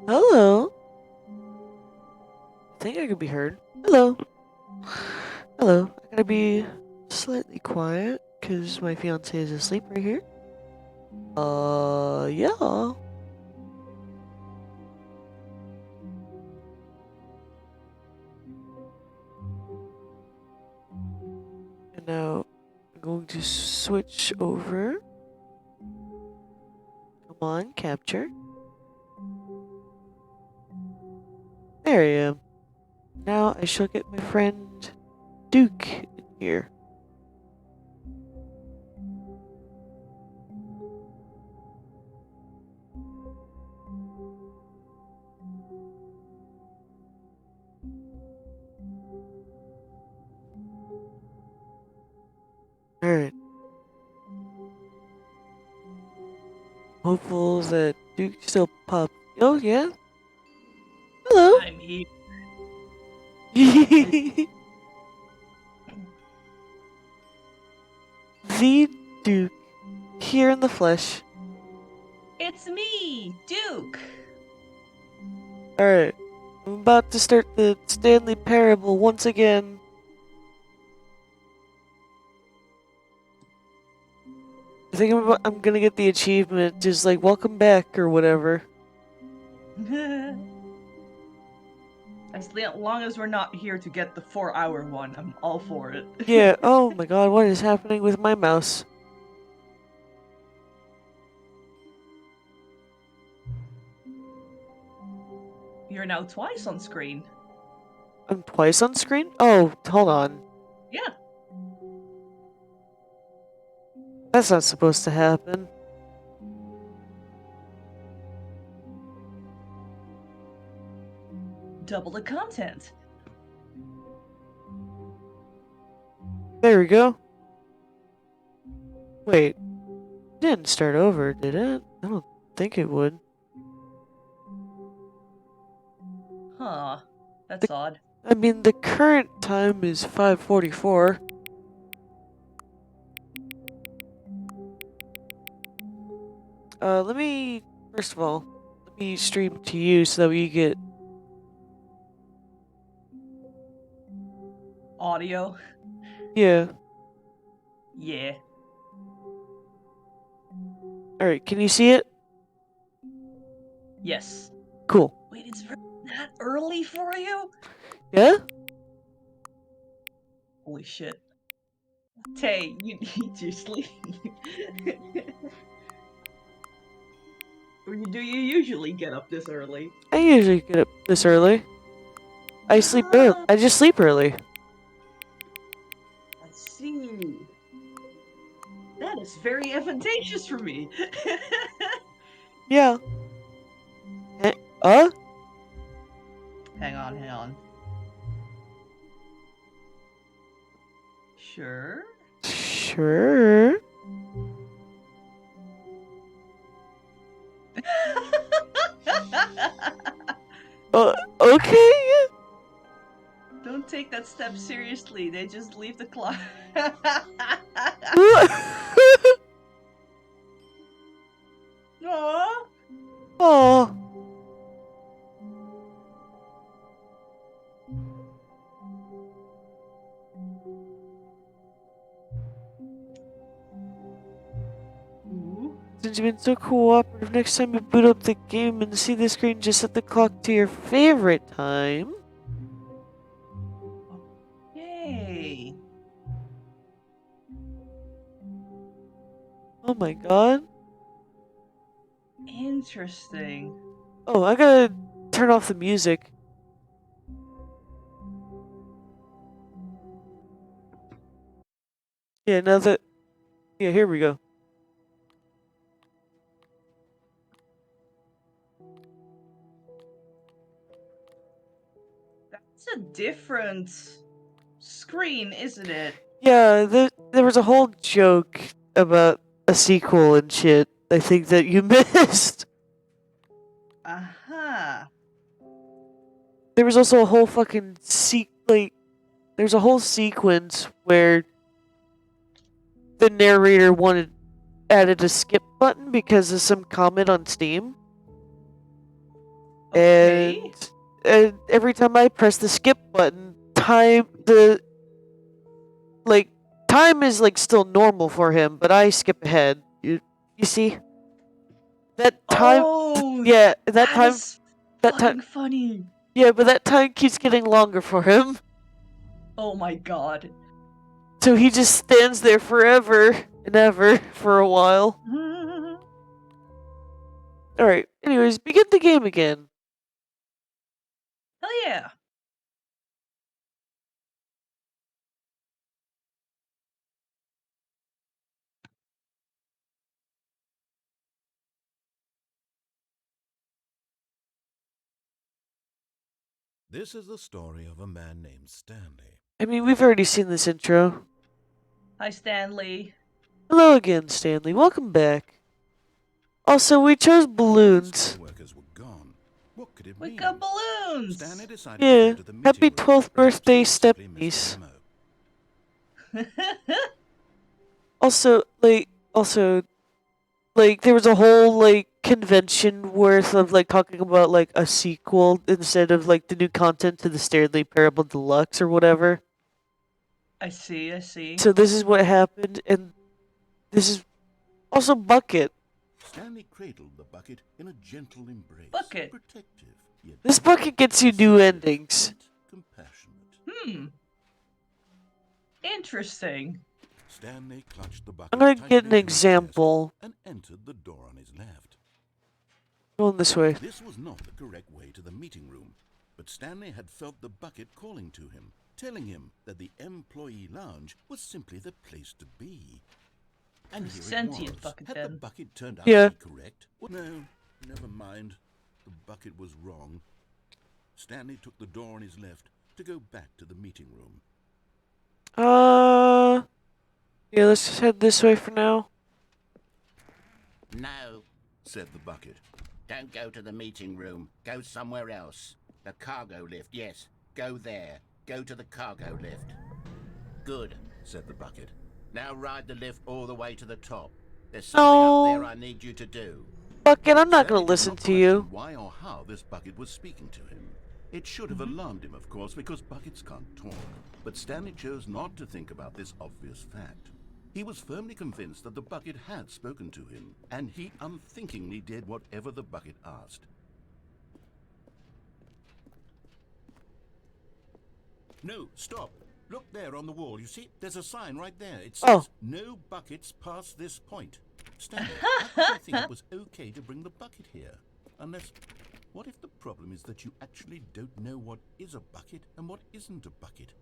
Hello. I think I could be heard. Hello. Hello. I gotta be slightly quiet because my fiance is asleep right here. Yeah. And now I'm going to switch over. Come on, capture. There I am. Now I shall get my friend Duke in here. Alright. Hopeful that Duke still pop. Oh, yeah? Hello. I'm here. The Duke, here in the flesh. It's me, Duke. Alright, I'm about to start the Stanley parable once again. I think I'm gonna get the achievement, just like, welcome back, or whatever. As long as we're not here to get the 4-hour one, I'm all for it. Yeah, oh my god, what is happening with my mouse? You're now twice on screen. I'm twice on screen? Oh, hold on. Yeah. That's not supposed to happen. Double the content. There we go. Wait, it didn't start over, did it? I don't think it would. Huh. That's odd. I mean, the current time is 5:44. Let me, first of all, let me stream to you so that we get Audio. yeah. Yeah. Alright, can you see it? Yes. Cool. Wait, it's that early for you? Yeah? Holy shit. Tay, you need to sleep. Or do you usually get up this early? I usually get up this early. I sleep early. Ah, I just sleep early. I see. That is very advantageous for me. Yeah. Uh? Hang on, hang on. Sure. Sure. Okay. Don't take that step seriously. They just leave the clock. Aww. Oh. Ooh. Since you've been so cooperative, next time you boot up the game and see the screen, just set the clock to your favorite time. Yay. Oh my god. Interesting. Oh, I gotta turn off the music. Yeah, now that... Yeah, here we go. That's a different screen, isn't it? Yeah, there was a whole joke about a sequel and shit. I think that you missed. Aha. There was also a whole fucking there's a whole sequence where the narrator added a skip button because of some comment on Steam. Okay. And every time I press the skip button, time is like still normal for him, but I skip ahead. You see? That time Oh, yeah, that is that time fucking funny. yeah, but that time keeps getting longer for him. Oh my god. So he just stands there forever and ever for a while. Alright, anyways, begin the game again. Hell yeah. This is the story of a man named Stanley. I mean, we've already seen this intro. Hi, Stanley. Hello again, Stanley. Welcome back. Also, we chose balloons. Workers were gone. What could it We mean? got balloons. Stanley decided Yeah. to go to the meeting Happy room. 12th Perhaps birthday, he simply missed stepniece. the memo. Also, there was a whole, convention worth of, talking about, a sequel instead of, the new content to the Stanley Parable Deluxe or whatever. I see, I see. So this is what happened, and this is also Bucket. Stanley cradled the bucket in a gentle embrace. Bucket. Protective, yet This bucket gets you new endings. compassionate. Interesting. Stanley clutched the bucket I'm gonna tightly get an to his example. chest and entered the door on his left. Going this way. This was not the correct way to the meeting room, but Stanley had felt the bucket calling to him, telling him that the employee lounge was simply the place to be. And here it Sentient was. bucket, Had then. the bucket turned out Yeah. to be correct? No, never mind. The bucket was wrong. Stanley took the door on his left to go back to the meeting room. Yeah, let's just head this way for now. No, Said the bucket. don't go to the meeting room. Go somewhere else. The cargo lift, yes. Go there. Go to the cargo lift. Good, Said the bucket. now ride the lift all the way to the top. There's something No. up there I need you to do. Bucket, I'm not Stanley gonna did listen not to you. question why or how this bucket was speaking to him. It should have alarmed him, of course, because buckets can't talk. But Stanley chose not to think about this obvious fact. He was firmly convinced that the bucket had spoken to him, and he unthinkingly did whatever the bucket asked. No, stop. Look there on the wall. You see? There's a sign right there. It Oh. says, no buckets past this point. Stanley, how could you think it was okay to bring the bucket here? Unless, what if the problem is that you actually don't know what is a bucket and what isn't a bucket?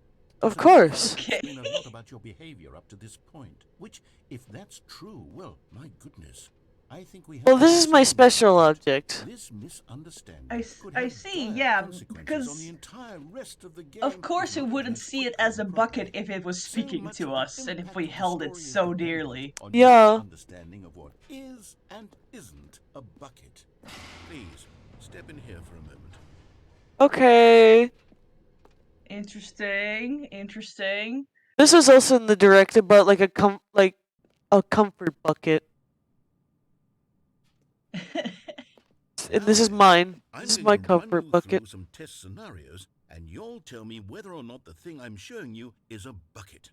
Of course. That would explain a lot about your behavior up to this point. Which, if that's true, well, my goodness. I think we have Well, this is my something special right. object. This misunderstanding could I have see, dire yeah, consequences because on the entire rest of the game. of course if it not wouldn't addressed see it quickly as a and bucket properly. if it was So speaking much to of the us and if impact we of the held it story is so dependent dearly. on Yeah. your understanding of what is and isn't a bucket. Please, step in here for a moment. Okay. Interesting. This was also in the direct about like a comfort bucket. And this is mine. I'm This is going my to run comfort you bucket. through some test scenarios, and you'll tell me whether or not the thing I'm showing you is a bucket.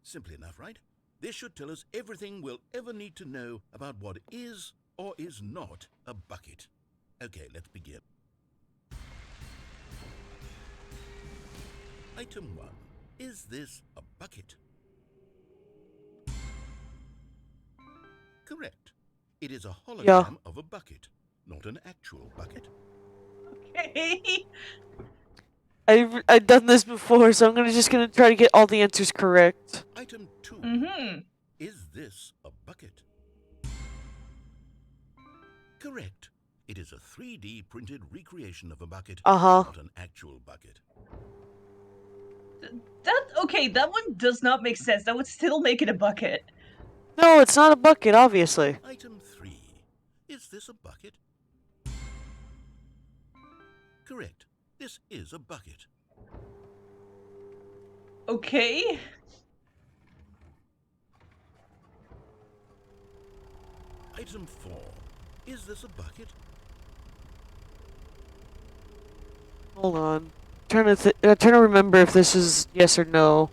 Simple enough, right? This should tell us everything we'll ever need to know about what is or is not a bucket. Okay, let's begin. Item 1. Is this a bucket? Correct. It is a hologram of a bucket, not an actual bucket. Okay. I've done this before, so I'm just gonna try to get all the answers correct. Item 2. Mm-hmm. Is this a bucket? Correct. It is a 3D printed recreation of a bucket, not an actual bucket. That one does not make sense. That would still make it a bucket. No, it's not a bucket, obviously. Item 3. Is this a bucket? Correct. This is a bucket. Okay. Item 4. Is this a bucket? Hold on. I'm trying to remember if this is yes or no.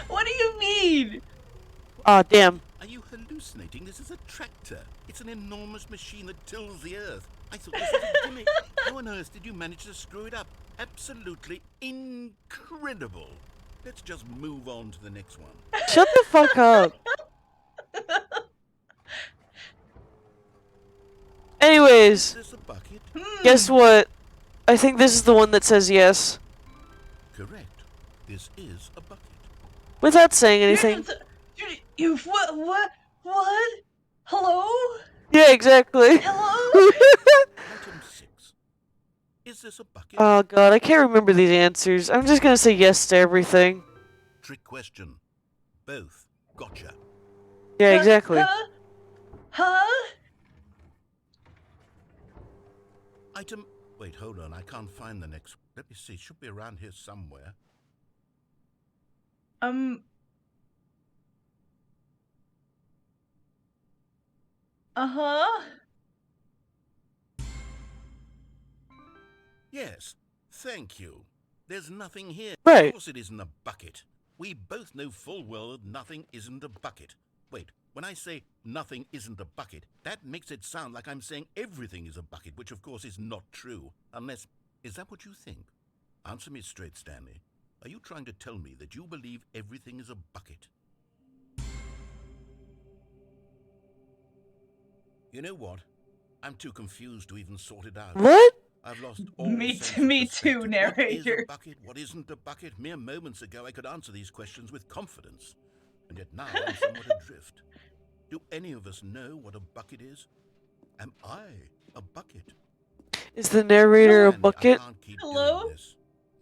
What do you mean? Ah, damn. Are you hallucinating? This is a tractor. It's an enormous machine that tills the earth. I thought this was a gimmick. How on earth did you manage to screw it up? Absolutely incredible. Let's just move on to the next one. Shut the fuck up. Anyways, Is this a bucket? guess what? I think this is the one that says yes. Correct. This is a bucket. Without saying anything. You what? Hello? Yeah, exactly. Hello? Item 6. Is this a bucket? Oh god, I can't remember these answers. I'm just gonna say yes to everything. Trick question. Both. Gotcha. Yeah, exactly. Huh? Item... Wait, hold on. I can't find the next... Let me see. It should be around here somewhere. Uh-huh. Yes. Thank you. There's nothing here. Right. Of course it isn't a bucket. We both know full well that nothing isn't a bucket. Wait, when I say nothing isn't a bucket, that makes it sound like I'm saying everything is a bucket, which of course is not true. Unless... Is that what you think? Answer me straight, Stanley. Are you trying to tell me that you believe everything is a bucket? You know what? I'm too confused to even sort it out. What? I've lost all Me sense too, of me perspective. too, What is narrator. a bucket? What isn't a bucket? Mere moments ago, I could answer these questions with confidence. And yet now I'm somewhat adrift. Do any of us know what a bucket is? Am I a bucket? Is the narrator a Stanley, bucket? I can't keep Hello? doing this.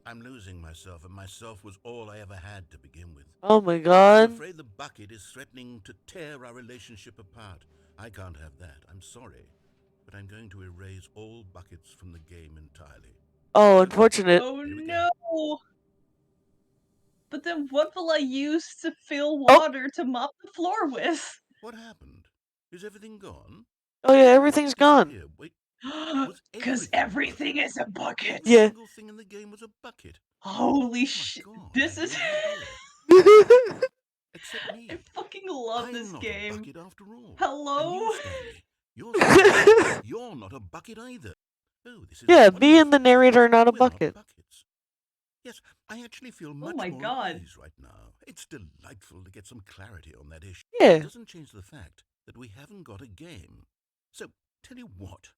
I'm losing myself, and myself was all I ever had to begin with. Oh my I'm god. afraid the bucket is threatening to tear our relationship apart. I can't have that. I'm sorry. But I'm going to erase all buckets from the game entirely. Oh, unfortunate. Oh Here we go. no. But then what will I use to fill water to mop the floor with? What happened? Is everything gone? Oh yeah, everything's gone. Disappeared. Wait, was Because everything is a bucket. every Yeah. single thing in the game was a bucket. Holy Oh shit. my god, This I is... had no idea. Except me. I fucking love I'm this not game. a bucket after all. Hello? And you, Stanley, you're not a bucket either. Oh, this is Yeah, me and wonderful. the narrator are not a We're not bucket. buckets. Yes, I actually feel much my more God. at ease right now. It's delightful to get some clarity on that issue. Yeah. It doesn't change the fact that we haven't got a game. So, tell you what,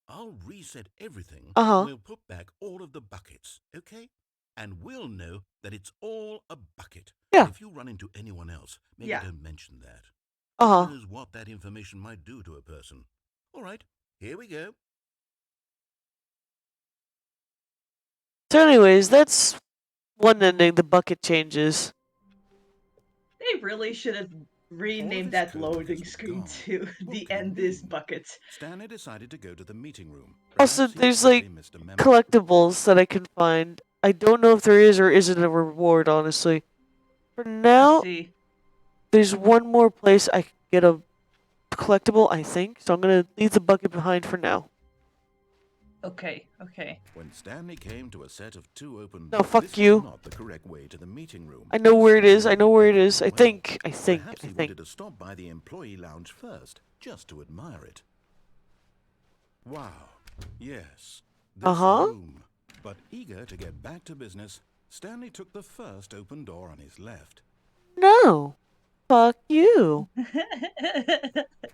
I'll reset everything. Uh-huh. We'll put back all of the buckets, okay? And we'll know that it's all a bucket. Yeah. And if you run into anyone else, maybe Yeah. don't mention that. Uh-huh. Who knows what that information might do to a person? All right, here we go. So anyways, that's one ending, the bucket changes. They really should have renamed this that code loading has screen gone. to What the could it end is mean? bucket. Stanley decided to go to the meeting room. Also, Perhaps he there's simply like missed a memo. collectibles that I can find. I don't know if there is or isn't a reward, honestly. For now, Let's see. there's one more place I can get a collectible, I think. So I'm gonna leave the bucket behind for now. Okay, okay. When Stanley came to a set of two open No, doors, fuck this you. was not the correct way to the meeting room. I know where it is. I Stanley know where it knew is. I well. think. Perhaps he wanted to stop by the employee lounge first, just to admire it. Wow. Yes. This Uh-huh. room. But eager to get back to business, Stanley took the first open door on his left. No. Fuck you.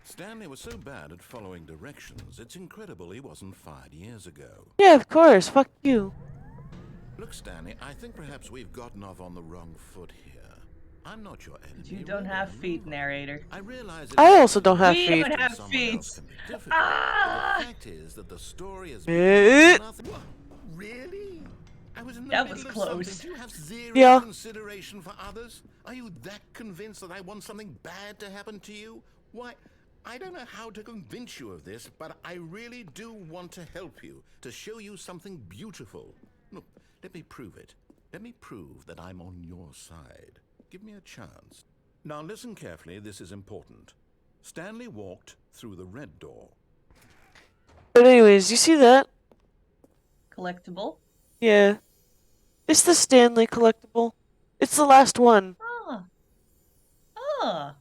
Stanley was so bad at following directions, it's incredible he wasn't fired years ago. Yeah, of course. Fuck you. Look, Stanley, I think perhaps we've gotten off on the wrong foot here. I'm not your enemy. You don't really, have I'm feet, not. narrator. I realize I also don't have We feet. don't have someone feet. else can be difficult, Ah! but the fact is that the story is Eh. nothing. Really? I was in the That middle was of close. something. Do you have zero Yeah. consideration for others? Are you that convinced that I want something bad to happen to you? Why, I don't know how to convince you of this, but I really do want to help you, to show you something beautiful. Look, let me prove it. Let me prove that I'm on your side. Give me a chance. Now listen carefully, this is important. Stanley walked through the red door. But anyways, you see that? Collectible. Yeah. It's the Stanley collectible. It's the last one. Ah. Ah.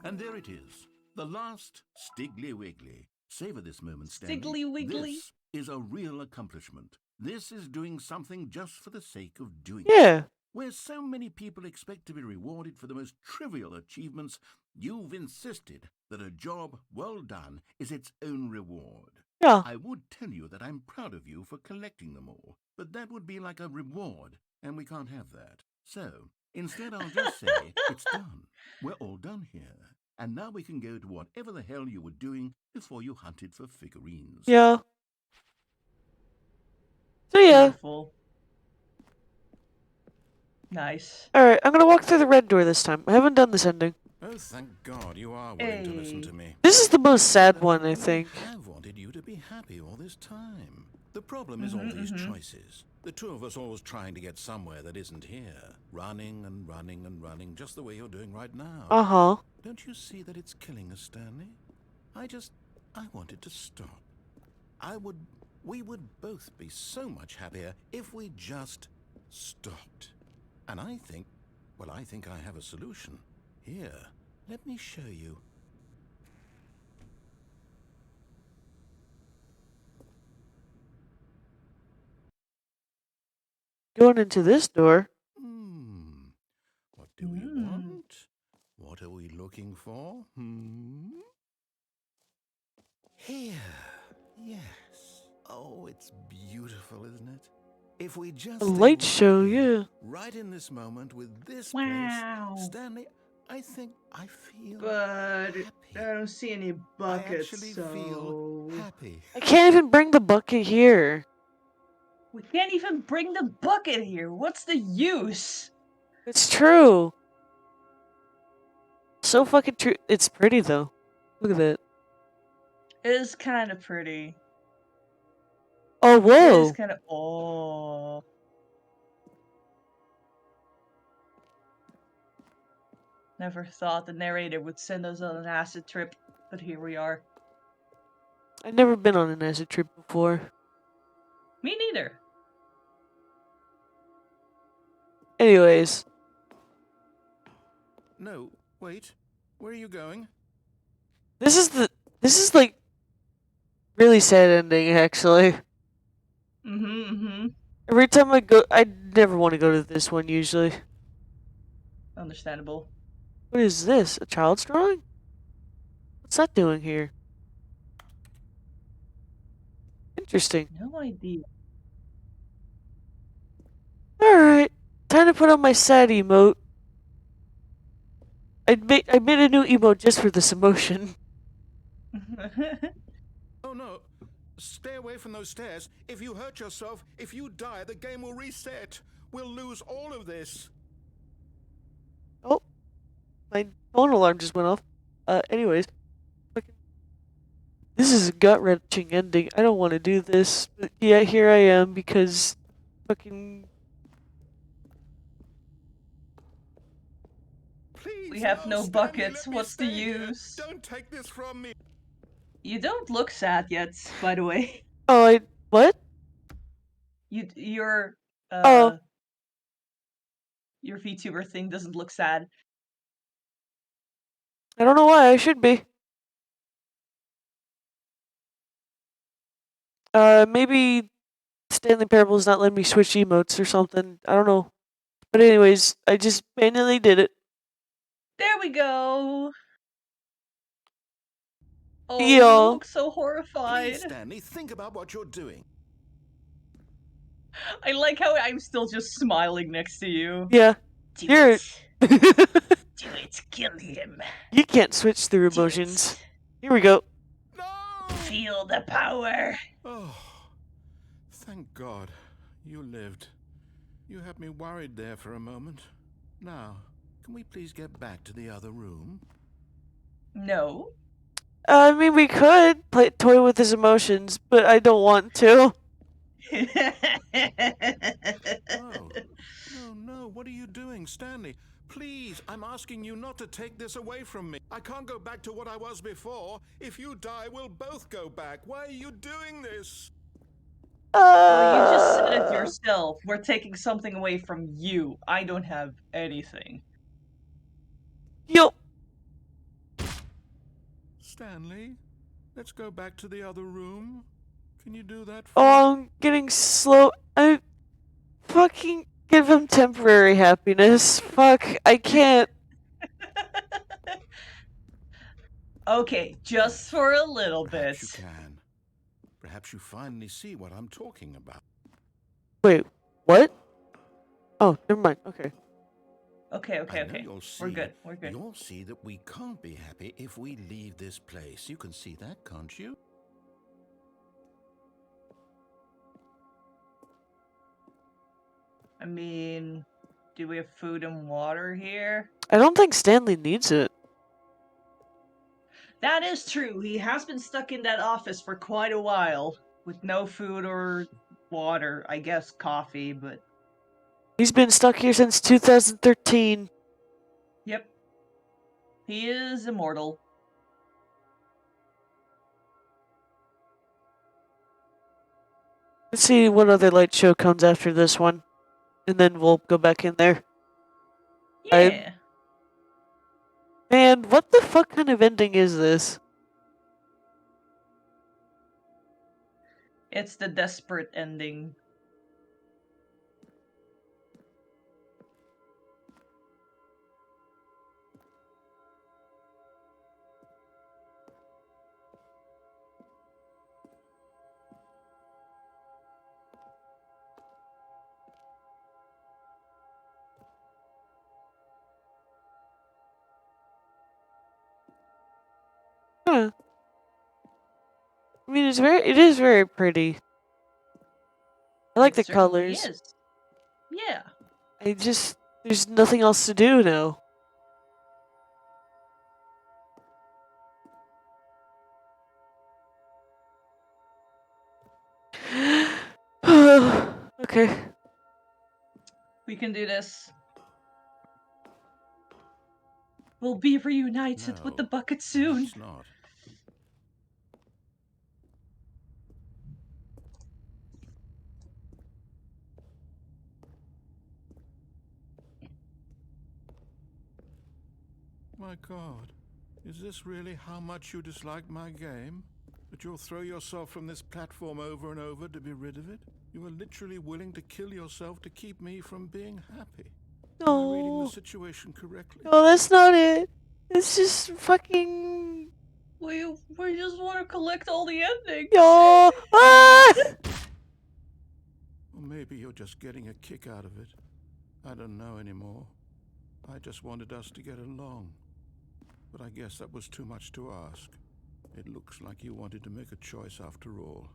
And there it is, the last Stiggly Wiggly. Savor this moment, Stanley. Stiggly Wiggly. This is a real accomplishment. This is doing something just for the sake of doing it. Yeah. Where so many people expect to be rewarded for the most trivial achievements, you've insisted that a job well done is its own reward. Yeah. I would tell you that I'm proud of you for collecting them all, but that would be like a reward, and we can't have that. So, instead I'll just say, it's done. We're all done here. And now we can go to whatever the hell you were doing before you hunted for figurines. Yeah. So yeah. Beautiful. Nice. Alright, I'm gonna walk through the red door this time. I haven't done this ending. Oh, thank God you are willing to listen Hey. to me. This is the most sad one, I think. I've wanted you to be happy all this time. The problem is all these choices. The two of us always trying to get somewhere that isn't here. Running and running and running, just the way you're doing right now. Uh-huh. Don't you see that it's killing us, Stanley? I wanted to stop. We would both be so much happier if we just stopped. And I think I have a solution. Here, let me show you. Going into this door. What do we want? What are we looking for? Here. Yes. Oh, it's beautiful, isn't it? If we just A stay light right show, here, yeah. right in this moment with this Wow. place, Stanley, I think I feel But I happy. don't see any I buckets, actually so... feel happy. I can't even bring the bucket here. We can't even bring the bucket here. What's the use? It's true. So fucking true. It's pretty, though. Look at that. It is kind of pretty. Oh, It whoa. is kind of... Oh. Never thought the narrator would send us on an acid trip, but here we are. I've never been on an acid trip before. Me neither. Anyways. No, wait. Where are you going? This is like really sad ending, actually. Mm-hmm. Every time I go, I never want to go to this one usually. Understandable. What is this? A child's drawing? What's that doing here? Interesting. No idea. Alright. Time to put on my sad emote. I made a new emote just for this emotion. Oh no. Stay away from those stairs. If you hurt yourself, if you die, the game will reset. We'll lose all of this. Oh. My phone alarm just went off. Anyways. This is a gut-wrenching ending. I don't want to do this. But yeah, here I am because fucking... Please. We have no Stanley, buckets. let me What's the stay here. use? Don't take this from me. You don't look sad yet, by the way. Oh, what? Your Oh. your VTuber thing doesn't look sad. I don't know why. I should be. Maybe Stanley Parable's not letting me switch emotes or something. I don't know. But anyways, I just manually did it. There we go. Oh, Yeah. you look so horrified. Please, Stanley, think about what you're doing. I like how I'm still just smiling next to you. Yeah. Do You're... it. Do it. Kill him. You can't switch through Do emotions. it. Here we go. No! Feel the power. Oh, thank God you lived. You had me worried there for a moment. Now, can we please get back to the other room? No. I mean, we could toy with his emotions, but I don't want to. Oh, no, what are you doing, Stanley? Please, I'm asking you not to take this away from me. I can't go back to what I was before. If you die, we'll both go back. Why are you doing this? Well, you just said it yourself. We're taking something away from you. I don't have anything. Yo. Stanley, let's go back to the other room. Can you do that for Oh, I'm getting slow. I fucking give him temporary happiness. Fuck, I can't. Okay, just for a little Perhaps bit. you can. Perhaps you finally see what I'm talking about. Wait, what? Oh, never mind. Okay. Okay, I know okay. you'll see, We're good. We're good. You'll see that we can't be happy if we leave this place. You can see that, can't you? I mean, do we have food and water here? I don't think Stanley needs it. That is true. He has been stuck in that office for quite a while with no food or water. I guess coffee, but He's been stuck here since 2013. yep. He is immortal. Let's see what other light show comes after this one. And then we'll go back in there. Yeah. Man, what the fuck kind of ending is this? It's the desperate ending. Huh. I mean, it is very pretty. I like It the certainly colors. is. Yeah. There's nothing else to do now. Okay. We can do this. We'll be reunited with the No, bucket soon. perhaps not. My God, is this really how much you dislike my game? That you'll throw yourself from this platform over and over to be rid of it? You are literally willing to kill yourself to keep me from being happy. Am I reading the No. situation correctly? No, that's not it. It's just fucking... We just want to collect all the endings. Yo! Ah! Or maybe you're just getting a kick out of it. I don't know anymore. I just wanted us to get along. But I guess that was too much to ask. It looks like you wanted to make a choice after all.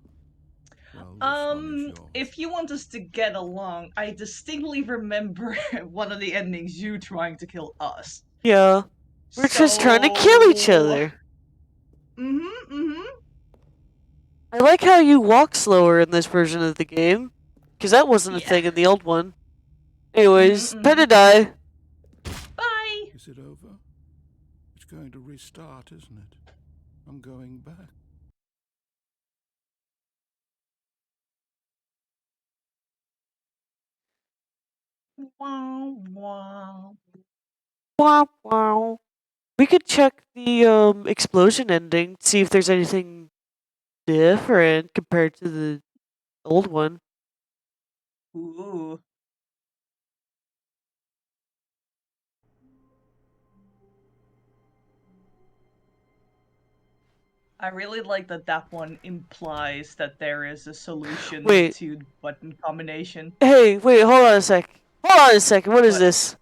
Well, this one is yours. If you want us to get along, I distinctly remember one of the endings you trying to kill us. Yeah. We're just trying to kill each other. I like how you walk slower in this version of the game. Because that wasn't a thing in the old one. Anyways, Petadai. Bye! Is it over? It's going to restart, isn't it? I'm going back. Wow, wow. Wow, wow. We could check the explosion ending, see if there's anything different compared to the old one. Ooh. I really like that one implies that there is a solution Wait. to the button combination. Hey, wait, hold on a sec. Hold on a second, what is this?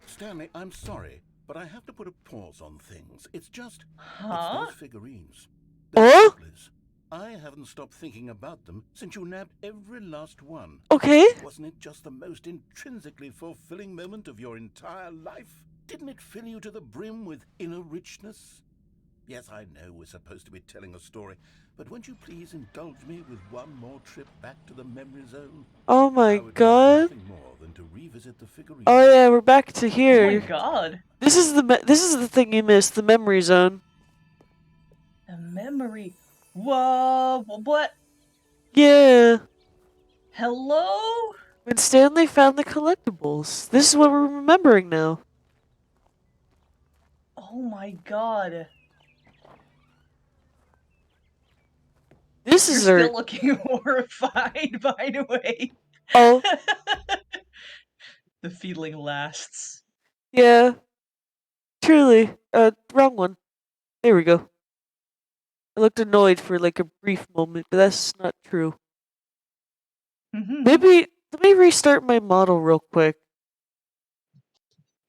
Stanley, I'm sorry, but I have to put a pause on things. It's just... Huh? It's those figurines. Oh? Those I haven't stopped thinking about them since you nabbed every last one. Okay. Wasn't it just the most intrinsically fulfilling moment of your entire life? Didn't it fill you to the brim with inner richness? Yes, I know we're supposed to be telling a story, but won't you please indulge me with one more trip back to the memory zone? Oh my I would love god. nothing more than to revisit the figurines. Oh yeah, we're back to here. Oh my god. This is the thing you missed, the memory zone. A memory. Whoa, what? Yeah. Hello? When Stanley found the collectibles. This is what we're remembering now. Oh my god. This You're is still looking horrified, by the way. Oh. The feeling lasts. Yeah. Truly. Wrong one. There we go. I looked annoyed for like a brief moment, but that's not true. Maybe let me restart my model real quick.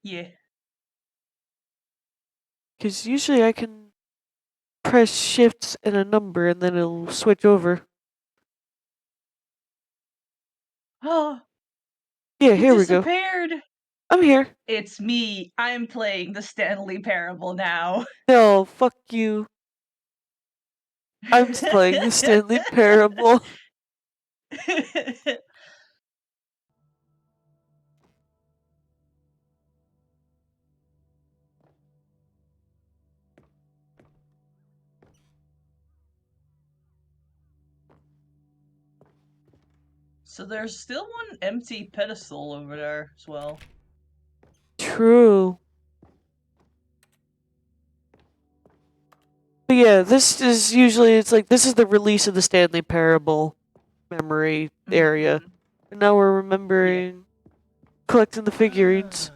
Yeah. Because usually I can press shift and a number and then it'll switch over. Oh. Yeah, here we go. Disappeared. I'm here. It's me. I'm playing the Stanley Parable now. No, fuck you. I'm playing the Stanley Parable. So there's still one empty pedestal over there as well. True. But yeah, this is usually, it's like, this is the release of the Stanley Parable memory area. And now we're remembering collecting the figurines.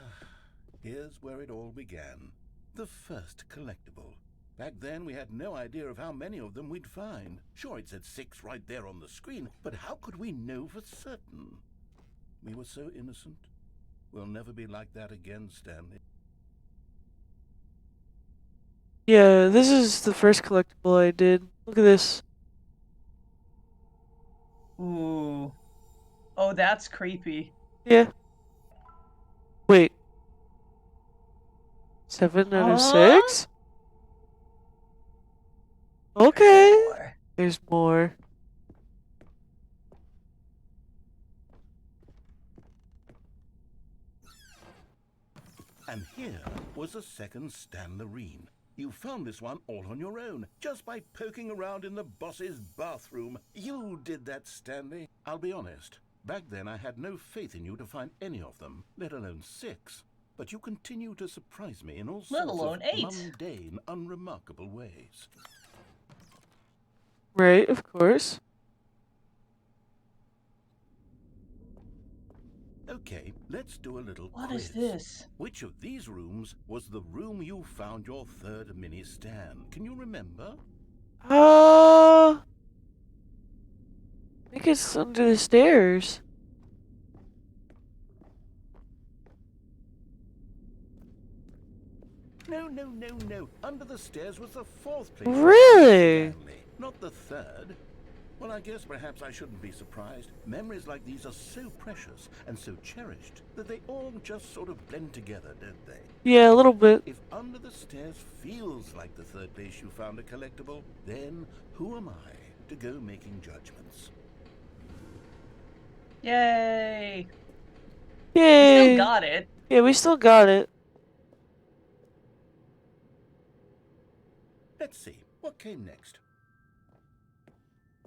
Here's where it all began. The first collectible. Back then, we had no idea of how many of them we'd find. Sure, it said 6 right there on the screen, but how could we know for certain? We were so innocent. We'll never be like that again, Stanley. Yeah, this is the first collectible I did. Look at this. Ooh. Oh, that's creepy. Yeah. Wait. 7 out of 6? Okay. There's more. And here was a second Stanlerine. You found this one all on your own, just by poking around in the boss's bathroom. You did that, Stanley. I'll be honest. Back then, I had no faith in you to find any of them, let alone 6. But you continue to surprise me in all sorts of 8. mundane, unremarkable ways. Right, of course. Okay, let's do a little What quiz. is this? Which of these rooms was the room you found your third mini Stan? Can you remember? I think it's under the stairs. No. Under the stairs was the fourth place. Really? Stanley, not the third. Well, I guess perhaps I shouldn't be surprised. Memories like these are so precious and so cherished that they all just sort of blend together, don't they? Yeah, a little bit. If under the stairs feels like the third place you found a collectible, then who am I to go making judgments? Yay! Yay! We still got it. Yeah, we still got it. Let's see, what came next?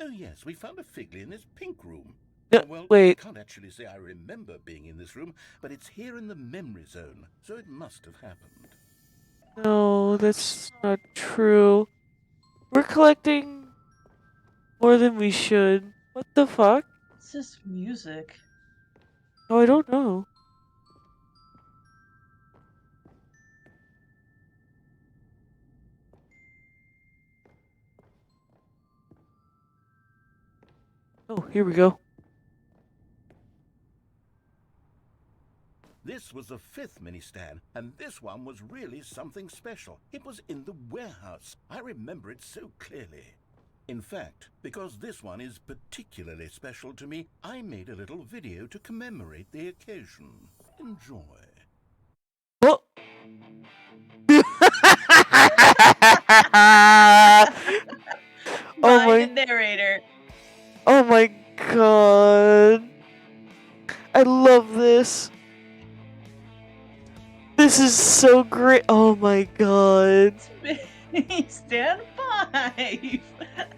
Oh yes, we found a Figley in this pink room. No, Well, wait. I can't actually say I remember being in this room, but it's here in the memory zone, so it must have happened. No, that's not true. We're collecting more than we should. What the fuck? What's this music? Oh, I don't know. Oh, here we go. This was the fifth mini Stan, and this one was really something special. It was in the warehouse. I remember it so clearly. In fact, because this one is particularly special to me, I made a little video to commemorate the occasion. Enjoy. Oh. Oh By my- the narrator. Oh my god. I love this. This is so great. Oh my god. Stand 5.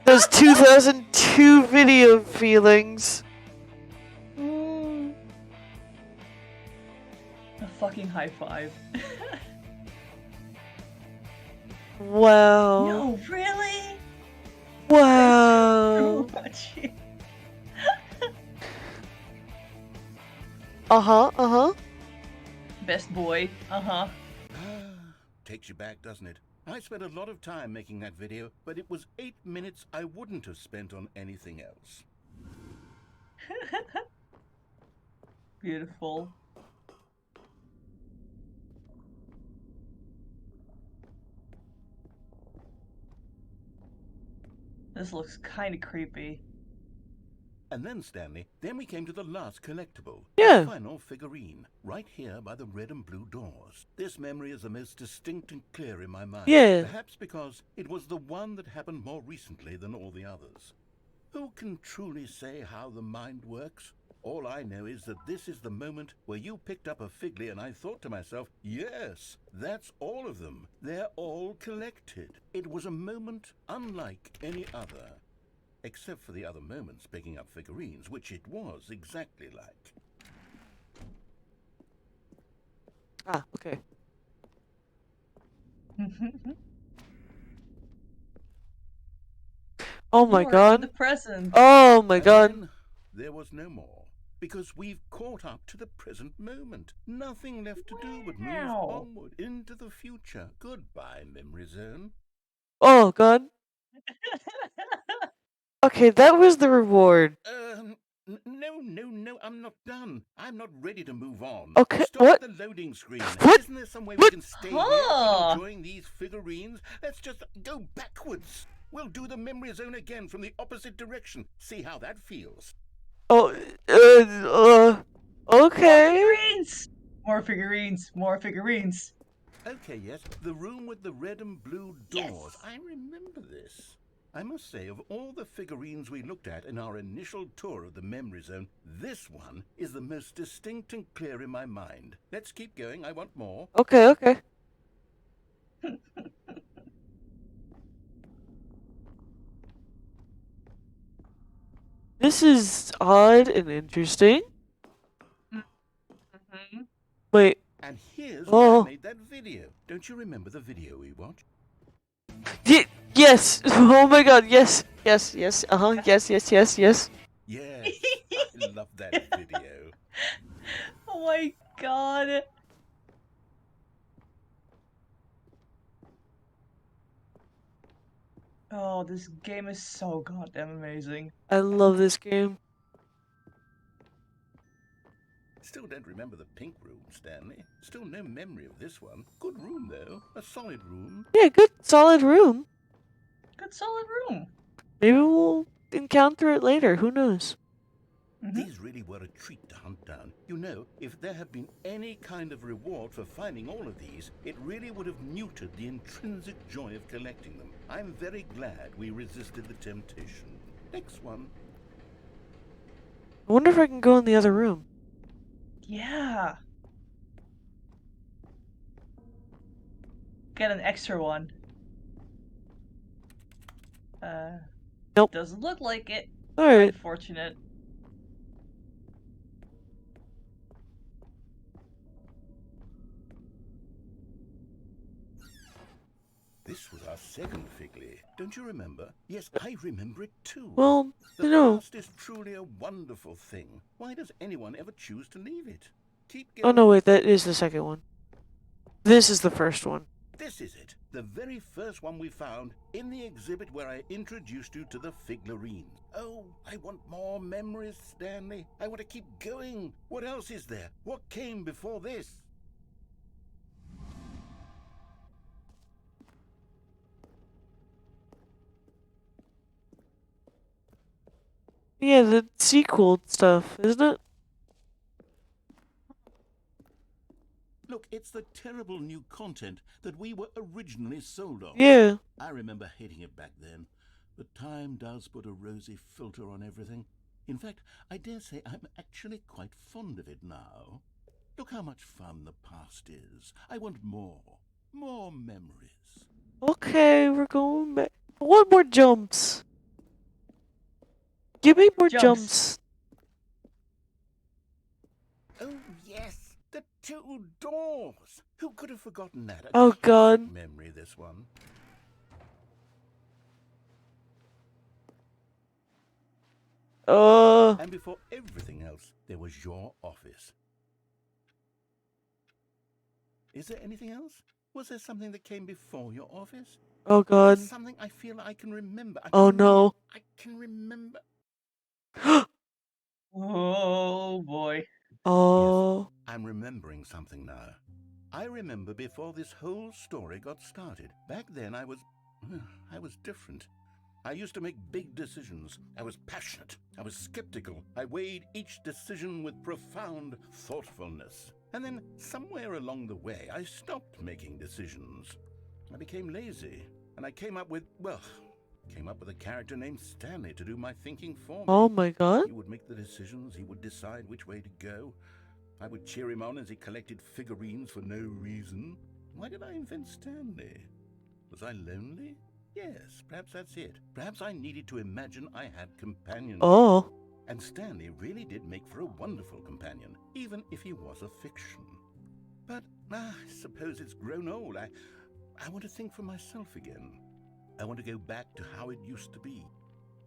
Those 2002 video feelings. A fucking high five. Wow. No, really? Wow. So much. Uh-huh. Best boy. Uh-huh. Takes you back, doesn't it? I spent a lot of time making that video, but it was 8 minutes I wouldn't have spent on anything else. Beautiful. This looks kind of creepy. And then, Stanley, then we came to the last collectible. Yeah. The final figurine, right here by the red and blue doors. This memory is the most distinct and clear in my mind. Yeah. Perhaps because it was the one that happened more recently than all the others. Who can truly say how the mind works? All I know is that this is the moment where you picked up a Figley and I thought to myself, yes, that's all of them. They're all collected. It was a moment unlike any other. Except for the other moments picking up figurines, which it was exactly like. Ah, okay. Oh my You are in god. the present. Oh my And god. then there was no more. Because we've caught up to the present moment. Nothing left to do but move Wow. onward into the future. Goodbye, memory zone. Oh god. Okay, that was the reward. No, I'm not done. I'm not ready to move on. Okay, Stop what? the loading screen. What? Isn't there some way What? we can stay Huh. here, keep enjoying these figurines? Let's just go backwards. We'll do the memory zone again from the opposite direction. See how that feels. Oh, okay. Figurines! More figurines. More figurines. Okay, yes, the room with the red and blue Yes. doors. I remember this. I must say, of all the figurines we looked at in our initial tour of the memory zone, this one is the most distinct and clear in my mind. Let's keep going. I want more. Okay. This is odd and interesting. Wait. And here's Oh. where I made that video. Don't you remember the video we watched? Yes. Oh my god. Yes. Yes. Yes. Yes. Yes, I love that video. Oh my god. Oh, this game is so goddamn amazing. I love this game. Still don't remember the pink room, Stanley. Still no memory of this one. Good room, though. A solid room. Yeah, good solid room. Good solid room. Maybe we'll encounter it later. Who knows? These really were a treat to hunt down. You know, if there had been any kind of reward for finding all of these, it really would have neutered the intrinsic joy of collecting them. I'm very glad we resisted the temptation. Next one. I wonder if I can go in the other room. Yeah. Get an extra one. Nope. Doesn't look like it. Alright. Unfortunate. This was our second Figley. Don't you remember? Yes, I remember it too. Well, The you know. past is truly a wonderful thing. Why does anyone ever choose to leave it? Keep Oh going. no, wait, that is the second one. This is the first one. This is it. The very first one we found in the exhibit where I introduced you to the figlarines. Oh, I want more memories, Stanley. I want to keep going. What else is there? What came before this? Yeah, the sequel stuff, isn't it? Look, it's the terrible new content that we were originally sold on. Yeah. I remember hating it back then, but time does put a rosy filter on everything. In fact, I dare say I'm actually quite fond of it now. Look how much fun the past is. I want more. More memories. Okay, we're going back. I want more jumps. Give me more jumps. Oh, yes, the two doors. Who could have forgotten that? A Oh, classic God. memory, this one. And before everything else, there was your office. Is there anything else? Was there something that came before your office? Oh God. Something I feel I can remember. Oh no. I can remember. Oh boy. Oh. Yes, I'm remembering something now. I remember before this whole story got started. Back then I was different. I used to make big decisions. I was passionate. I was skeptical. I weighed each decision with profound thoughtfulness. And then somewhere along the way, I stopped making decisions. I became lazy, and I came up with a character named Stanley to do my thinking for me. Oh my God. He would make the decisions. He would decide which way to go. I would cheer him on as he collected figurines for no reason. Why did I invent Stanley? Was I lonely? Yes, perhaps that's it. Perhaps I needed to imagine I had companions. Oh. And Stanley really did make for a wonderful companion, even if he was a fiction. But I suppose it's grown old. I want to think for myself again. I want to go back to how it used to be.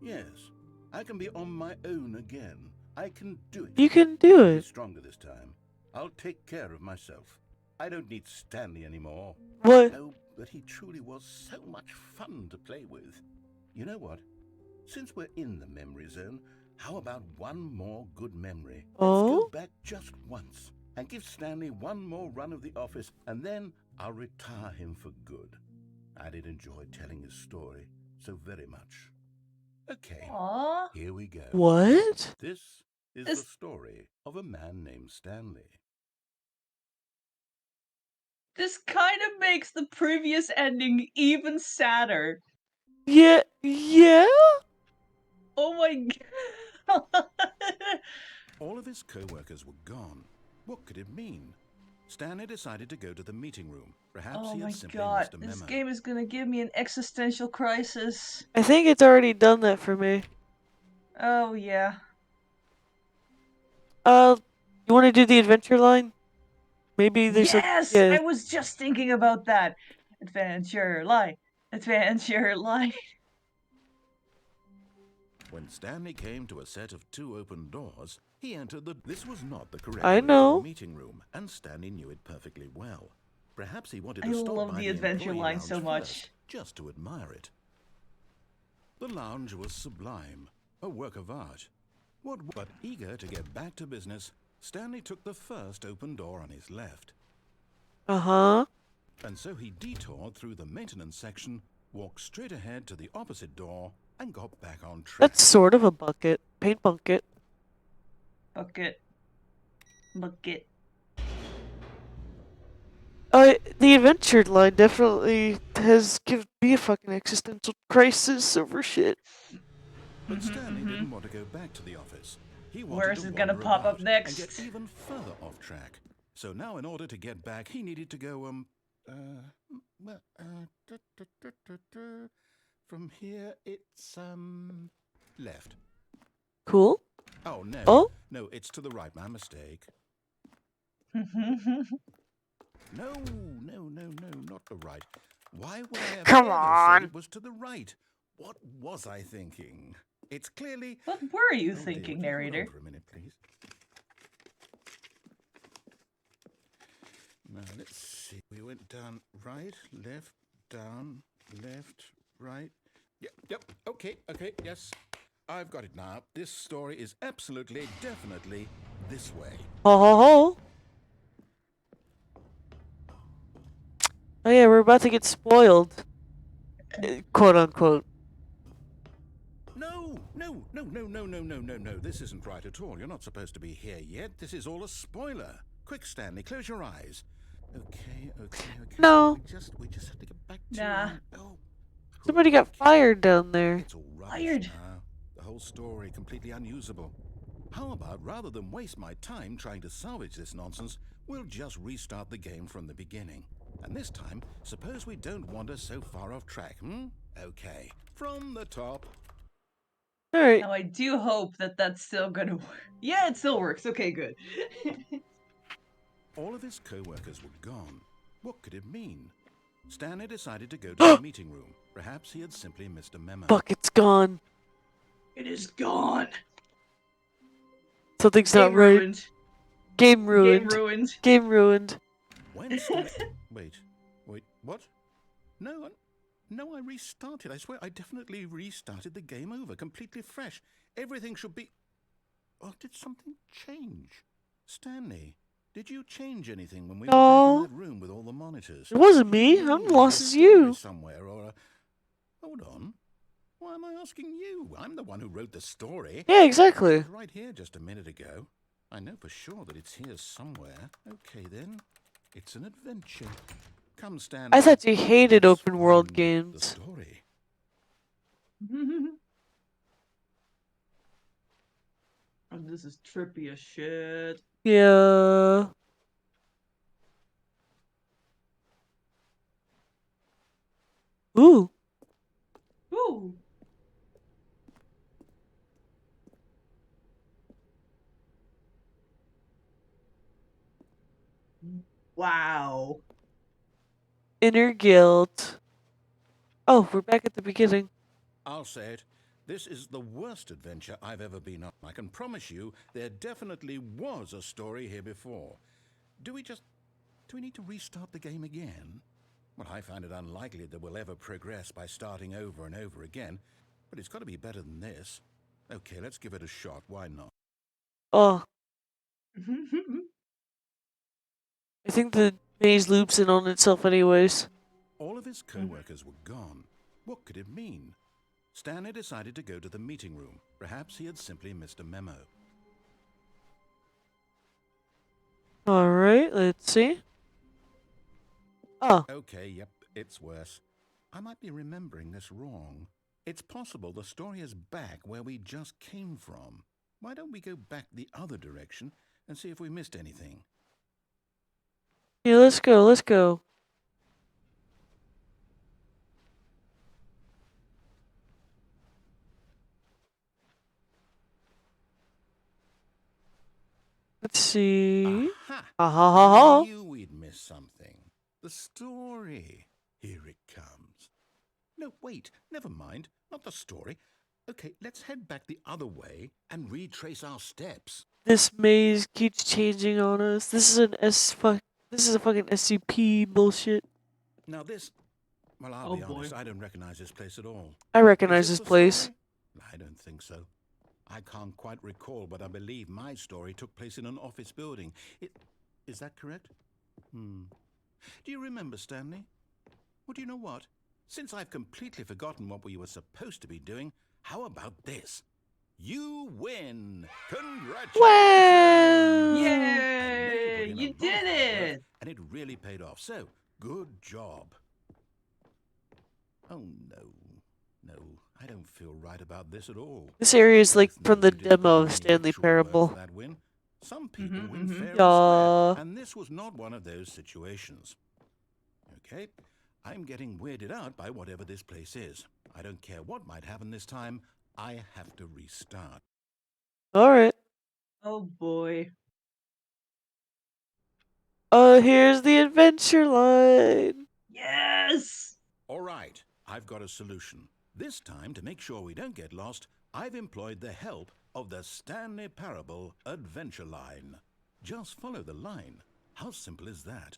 Yes, I can be on my own again. I can do it. You can do I'll be it. stronger this time. I'll take care of myself. I don't need Stanley anymore. What? No, but he truly was so much fun to play with. You know what? Since we're in the memory zone, how about one more good memory? Let's go back just once and give Stanley one more run of the office, and then I'll retire him for good. I did enjoy telling his story so very much. Okay, Aww. here we go. What? This is the story of a man named Stanley. This kind of makes the previous ending even sadder. Yeah. Yeah? Oh my god. All of his co-workers were gone. What could it mean? Stanley decided to go to the meeting room. Perhaps Oh he my had simply god. missed a memo. This game is gonna give me an existential crisis. I think it's already done that for me. Oh yeah. You want to do the adventure line? Maybe there's Yes! a... Yeah. I was just thinking about that. Adventure line. Adventure line. When Stanley came to a set of 2 open doors, he entered the... This was not the correct I way to know. the meeting room, and Stanley knew it perfectly well. Perhaps he wanted I to stop love by the the adventure employee line lounge so much. first, just to admire it. The lounge was sublime, a work of art. But eager to get back to business, Stanley took the first open door on his left. Uh-huh. And so he detoured through the maintenance section, walked straight ahead to the opposite door, and got back on track. That's sort of a bucket. Paint bucket. Bucket. Bucket. The adventure line definitely has given me a fucking existential crisis over shit. But Stanley didn't want to go back to the office. He wanted Where is to it gonna wander pop up about next? and get even further off track. So now, in order to get back, he needed to go, from here, it's, left. Cool. Oh, no. Oh? No, it's to the right. My mistake. No, not the right. Why would I Come ever on. said it was to the right? What was I thinking? It's clearly... What were you Oh, dear, thinking, would you hold on narrator? for a minute, please? Now, let's see. We went down, right, left, down, left, right. Yep, okay, yes. I've got it now. This story is absolutely, definitely this way. Ho ho ho. Oh yeah, we're about to get spoiled. Quote unquote. No. This isn't right at all. You're not supposed to be here yet. This is all a spoiler. Quick, Stanley, close your eyes. Okay. No. We just have to get back to... Nah. Somebody got fired down there. It's all rubbish Fired? now. The whole story completely unusable. How about, rather than waste my time trying to salvage this nonsense, we'll just restart the game from the beginning. And this time, suppose we don't wander so far off track, Okay, from the top. Alright. Now I do hope that that's still gonna work. Yeah, it still works. Okay, good. All of his co-workers were gone. What could it mean? Stanley decided to go to the meeting room. Perhaps he had simply missed a memo. Bucket's gone. It is gone. Something's Game not right. ruined. Game ruined. Game ruined. Game ruined. When Stanley... Wait, what? No, I restarted. I swear, I definitely restarted the game over, completely fresh. Everything should be... Oh, did something change? Stanley, did you change anything when we were back in that room with all the monitors? It wasn't me. I'm lost as you. Somewhere or Hold on. Why am I asking you? I'm the one who wrote the story. Yeah, exactly. It was right here just a minute ago. I know for sure that it's here somewhere. Okay, then. It's an adventure. Come, Stanley. I thought you hated Let's open world find games. The story. Oh, this is trippy as shit. Yeah. Ooh. Ooh. Wow. Inner guilt. Oh, we're back at the beginning. I'll say it. This is the worst adventure I've ever been on. I can promise you there definitely was a story here before. Do we need to restart the game again? Well, I find it unlikely that we'll ever progress by starting over and over again, but it's got to be better than this. Okay, let's give it a shot. Why not? Oh, I think the maze loops in on itself anyways. All of his co-workers were gone. What could it mean? Stanley decided to go to the meeting room. Perhaps he had simply missed a memo. Alright, let's see. Oh, Okay, yep, it's worse. I might be remembering this wrong. It's possible the story is back where we just came from. Why don't we go back the other direction and see if we missed anything? yeah, let's go, let's go. Let's see. Aha! Ha ha ha ha. I knew we'd missed something. The story. Here it comes. No, wait, never mind. Not the story. Okay, let's head back the other way and retrace our steps. This maze keeps changing on us. This is This is a fucking SCP bullshit. Now this, well, I'll Oh, be boy. honest, I don't recognize this place at all. I recognize Is this the place. story? I don't think so. I can't quite recall, but I believe my story took place in an office building. Is that correct? Do you remember, Stanley? Well, do you know what? Since I've completely forgotten what we were supposed to be doing, how about this? You win! Congratulations! Wow! And Yay! put in a You lot of did hard work, it! and it really paid off. So, good job. Oh, no, I don't feel right about this at all. This area is like Both from know the you didn't put demo in of any Stanley actual work for Parable. that win. Some people Mhm, win mhm. fair and Yeah. square, and this was not one of those situations. Okay, I'm getting weirded out by whatever this place is. I don't care what might happen this time. I have to restart. Alright. Oh boy. Here's the adventure line. Yes! All right, I've got a solution. This time, to make sure we don't get lost, I've employed the help of the Stanley Parable Adventure Line. Just follow the line. How simple is that?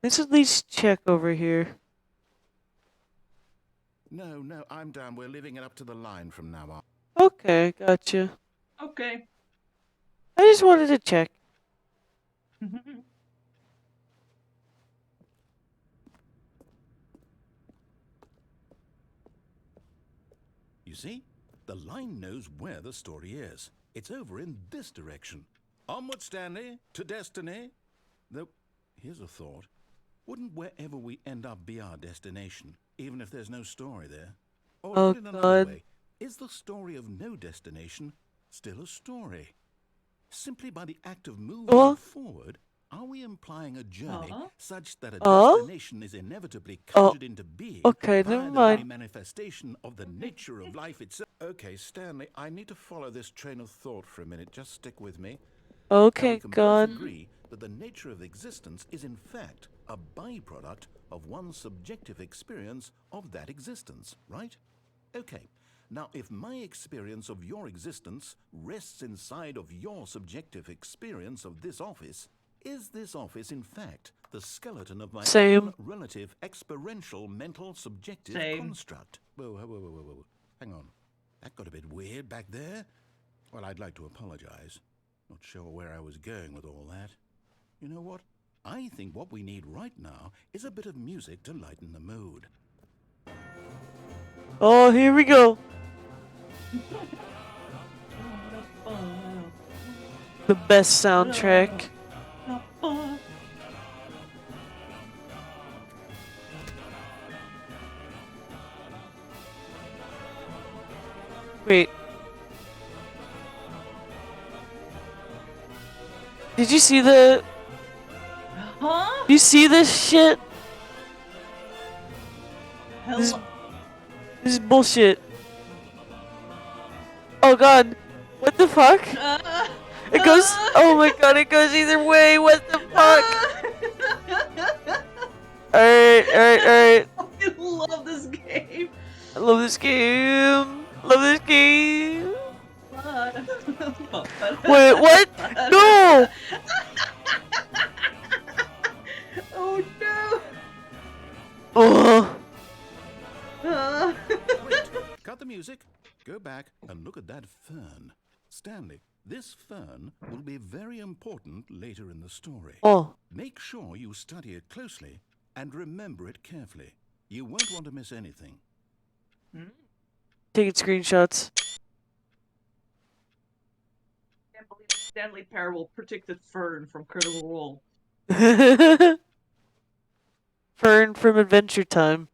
Let's at least check over here. No, I'm down. We're leaving it up to the line from now on. Okay, gotcha. Okay. I just wanted to check. You see? The line knows where the story is. It's over in this direction. Onward, Stanley, to destiny. Though, here's a thought. Wouldn't wherever we end up be our destination, even if there's no story there? Or Oh, put it another God. way, is the story of no destination still a story? Simply by the act of moving forward, are we implying a journey such that a destination is inevitably conjured into being okay, via never the very mind. manifestation of the nature of life itself? Okay, Stanley, I need to follow this train of thought for a minute. Just stick with me. Now, Okay, we can both God. agree that the nature of existence is in fact a byproduct of one's subjective experience of that existence, right? Okay. Now, if my experience of your existence rests inside of your subjective experience of this office, is this office in fact the skeleton of my Same. own relative experiential mental subjective Same. construct? Whoa. Hang on. That got a bit weird back there. Well, I'd like to apologize. Not sure where I was going with all that. You know what? I think what we need right now is a bit of music to lighten the mood. Oh, here we go. The best soundtrack. Wait. Did you see the... Huh? You see this shit? This Hello. is bullshit. Oh god. What the fuck? It goes... Oh my god, it goes either way. What the fuck? Alright. I love this game. I love this game. Love this game. Wait, what? No! Oh no! Oh. Wait, cut the music. Go back and look at that fern. Stanley, this fern will be very important later in the story. Oh. Make sure you study it closely and remember it carefully. You won't want to miss anything. Taking screenshots. Can't believe Stanley Parable predicted Fern from Critical Role. Fern from Adventure Time.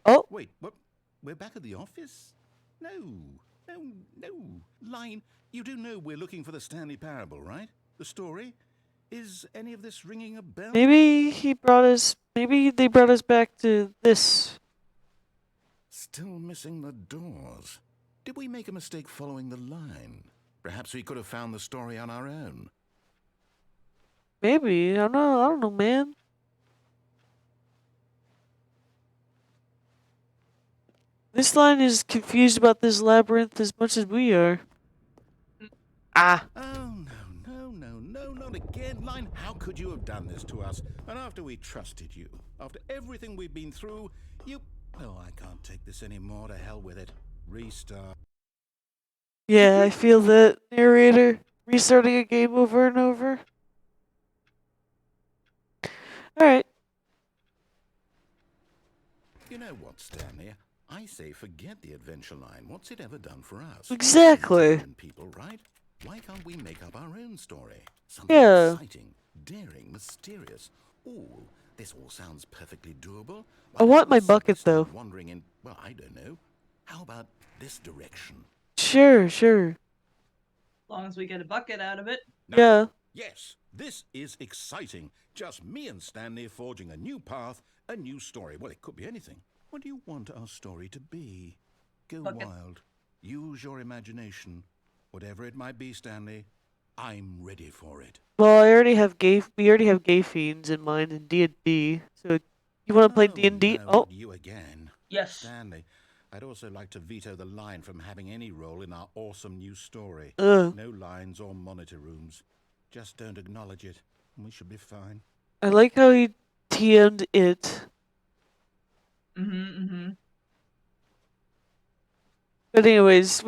Oh. Wait, what? We're back at the office? No. Line, you do know we're looking for the Stanley Parable, right? The story? Is any of this ringing a bell? Maybe he brought us... Maybe they brought us back to this. Still missing the doors. Did we make a mistake following the line? Perhaps we could have found the story on our own. Maybe. I don't know. I don't know, man. This line is confused about this labyrinth as much as we are. Ah. Oh, no, not again. Line, how could you have done this to us? And after we trusted you, after everything we've been through, you... Oh, I can't take this anymore. To hell with it. Restart. Yeah, I feel that, narrator. Restarting a game over and over. Alright. You know what, Stanley? I say forget the adventure line. What's it ever done for us? Exactly. Entertainment people, right? Why can't we make up our own story? Something Yeah. exciting, daring, mysterious. Ooh, this all sounds perfectly doable. I want my don't we simply bucket, start though. Wandering in, well, I don't know. How about this direction? Sure, sure. As long as we get a bucket out of it. No. Yeah. Yes, this is exciting. Just me and Stanley forging a new path, a new story. Well, it could be anything. What do you want our story to be? Go Bucket. wild. Use your imagination. Whatever it might be, Stanley, I'm ready for it. Well, we already have gay fiends in mind in D&D. So, you want to play D&D? No, Oh, not you again. Yes. Stanley, I'd also like to veto the line from having any role in our awesome new story. ugh. No lines or monitor rooms. Just don't acknowledge it, and we should be fine. I like how he TM'd it. Mm-hmm. But anyways,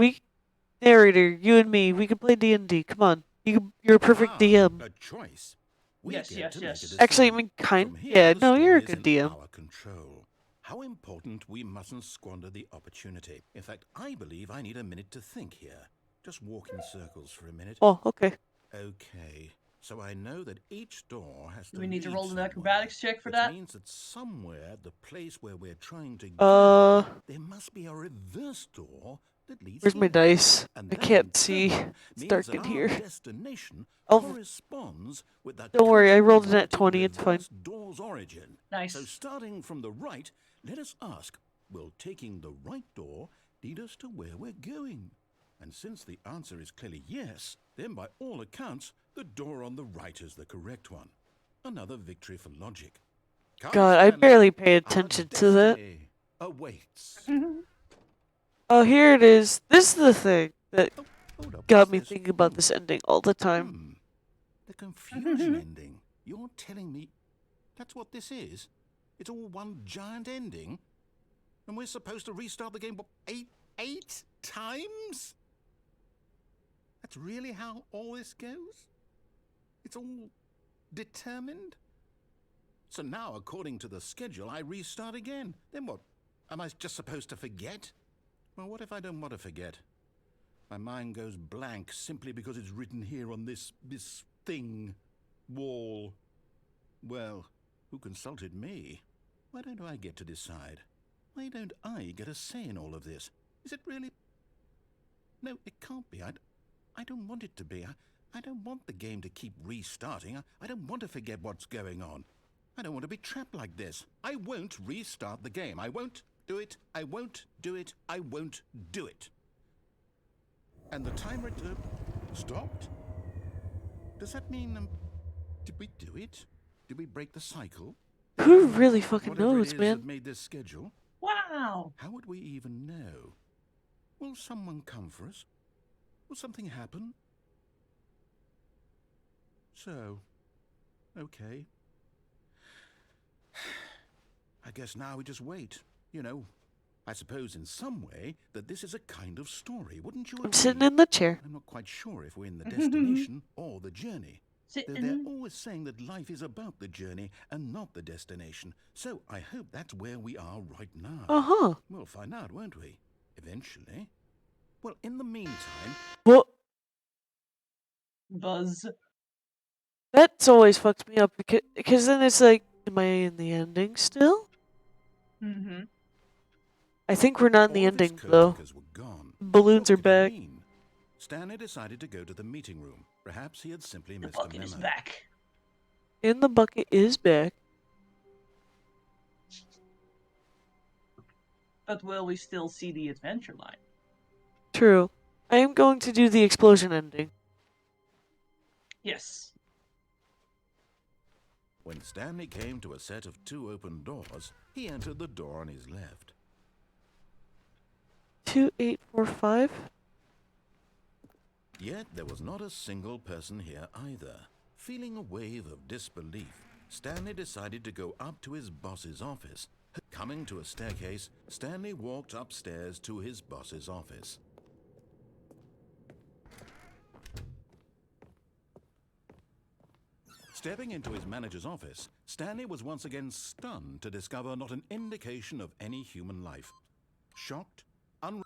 narrator, you and me, we can play D&D. Come on. You're a perfect DM. A choice. We Yes, get yes, to yes. make a Actually, I decision. mean, From here, yeah, the no, you're a story is good in DM. our control. How important we mustn't squander the opportunity. In fact, I believe I need a minute to think here. Just walk in circles for a minute. Oh, okay. Okay. So I know that each door has Do to we need to lead roll an somewhere, acrobatics check for which that? means that somewhere, the place where we're trying to Uh, go, there must be a reverse door that leads where's my here. dice? And I that, in can't see. turn, It's means dark that in our here. destination Oh, corresponds with the don't worry, I rolled a nat convoluted 20, it's fine. reverse door's origin. Nice. So starting from the right, let us ask, will taking the right door lead us to where we're going? And since the answer is clearly yes, then by all accounts, the door on the right is the correct one. Another victory for logic. Come, God, I Stanley, barely pay our attention to that. destiny awaits. Oh, here it is. This is the thing that Oh, hold up, got what's me this? thinking about this ending all the time. The confusion ending. You're telling me that's what this is? It's all one giant ending? And we're supposed to restart the game, what, eight times? That's really how all this goes? It's all determined? So now, according to the schedule, I restart again. Then what? Am I just supposed to forget? Well, what if I don't want to forget? My mind goes blank simply because it's written here on this thing, wall. Well, who consulted me? Why don't I get to decide? Why don't I get a say in all of this? Is it really? No, it can't be. I don't want it to be. I don't want the game to keep restarting. I don't want to forget what's going on. I don't want to be trapped like this. I won't restart the game. I won't do it. I won't do it. I won't do it. And the timer stopped? Does that mean, did we do it? Did we break the cycle? Who really fucking Whatever knows, it is man? that made this schedule, Wow. how would we even know? Will someone come for us? Will something happen? So, okay. I guess now we just wait. You know, I suppose in some way that this is a kind of story, wouldn't you agree? I'm sitting in the chair. I'm not quite sure if we're in the destination or the journey. Though they're Sitting. always saying that life is about the journey and not the destination. So I hope that's where we are right now. Uh-huh. We'll find out, won't we? Eventually. Well, in the meantime... Well, Buzz. that's always fucked me up because then it's like, am I in the ending still? Mm-hmm. I think we're not in the all of its ending, though. co-workers were gone. Balloons What are could it back. mean? Stanley decided to go to the meeting room. Perhaps he had simply The missed a bucket is memo. back. And the bucket is back. But will we still see the adventure line? True. I am going to do the explosion ending. Yes. When Stanley came to a set of 2 open doors, he entered the door on his left. 2845? Yet there was not a single person here either. Feeling a wave of disbelief, Stanley decided to go up to his boss's office. Coming to a staircase, Stanley walked upstairs to his boss's office. Stepping into his manager's office, Stanley was once again stunned to discover not an indication of any human life. Shocked,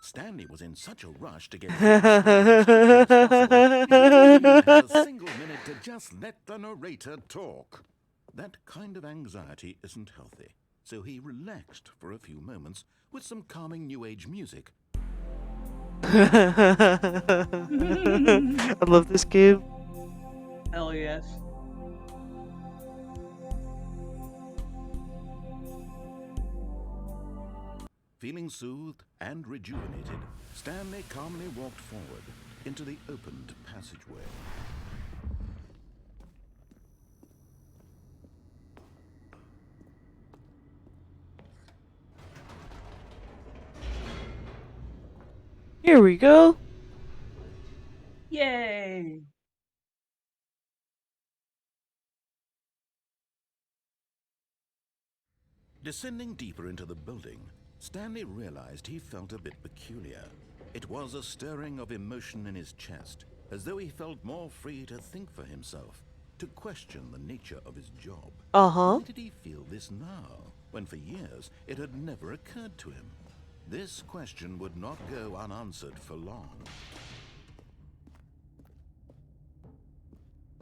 Stanley was in such a rush to get as possible, he didn't even have a single minute to just let the narrator talk. That kind of anxiety isn't healthy, so he relaxed for a few moments with some calming New Age music. I love this game. Hell yes. Feeling soothed and rejuvenated, Stanley calmly walked forward into the opened passageway. Here we go. Yay! Descending deeper into the building, Stanley realized he felt a bit peculiar. It was a stirring of emotion in his chest, as though he felt more free to think for himself, to question the nature of his job. Uh-huh. Why did he feel this now, when for years it had never occurred to him? This question would not go unanswered for long.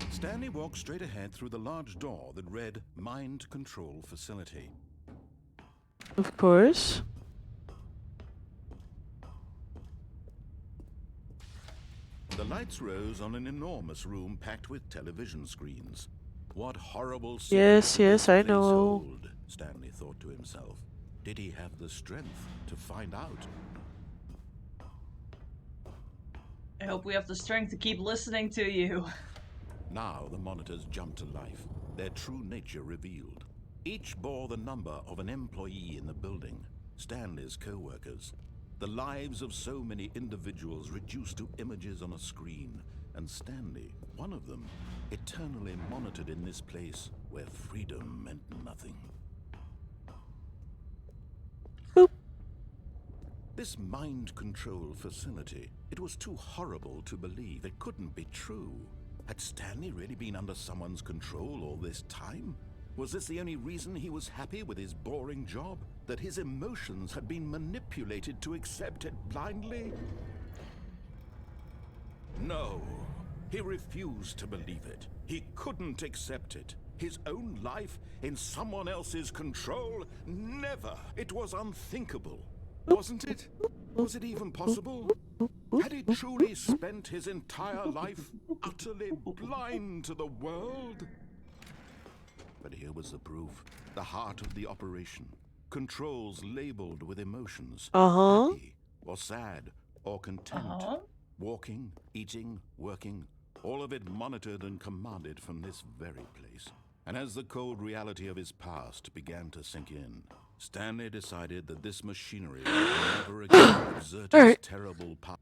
Stanley walked straight ahead through the large door that read Mind Control Facility. Of course. The lights rose on an enormous room packed with television screens. What horrible Yes, secret yes, did I this place know. hold? Stanley thought to himself. Did he have the strength to find out? I hope we have the strength to keep listening to you. Now the monitors jumped to life, their true nature revealed. Each bore the number of an employee in the building, Stanley's co-workers. The lives of so many individuals reduced to images on a screen, and Stanley, one of them, eternally monitored in this place where freedom meant nothing. Boop. This mind control facility, it was too horrible to believe. It couldn't be true. Had Stanley really been under someone's control all this time? Was this the only reason he was happy with his boring job? That his emotions had been manipulated to accept it blindly? No, he refused to believe it. He couldn't accept it. His own life in someone else's control? Never! It was unthinkable. Wasn't it? Was it even possible? Had he truly spent his entire life utterly blind to the world? But here was the proof. The heart of the operation. Controls labeled with emotions. Uh-huh. Happy, or sad, or content. Walking, eating, working. All of it monitored and commanded from this very place. And as the cold reality of his past began to sink in, Stanley decided that this machinery would never again exert its terrible power.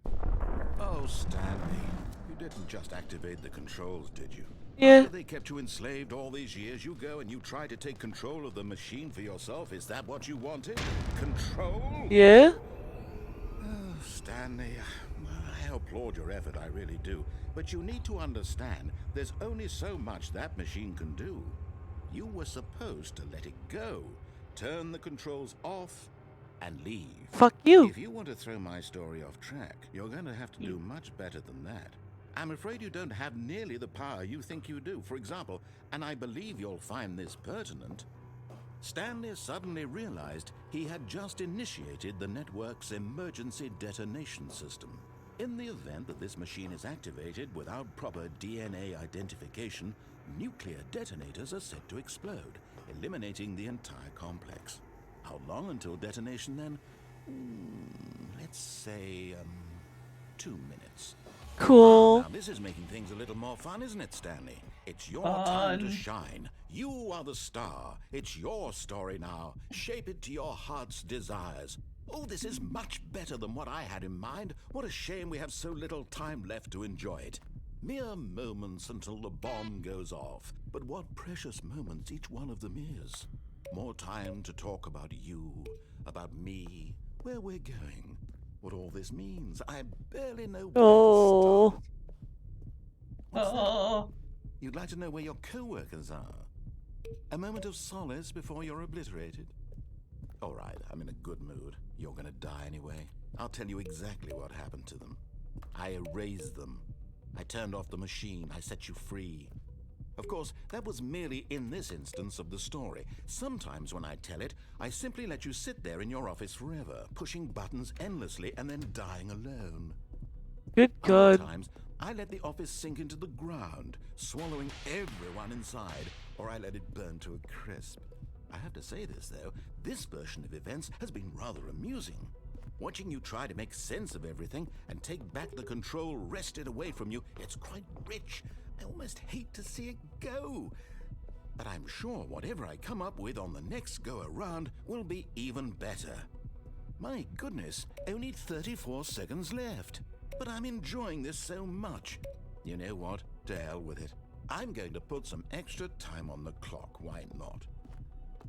Oh, Stanley, you didn't just activate the controls, did you? Yeah. After they kept you enslaved all these years, you go and you try to take control of the machine for yourself. Is that what you wanted? Control? Yeah? Oh, Stanley, I applaud your effort, I really do. But you need to understand, there's only so much that machine can do. You were supposed to let it go. Turn the controls off and leave. Fuck you. If you want to throw my story off track, you're going to have to do much better than that. I'm afraid you don't have nearly the power you think you do. For example, and I believe you'll find this pertinent, Stanley suddenly realized he had just initiated the network's emergency detonation system. In the event that this machine is activated without proper DNA identification, nuclear detonators are set to explode, eliminating the entire complex. How long until detonation then? Let's say, 2 minutes. Cool. Now this is making things a little more fun, isn't it, Stanley? It's your time to Fun. shine. You are the star. It's your story now. Shape it to your heart's desires. Oh, this is much better than what I had in mind. What a shame we have so little time left to enjoy it. Mere moments until the bomb goes off. But what precious moments each one of them is. More time to talk about you, about me, where we're going, what all this means. I barely know where Oh. to start. What's that? Oh. You'd like to know where your co-workers are? A moment of solace before you're obliterated? All right, I'm in a good mood. You're gonna die anyway. I'll tell you exactly what happened to them. I erased them. I turned off the machine. I set you free. Of course, that was merely in this instance of the story. Sometimes when I tell it, I simply let you sit there in your office forever, pushing buttons endlessly and then dying alone. Good Other God. times, I let the office sink into the ground, swallowing everyone inside, or I let it burn to a crisp. I have to say this, though, this version of events has been rather amusing. Watching you try to make sense of everything and take back the control wrested away from you, it's quite rich. I almost hate to see it go. But I'm sure whatever I come up with on the next go-around will be even better. My goodness, only 34 seconds left. But I'm enjoying this so much. You know what? To hell with it. I'm going to put some extra time on the clock, why not?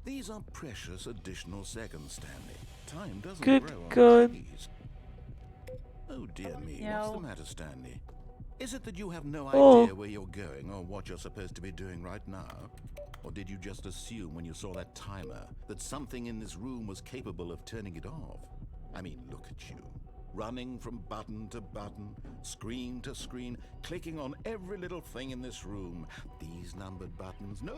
These are precious additional seconds, Stanley. Time doesn't Good grow on God. trees. Oh dear me, Meow. what's the matter, Stanley? Is it that you have no Oh. idea where you're going or what you're supposed to be doing right now? Or did you just assume when you saw that timer that something in this room was capable of turning it off? I mean, look at you. Running from button to button, screen to screen, clicking on every little thing in this room. These numbered buttons, no,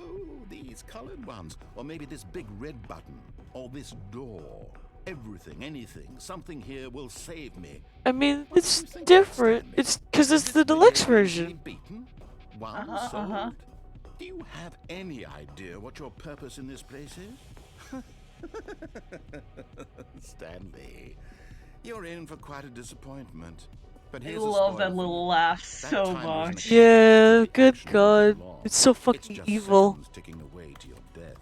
these colored ones. Or maybe this big red button, or this door. Everything, anything, something here will save me. I mean, What it's do you think of it, different. Stanley? It's because Is it's this the video deluxe game version. easily beaten? Well, Uh-huh, sold. uh-huh. Do you have any idea what your purpose in this place is? Stanley, you're in for quite a disappointment. But I here's a love that spoiler for little you. laugh That so timer isn't much. Yeah, The good action won't God. take long. It's so It's fucking just evil. seconds ticking away to your death.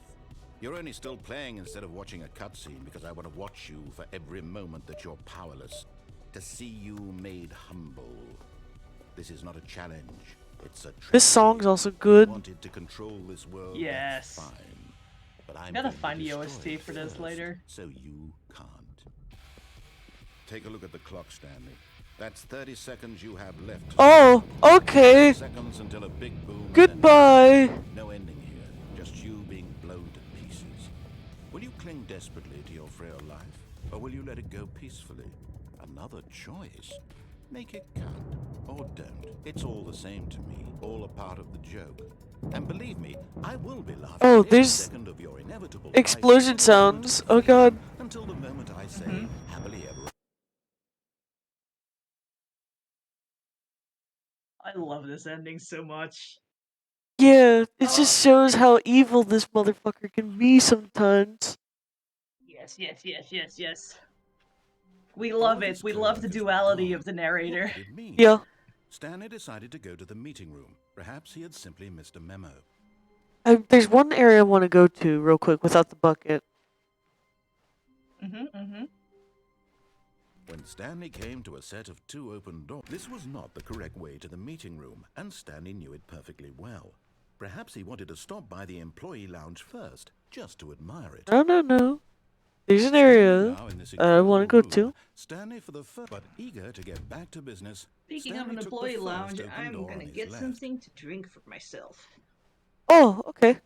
You're only still playing instead of watching a cutscene because I want to watch you for every moment that you're powerless. To see you made humble. This is not a challenge. It's a This song's tragedy. also You good. wanted to control this world. Yes. That's fine. But I'm Gotta going to find the destroy OST it for this first, later. so you can't. Take a look at the clock, Stanley. That's 30 seconds you have left. Oh, okay. 30 seconds until a big boom. and then Goodbye. no ending here, just you being blown to pieces. Will you cling desperately to your frail life, or will you let it go peacefully? Another choice. Make it count, or don't. It's all the same to me, all a part of the joke. And believe me, I will be laughing Oh, at every there's second of your inevitable explosion life from the moment sounds. of Oh defeat God. until the moment I say, Mhm. happily ever. I love this ending so much. Yeah, it just shows how evil this motherfucker can be sometimes. Yes. We All love of it. his We love the co-workers were duality gone. of the narrator. What could it mean? Yeah. Stanley decided to go to the meeting room. Perhaps he had simply missed a memo. There's one area I want to go to real quick without the bucket. Mm-hmm. When Stanley came to a set of 2 open doors, this was not the correct way to the meeting room, and Stanley knew it perfectly well. Perhaps he wanted to stop by the employee lounge first, just to admire it. No. There's an area Now in this I want to go incredible to. room, Stanley for the first, but eager to get back to business. Speaking Stanley of an took the employee first lounge, open I'm door gonna on his get left. something to drink for myself. Oh, okay.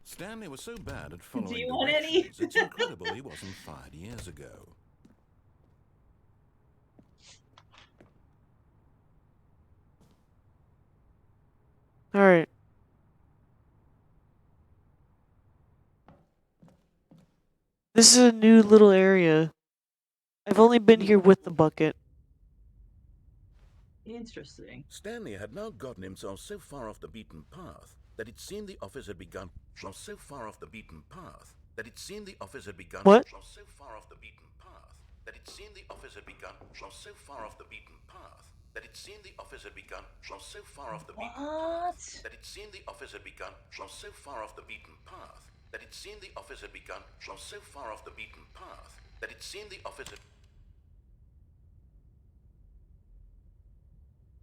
Stanley was so bad at following you want any? directions, it's incredible he wasn't fired years ago. Alright. This is a new little area. I've only been here with the bucket. Interesting. Stanley had now gotten himself so far off the beaten path that it seemed the office had begun. So far off the beaten path that it seemed the office had begun. What? So far off the beaten path that it seemed the office had begun. So far off the beaten path that it seemed the office had begun from so far off the beaten What? path that it seemed the office had begun from so far off the beaten path that it seemed the office had begun from so far off the beaten path that it seemed the office had.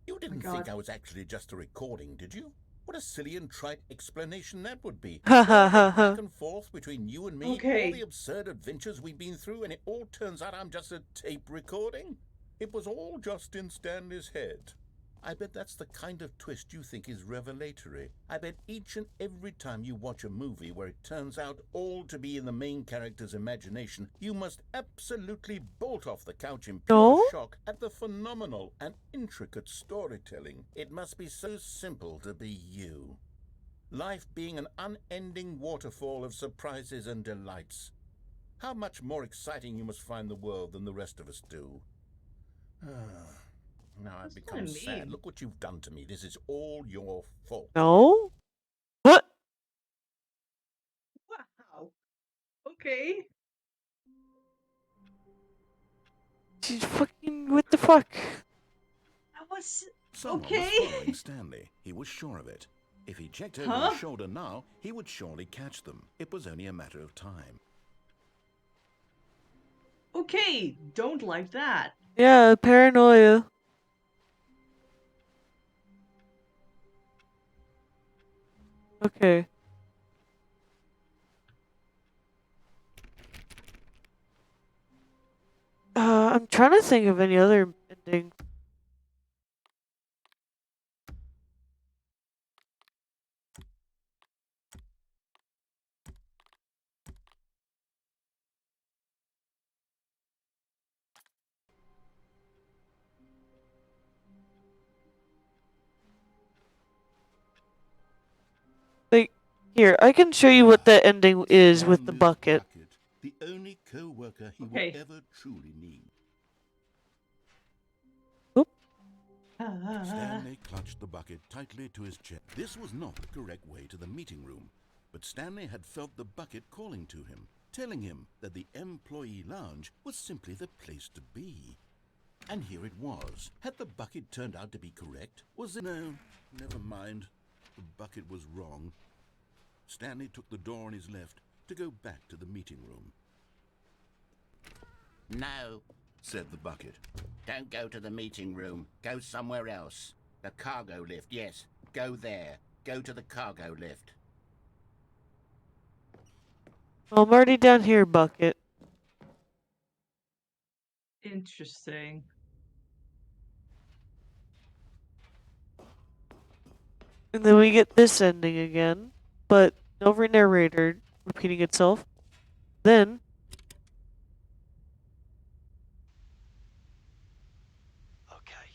You didn't God. think I was actually just a recording, did you? What a silly and trite explanation that would be. Ha ha ha Back ha. and forth between you and me, Okay. all the absurd adventures we've been through, and it all turns out I'm just a tape recording? It was all just in Stanley's head. I bet that's the kind of twist you think is revelatory. I bet each and every time you watch a movie where it turns out all to be in the main character's imagination, you must absolutely bolt off the couch in pure No? shock at the phenomenal and intricate storytelling. It must be so simple to be you. Life being an unending waterfall of surprises and delights. How much more exciting you must find the world than the rest of us do. Now I've That's become kinda sad. mean. Look what you've done to me. This is all your fault. No? What? Wow. Okay. She's fucking. What the fuck? That was Someone okay. was following Stanley. He was sure of it. If he checked over Huh? his shoulder now, he would surely catch them. It was only a matter of time. Okay. Don't like that. Yeah, paranoia. Okay. I'm trying to think of any other ending. Like, here, I can show you what the ending is with the Stanley's bucket. The only co-worker he Okay. will ever truly need. Ah. Stanley clutched the bucket tightly to his chest. This was not the correct way to the meeting room, but Stanley had felt the bucket calling to him, telling him that the employee lounge was simply the place to be. And here it was. Had the bucket turned out to be correct? Was it? No, never mind. The bucket was wrong. Stanley took the door on his left to go back to the meeting room. No, Said the bucket. don't go to the meeting room. Go somewhere else. The cargo lift, yes. Go there. Go to the cargo lift. I'm already down here, bucket. Interesting. And then we get this ending again, but no narrator repeating itself. Then Okay,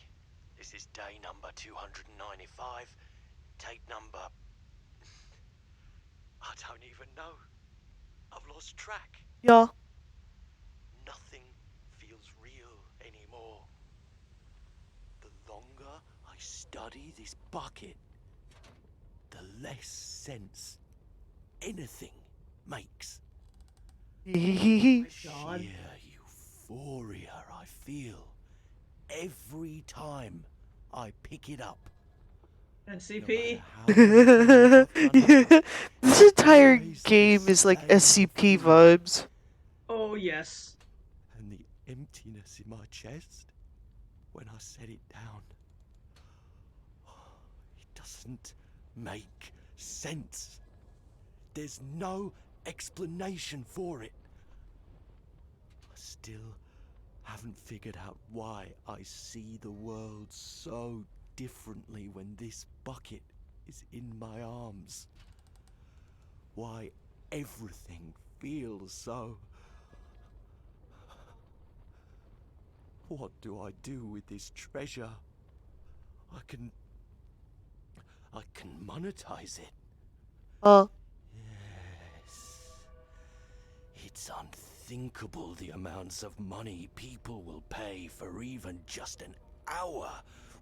this is day number 295. Tape number. I don't even know. I've lost track. yeah. Nothing feels real anymore. The longer I study this bucket, the less sense anything makes. God. Sheer euphoria I feel every time I pick it up. No SCP. matter how many times I've done it, This entire always the game is like same SCP feeling. vibes. Oh yes. And the emptiness in my chest when I set it down. It doesn't make sense. There's no explanation for it. I still haven't figured out why I see the world so differently when this bucket is in my arms. Why everything feels so. What do I do with this treasure? I can monetize it. Yes. It's unthinkable the amounts of money people will pay for even just an hour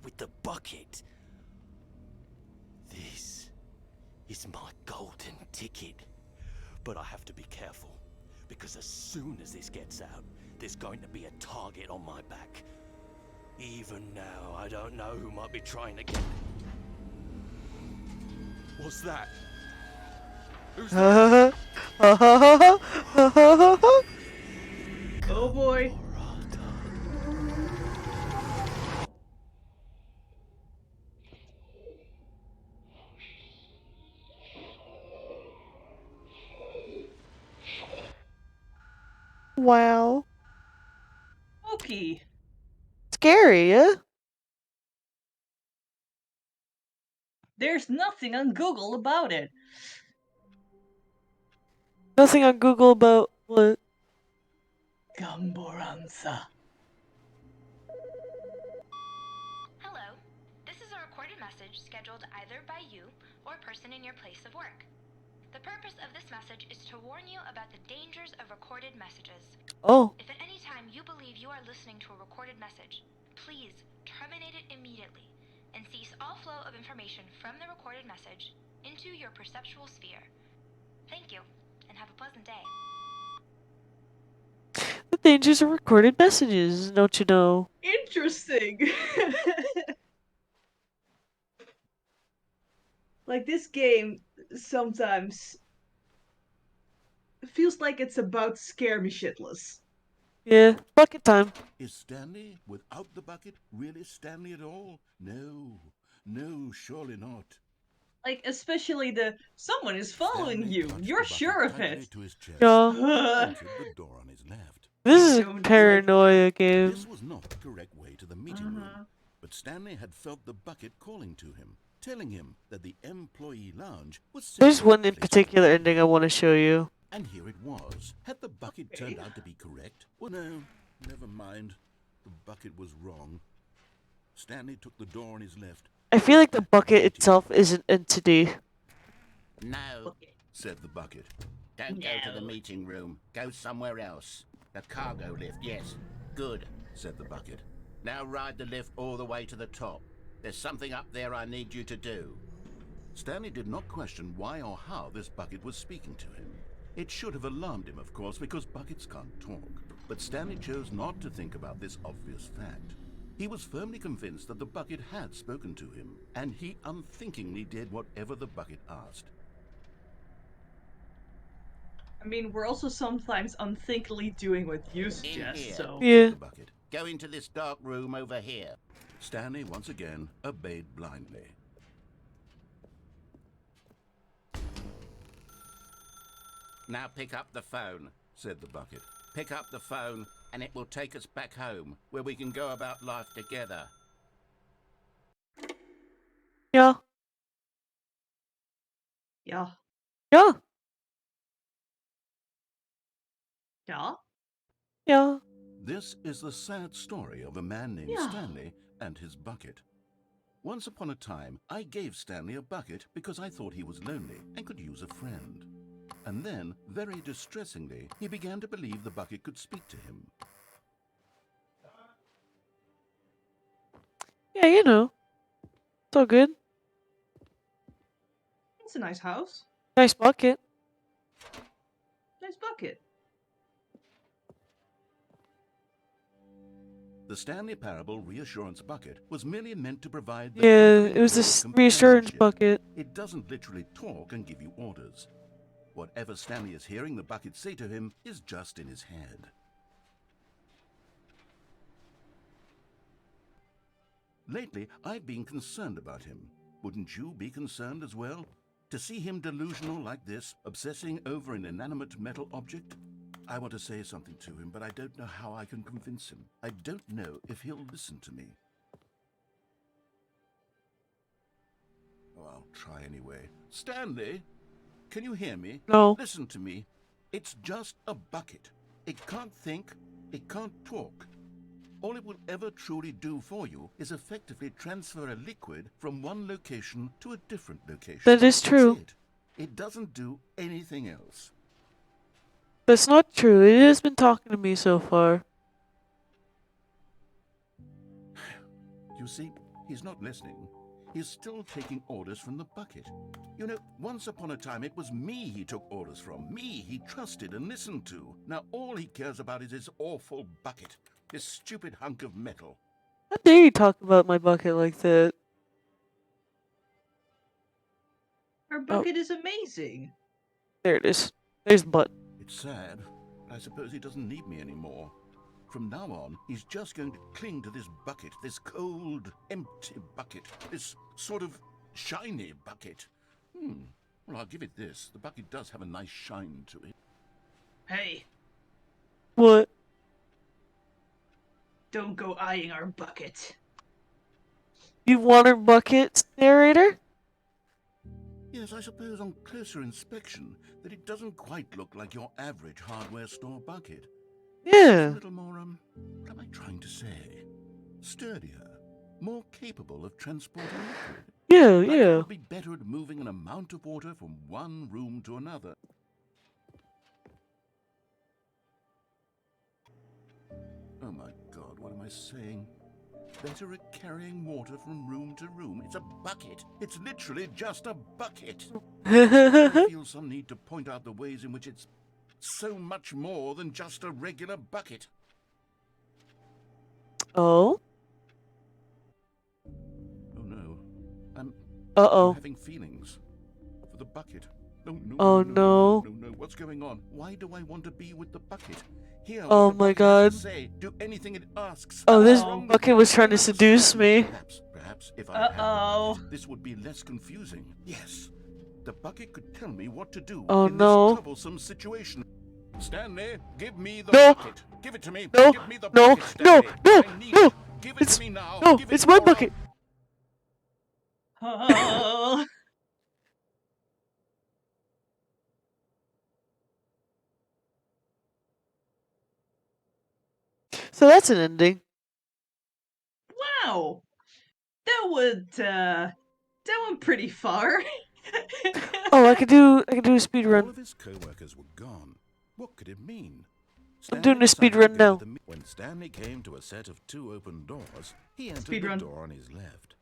with the bucket. This is my golden ticket. But I have to be careful, because as soon as this gets out, there's going to be a target on my back. Even now, I don't know who might be trying to get... What's that? Who's that? Oh boy. Wow. Okay. Scary, yeah? There's nothing on Google about it. Nothing on Google about what? Gamboranza. Hello. This is a recorded message scheduled either by you or a person in your place of work. The purpose of this message is to warn you about the dangers of recorded messages. Oh. If at any time you believe you are listening to a recorded message, please terminate it immediately and cease all flow of information from the recorded message into your perceptual sphere. Thank you, and have a pleasant day. The dangers of recorded messages, don't you know? Interesting. Like, this game sometimes feels like it's about to scare me shitless. Yeah. Bucket time. Is Stanley, without the bucket, really Stanley at all? No. No, surely not. Like, especially someone is following Stanley you. clutched You're the bucket sure of tightly it. to his chest Yeah. and entered the door on his left. This is a Don't do it. paranoia game. This was not the correct way to the meeting room, but Stanley had felt the bucket calling to him, telling him that the employee lounge was There's simply a one in place to particular be. ending I want to show you. And here it was. Had the bucket Okay. turned out to be correct? Well, no, never mind. The bucket was wrong. Stanley took the door on his left. I feel like the bucket itself is an entity. No, said the bucket. Don't go to the No. meeting room. Go somewhere else. The cargo lift, yes. Good, said the bucket. Now ride the lift all the way to the top. There's something up there I need you to do. Stanley did not question why or how this bucket was speaking to him. It should have alarmed him, of course, because buckets can't talk. But Stanley chose not to think about this obvious fact. He was firmly convinced that the bucket had spoken to him, and he unthinkingly did whatever the bucket asked. I mean, we're also sometimes unthinkingly doing what you suggest, here. so. Yeah. Said the bucket. Go into this dark room over here. Stanley once again obeyed blindly. Now pick up the phone, said the bucket. Pick up the phone and it will take us back home, where we can go about life together. Yeah. Yeah. Yeah. Yeah. Yeah. This is the sad story of a man named Yeah. Stanley and his bucket. Once upon a time, I gave Stanley a bucket because I thought he was lonely and could use a friend. And then, very distressingly, he began to believe the bucket could speak to him. Yeah, you know. It's all good. It's a nice house. Nice bucket. Nice bucket. The Stanley Parable Reassurance Bucket was merely meant to provide the Yeah, comforting it was word this of reassurance companionship. bucket. It doesn't literally talk and give you orders. Whatever Stanley is hearing the bucket say to him is just in his head. Lately, I've been concerned about him. Wouldn't you be concerned as well? To see him delusional like this, obsessing over an inanimate metal object? I want to say something to him, but I don't know how I can convince him. I don't know if he'll listen to me. Oh, I'll try anyway. Stanley, can you hear me? No. Listen to me. It's just a bucket. It can't think, it can't talk. All it will ever truly do for you is effectively transfer a liquid from one location to a different location. That is That's true. it. It doesn't do anything else. That's not true. It has been talking to me so far. You see, he's not listening. He's still taking orders from the bucket. You know, once upon a time it was me he took orders from. Me he trusted and listened to. Now all he cares about is his awful bucket. This stupid hunk of metal. How dare you talk about my bucket like that? Our bucket is amazing. There it is. There's the button. It's sad, but I suppose he doesn't need me anymore. From now on, he's just going to cling to this bucket, this cold, empty bucket, this sort of shiny bucket. Well, I'll give it this. The bucket does have a nice shine to it. Hey, What? don't go eyeing our bucket. You want our bucket, narrator? Yes, I suppose on closer inspection that it doesn't quite look like your average hardware store bucket. It's a Yeah. little more, what am I trying to say? Sturdier, more capable of transporting liquid. Yeah, Like it yeah. would be better at moving an amount of water from one room to another. Oh my God, what am I saying? Better at carrying water from room to room. It's a bucket. It's literally just a bucket. I feel some need to point out the ways in which it's so much more than just a regular bucket. Oh? Oh no. I'm Uh-oh. having feelings for the bucket. No, no, Oh, no, no, no. no, no, no. What's going on? Why do I want to be with the bucket? Hear Oh what the my bucket has God. to say. Do anything it asks. Oh, this Uh-oh. bucket was trying to seduce me. Perhaps if I had the Uh-oh. bucket, this would be less confusing. Yes. The bucket could tell me what to do Oh, in no. this troublesome situation. Stanley, give me the No. bucket. Give it to me. No, Give me the no, bucket, no, Stanley. no, I need no. it. Give it It's- to me now. No, Give it it's my or I'll- bucket. Oh. So that's an ending. Wow. That went pretty far. Oh, I could do a speed All run. of his co-workers were gone. What could it mean? I'm doing a speed decided to run go now. to the When Stanley came to a set of 2 open doors, he entered Speed the run. door on his left.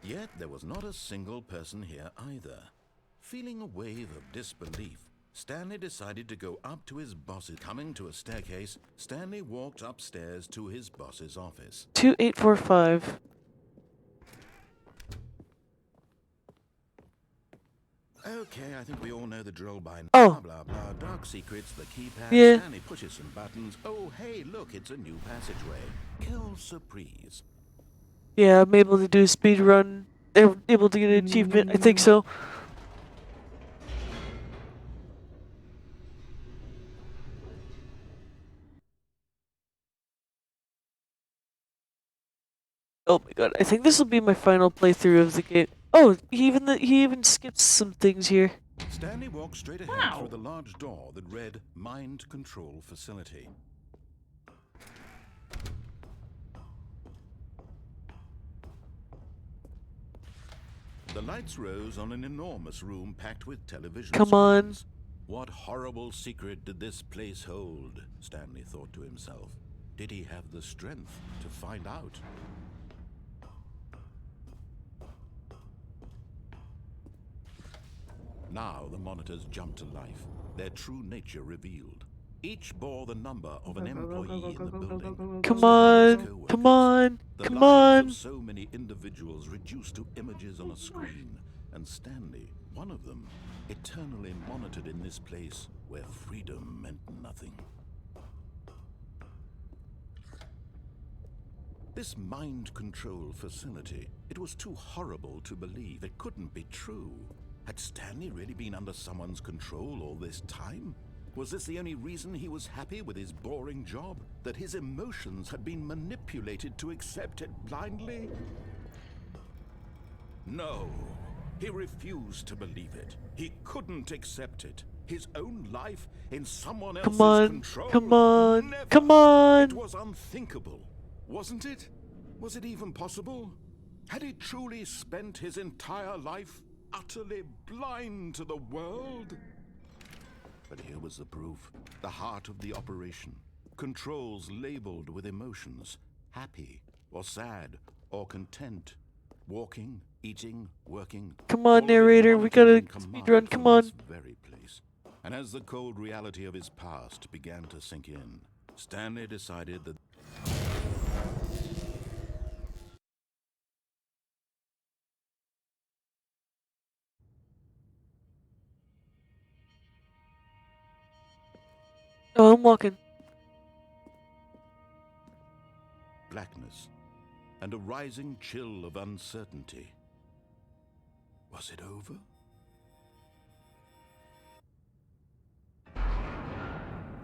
Yet there was not a single person here either. Feeling a wave of disbelief, Stanley decided to go up to his boss's. Coming to a staircase, Stanley walked upstairs to his boss's office. 2845. Okay, I think we all know the drill by now. Oh. Blah, blah, blah. Dark secrets, the keypad. Yeah. Stanley pushes some buttons. Oh, hey, look, it's a new passageway. Kill surprise. Yeah, I'm able to do a speed run. I'm able to get an achievement. I think so. Oh my God! I think this will be my final playthrough of the game. Oh, he even skips some things here. Stanley walked straight ahead Wow. through the large door that read Mind Control Facility. The lights rose on an enormous room packed with television Come on. screens. What horrible secret did this place hold? Stanley thought to himself. Did he have the strength to find out? Now the monitors jumped to life, their true nature revealed. Each bore the number of an employee in the building. Come Stanley's on, co-workers. come on, The come lives on. of so many individuals reduced to images on a screen, and Stanley, one of them, eternally monitored in this place where freedom meant nothing. This mind control facility, it was too horrible to believe. It couldn't be true. Had Stanley really been under someone's control all this time? Was this the only reason he was happy with his boring job? That his emotions had been manipulated to accept it blindly? No. He refused to believe it. He couldn't accept it. His own life in someone else's Come on, control? come on, Never. come on. It was unthinkable, wasn't it? Was it even possible? Had he truly spent his entire life utterly blind to the world? But here was the proof. The heart of the operation. Controls labeled with emotions. Happy, or sad, or content. Walking, eating, working. Come on, all of it narrator, we monitored gotta and speedrun, commanded come from on. this very place. And as the cold reality of his past began to sink in, Stanley decided that Oh, I'm walking. blackness and a rising chill of uncertainty. Was it over?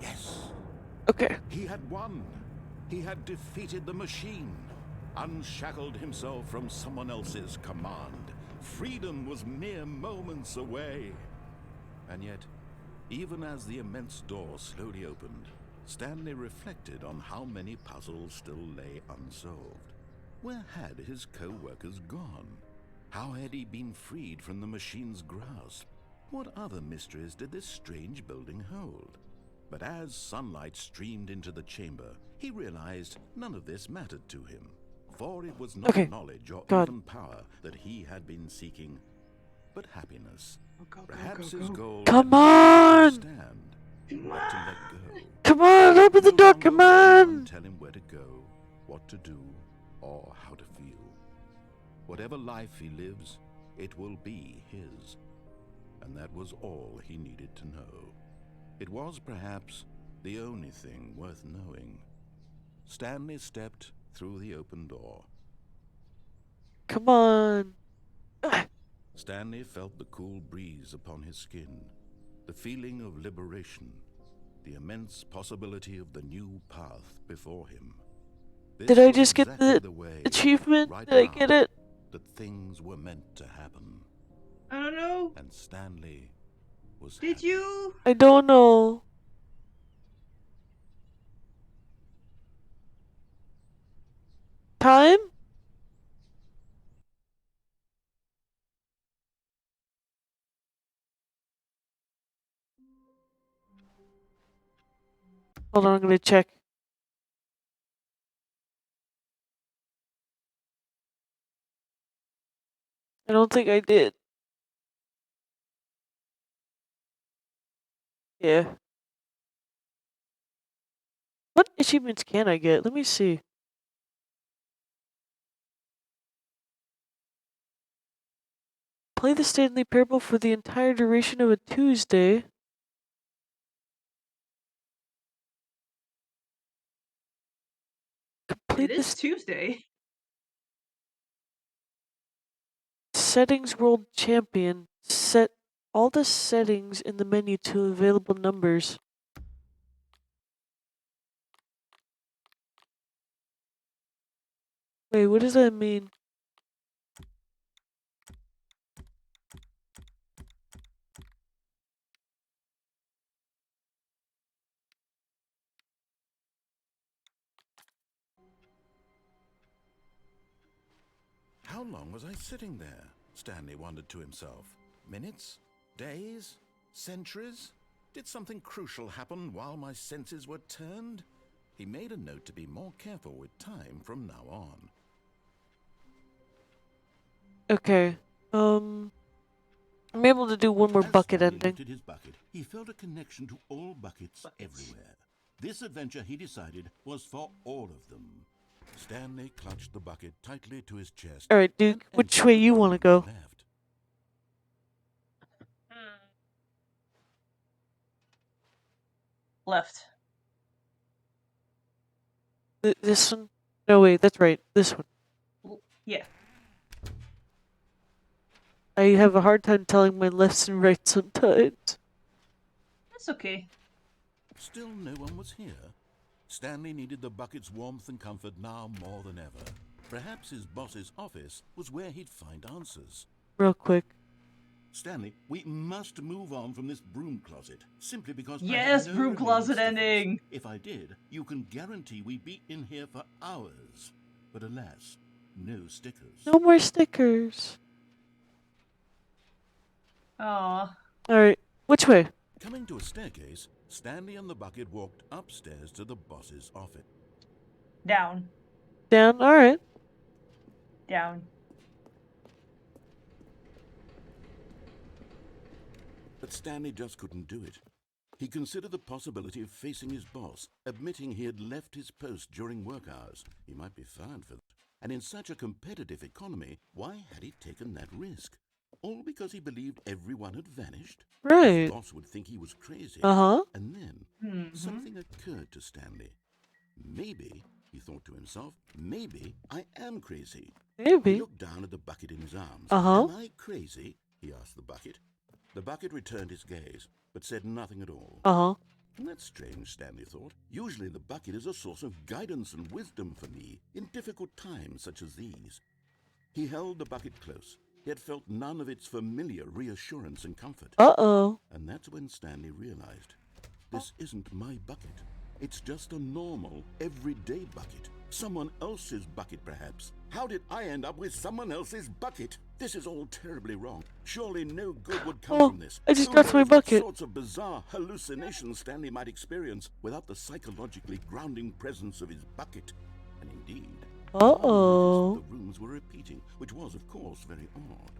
Yes. Okay. He had won. He had defeated the machine, unshackled himself from someone else's command. Freedom was mere moments away. And yet, even as the immense door slowly opened, Stanley reflected on how many puzzles still lay unsolved. Where had his co-workers gone? How had he been freed from the machine's grasp? What other mysteries did this strange building hold? But as sunlight streamed into the chamber, he realized none of this mattered to him. For it was not Okay. knowledge or God. even power that he had been seeking, but happiness. Go, go, Perhaps go, his go. goal Come had on! been to understand, not to let go. Come on, open the No door, longer come let anyone on! tell him where to go, what to do, or how to feel. Whatever life he lives, it will be his. And that was all he needed to know. It was perhaps the only thing worth knowing. Stanley stepped through the open door. Come on. Stanley felt the cool breeze upon his skin, the feeling of liberation, the immense possibility of the new path before him. This Did I was just get exactly the way, achievement? right Did I now, get it? that things were meant to happen. I don't know. And Stanley was Did happy. you? I don't know. Time? Hold on, I'm gonna check. I don't think I did. Yeah. What achievements can I get? Let me see. Play the Stanley Parable for the entire duration of a Tuesday. It Complete is the Tuesday. settings world champion. Set all the settings in the menu to available numbers. Wait, what does that mean? How long was I sitting there? Stanley wondered to himself. Minutes? Days? Centuries? Did something crucial happen while my senses were turned? He made a note to be more careful with time from now on. Okay. I'm able to do one more As bucket Stanley ending. lifted his bucket, he felt a connection to all buckets everywhere. This adventure, he decided, was for all of them. Stanley clutched the bucket tightly to his chest. Alright, Duke, and which entered way the you room want to on go? his left. Left. This one? No, wait, that's right. This one. Yeah. I have a hard time telling my lefts and rights sometimes. That's okay. Still no one was here. Stanley needed the bucket's warmth and comfort now more than ever. Perhaps his boss's office was where he'd find answers. Real quick. Stanley, we must move on from this broom closet, simply because Yes, I have no broom remaining closet stickers. ending. If I did, you can guarantee we'd be in here for hours. But alas, no stickers. No more stickers. Aw. Alright, which way? Coming to a staircase, Stanley and the bucket walked upstairs to the boss's office. Down. Down? Alright. Down. But Stanley just couldn't do it. He considered the possibility of facing his boss, admitting he had left his post during work hours. He might be fired for that. And in such a competitive economy, why had he taken that risk? All because he believed everyone had vanished? Right. His boss would think he was crazy. Uh-huh. And then something occurred to Stanley. Maybe, he thought to himself, maybe I am crazy. He Maybe. looked down at the bucket in his arms. Uh-huh. Am I crazy? He asked the bucket. The bucket returned his gaze, but said nothing at all. Uh-huh. That's strange, Stanley thought. Usually the bucket is a source of guidance and wisdom for me in difficult times such as these. He held the bucket close, yet felt none of its familiar reassurance and comfort. Uh-oh. And that's when Stanley realized, this isn't my bucket. It's just a normal, everyday bucket. Someone else's bucket, perhaps. How did I end up with someone else's bucket? This is all terribly wrong. Surely no good would come Oh, from this. I just Who dropped my knows what bucket. sorts of bizarre hallucinations Stanley might experience without the psychologically grounding presence of his bucket. And indeed, Uh-oh. the rooms were repeating, which was, of course, very odd.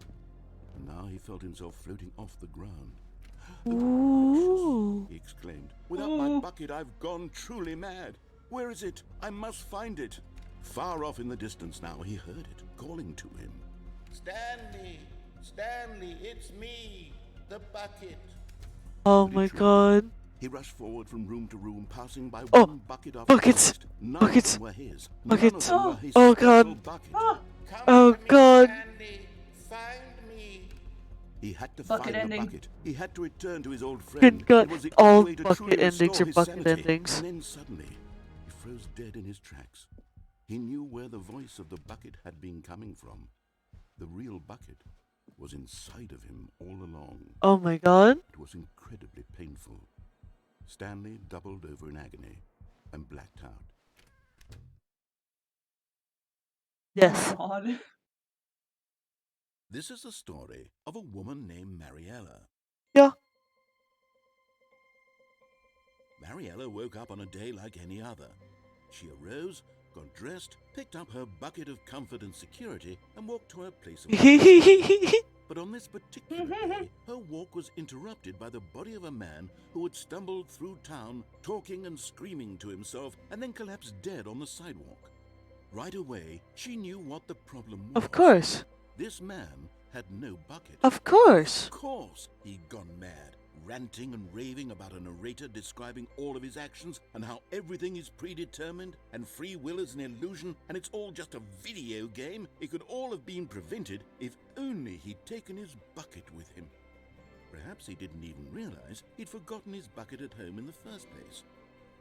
And now he felt himself floating off the ground. Ooh. He exclaimed, without my bucket, I've gone truly mad. Where is it? I must find it. Far off in the distance now, he heard it, calling to him. Stanley! Stanley, it's me, the bucket. Oh But my it god. He rushed forward from room to room, passing by Oh, one bucket after buckets, the next. None buckets, of them were his. buckets. None of them were his Oh, special God. bucket. Oh, Come Oh, to me, God. Stanley. Find me. He had to Bucket find ending. the bucket. He had to return to his old friend. Good God. It was the All only way to bucket truly endings restore are his bucket sanity. endings. And then suddenly, he froze dead in his tracks. He knew where the voice of the bucket had been coming from. The real bucket was inside of him all along. Oh my god. It was incredibly painful. Stanley doubled over in agony and blacked out. Yes. oh God. This is the story of a woman named Mariella. Yeah. Mariella woke up on a day like any other. She arose, got dressed, picked up her bucket of comfort and security, and walked to her place of work. But on this particular day, her walk was interrupted by the body of a man who had stumbled through town, talking and screaming to himself, and then collapsed dead on the sidewalk. Right away, she knew what the problem was. Of course. This man had no bucket. Of course. Of course, he'd gone mad, ranting and raving about a narrator describing all of his actions and how everything is predetermined and free will is an illusion and it's all just a video game. It could all have been prevented if only he'd taken his bucket with him. Perhaps he didn't even realize he'd forgotten his bucket at home in the first place.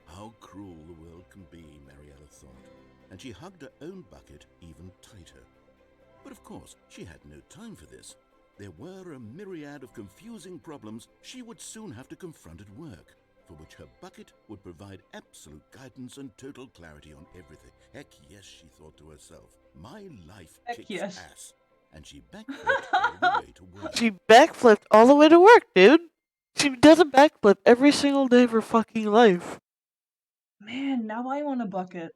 How cruel the world can be, Mariella thought, and she hugged her own bucket even tighter. But of course, she had no time for this. There were a myriad of confusing problems she would soon have to confront at work, for which her bucket would provide absolute guidance and total clarity on everything. Heck yes, she thought to herself. My life Heck kicks yes. ass. And she backflipped all the way to work. She backflipped all the way to work, dude. She does a backflip every single day of her fucking life. Man, now I want a bucket.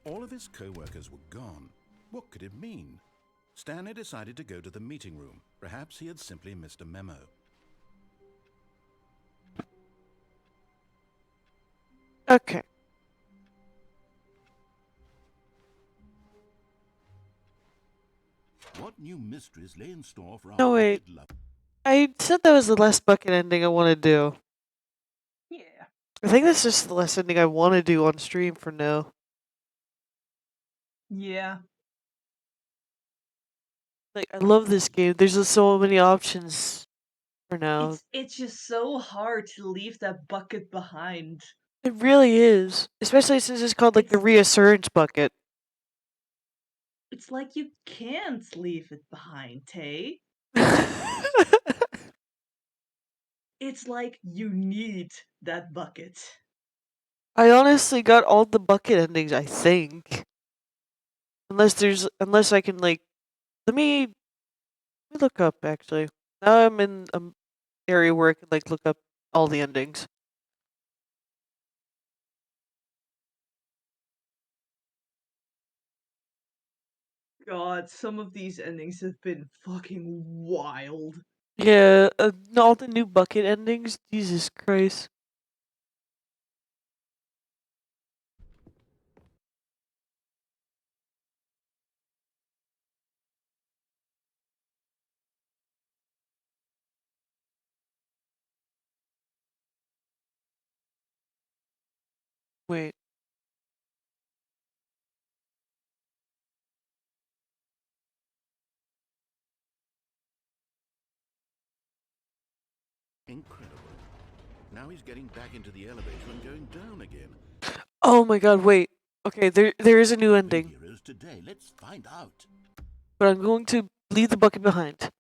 All of his co-workers were gone. What could it mean? Stanley decided to go to the meeting room. Perhaps he had simply missed a memo. Okay. What new mysteries lay in store for our No, wait. bucket love? I said that was the last bucket ending I want to do. Yeah. I think that's just the last ending I want to do on stream for now. Yeah. Like, I love this game. There's just so many options for now. It's just so hard to leave that bucket behind. It really is. Especially since it's called, like, the It's- reassurance bucket. It's like you can't leave it behind, Tay. It's like you need that bucket. I honestly got all the bucket endings, I think. Unless I can, like, let me look up, actually. Now I'm in an area where I can, like, look up all the endings. God, some of these endings have been fucking wild. Yeah, all the new bucket endings. Jesus Christ. Wait. Incredible. Now he's getting back into the elevator and going down again. Oh my god, wait. Okay, there is a new New ending, heroes today. Let's find out. but I'm going to leave the bucket behind.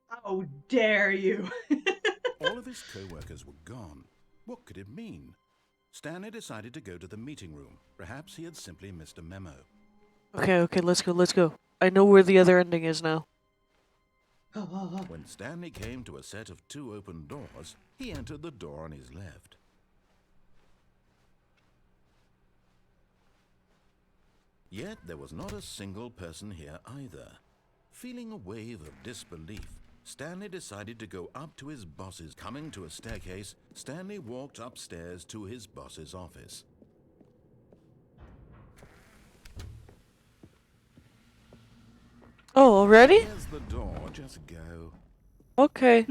How dare you? All of his co-workers were gone. What could it mean? Stanley decided to go to the meeting room. Perhaps he had simply missed a memo. Okay, let's go. I know where the other ending is now. When Stanley came to a set of 2 open doors, he entered the door on his left. Yet there was not a single person here either. Feeling a wave of disbelief, Stanley decided to go up to his boss's. Coming to a staircase, Stanley walked upstairs to his boss's office. Oh, already? Here's the door, just go. Okay.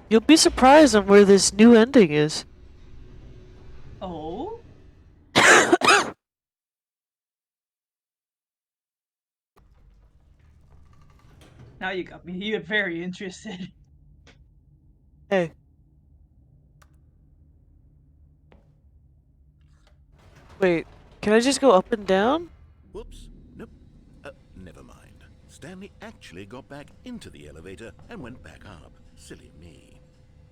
You'll be surprised on where this new ending is. Oh? Now you got me. You're very interested. Hey. Wait, can I just go up and down? Whoops. Nope. Never mind. Stanley actually got back into the elevator and went back up. Silly me.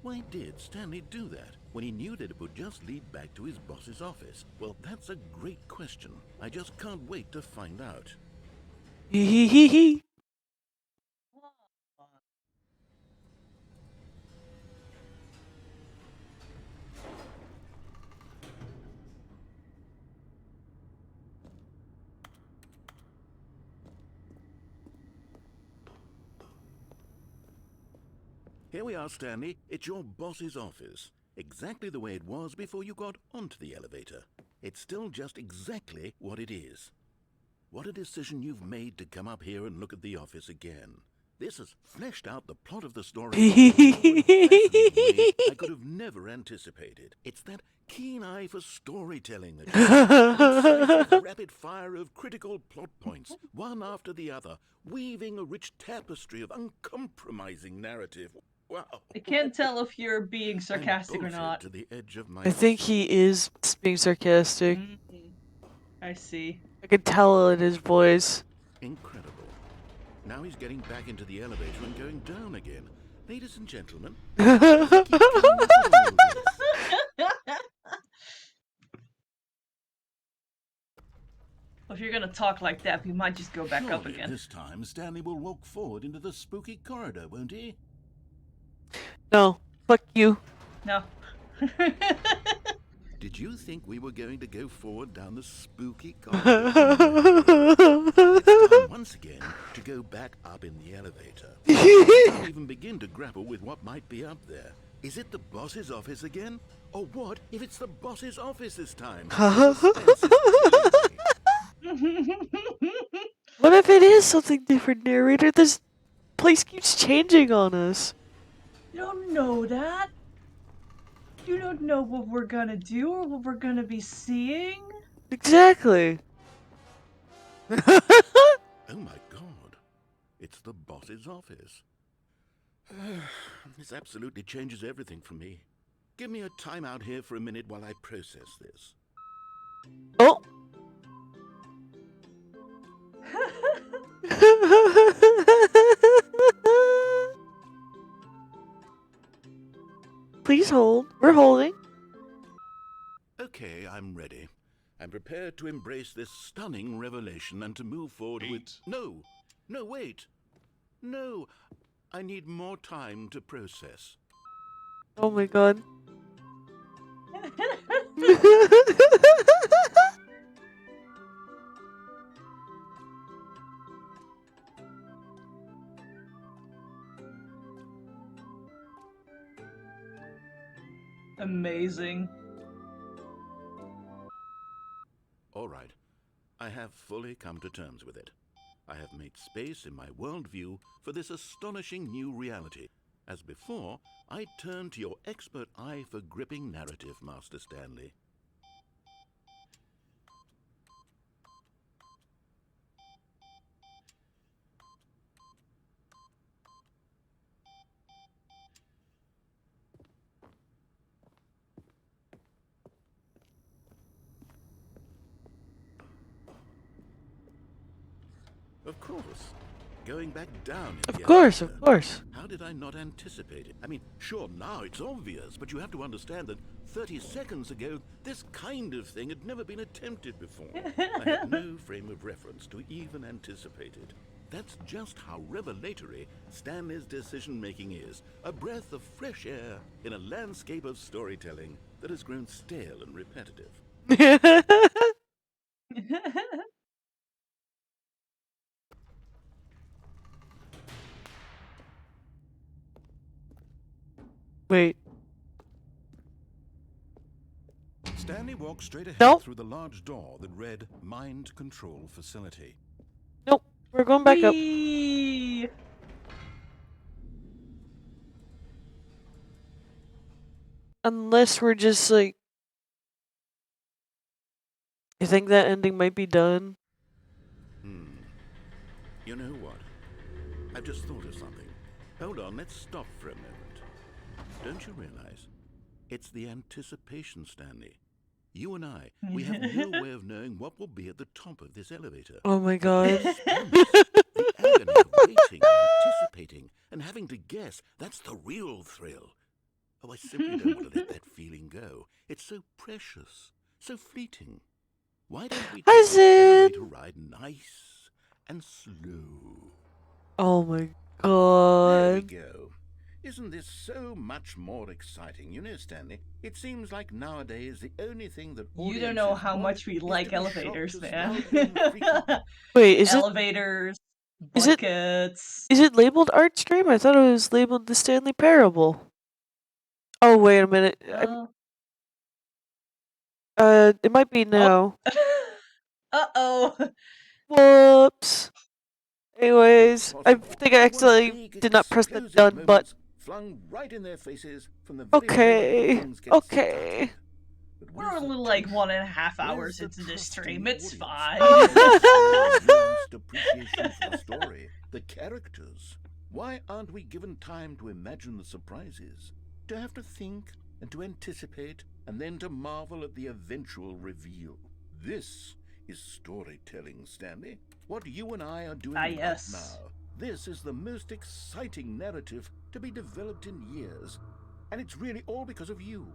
Why did Stanley do that when he knew that it would just lead back to his boss's office? Well, that's a great question. I just can't wait to find out. Hee hee hee. Here we are, Stanley. It's your boss's office. Exactly the way it was before you got onto the elevator. It's still just exactly what it is. What a decision you've made to come up here and look at the office again. This has fleshed out the plot of the story in a fascinating way I could have never anticipated. It's that keen eye for storytelling that concise rapid fire of critical plot points, one after the other, weaving a rich tapestry of uncompromising narrative. Wow. I can't tell if you're being I'm sarcastic or bullshit not. to the edge of my I think seat. he is being sarcastic. I see. I can tell in his voice. Incredible. Now he's getting back into the elevator and going down again. Ladies and gentlemen, keep coming with all of this. If you're gonna talk like that, we might just go back up Surely again. this time Stanley will walk forward into the spooky corridor, won't he? No, fuck you. No. Did you think we were going to go forward down the spooky corridor? It's time once again to go back up in the elevator. I can't even begin to grapple with what might be up there. Is it the boss's office again? Or what if it's the boss's office this time? The suspense is killing me. What if it is something different, narrator? This place keeps changing on us. You don't know that. You don't know what we're gonna do or what we're gonna be seeing. Exactly. Oh my god. It's the boss's office. This absolutely changes everything for me. Give me a time out here for a minute while I process this. Oh. Please hold. We're holding. Okay, I'm ready. I'm prepared to embrace this stunning revelation and to move forward with... No! No, wait! No! I need more time to process. Oh my god. Amazing. All right. I have fully come to terms with it. I have made space in my worldview for this astonishing new reality. As before, I turn to your expert eye for gripping narrative, Master Stanley. Of course. Going back down in Of the course, elevator. of course. How did I not anticipate it? I mean, sure, now it's obvious, but you have to understand that 30 seconds ago, this kind of thing had never been attempted before. I had no frame of reference to even anticipate it. That's just how revelatory Stanley's decision-making is. A breath of fresh air in a landscape of storytelling that has grown stale and repetitive. Wait. Stanley walked straight ahead Nope. through the large door that read Mind Control Facility. Nope. We're going back up. Whee! Unless we're just like... I think that ending might be done. You know what? I've just thought of something. Hold on, let's stop for a moment. Don't you realize? It's the anticipation, Stanley. You and I, we have no way of knowing what will be at the top of this elevator. Oh my god. Suspense, the agony of waiting and anticipating and having to guess, that's the real thrill. Oh, I simply don't want to let that feeling go. It's so precious, so fleeting. Why don't we Hi, take the elevator Sid. ride nice and slow? Oh my There we god. go. Isn't this so much more exciting? You know, Stanley, it seems like nowadays the only thing that You don't know audiences how want much we is to like be shocked elevators, as man. loudly and frequently. Wait, is it Elevators, is it- buckets. labeled art stream? I thought it was labeled the Stanley Parable. Oh wait a minute. It might be now. Uh-oh. Whoops. Anyways, I Possible. think I want accidentally big, did not press the explosive done button. moments flung right in their faces from the very moment Okay. things get Okay. started. But We're where's the only like truth? 1.5 Where's hours the into this trust in stream. the It's audience? fine. Where's the nuanced appreciation for the story, the characters? Why aren't we given time to imagine the surprises? To have to think and to anticipate and then to marvel at the eventual reveal. This is storytelling, Stanley. What you and I are doing right yes. now. This is the most exciting narrative to be developed in years. And it's really all because of you.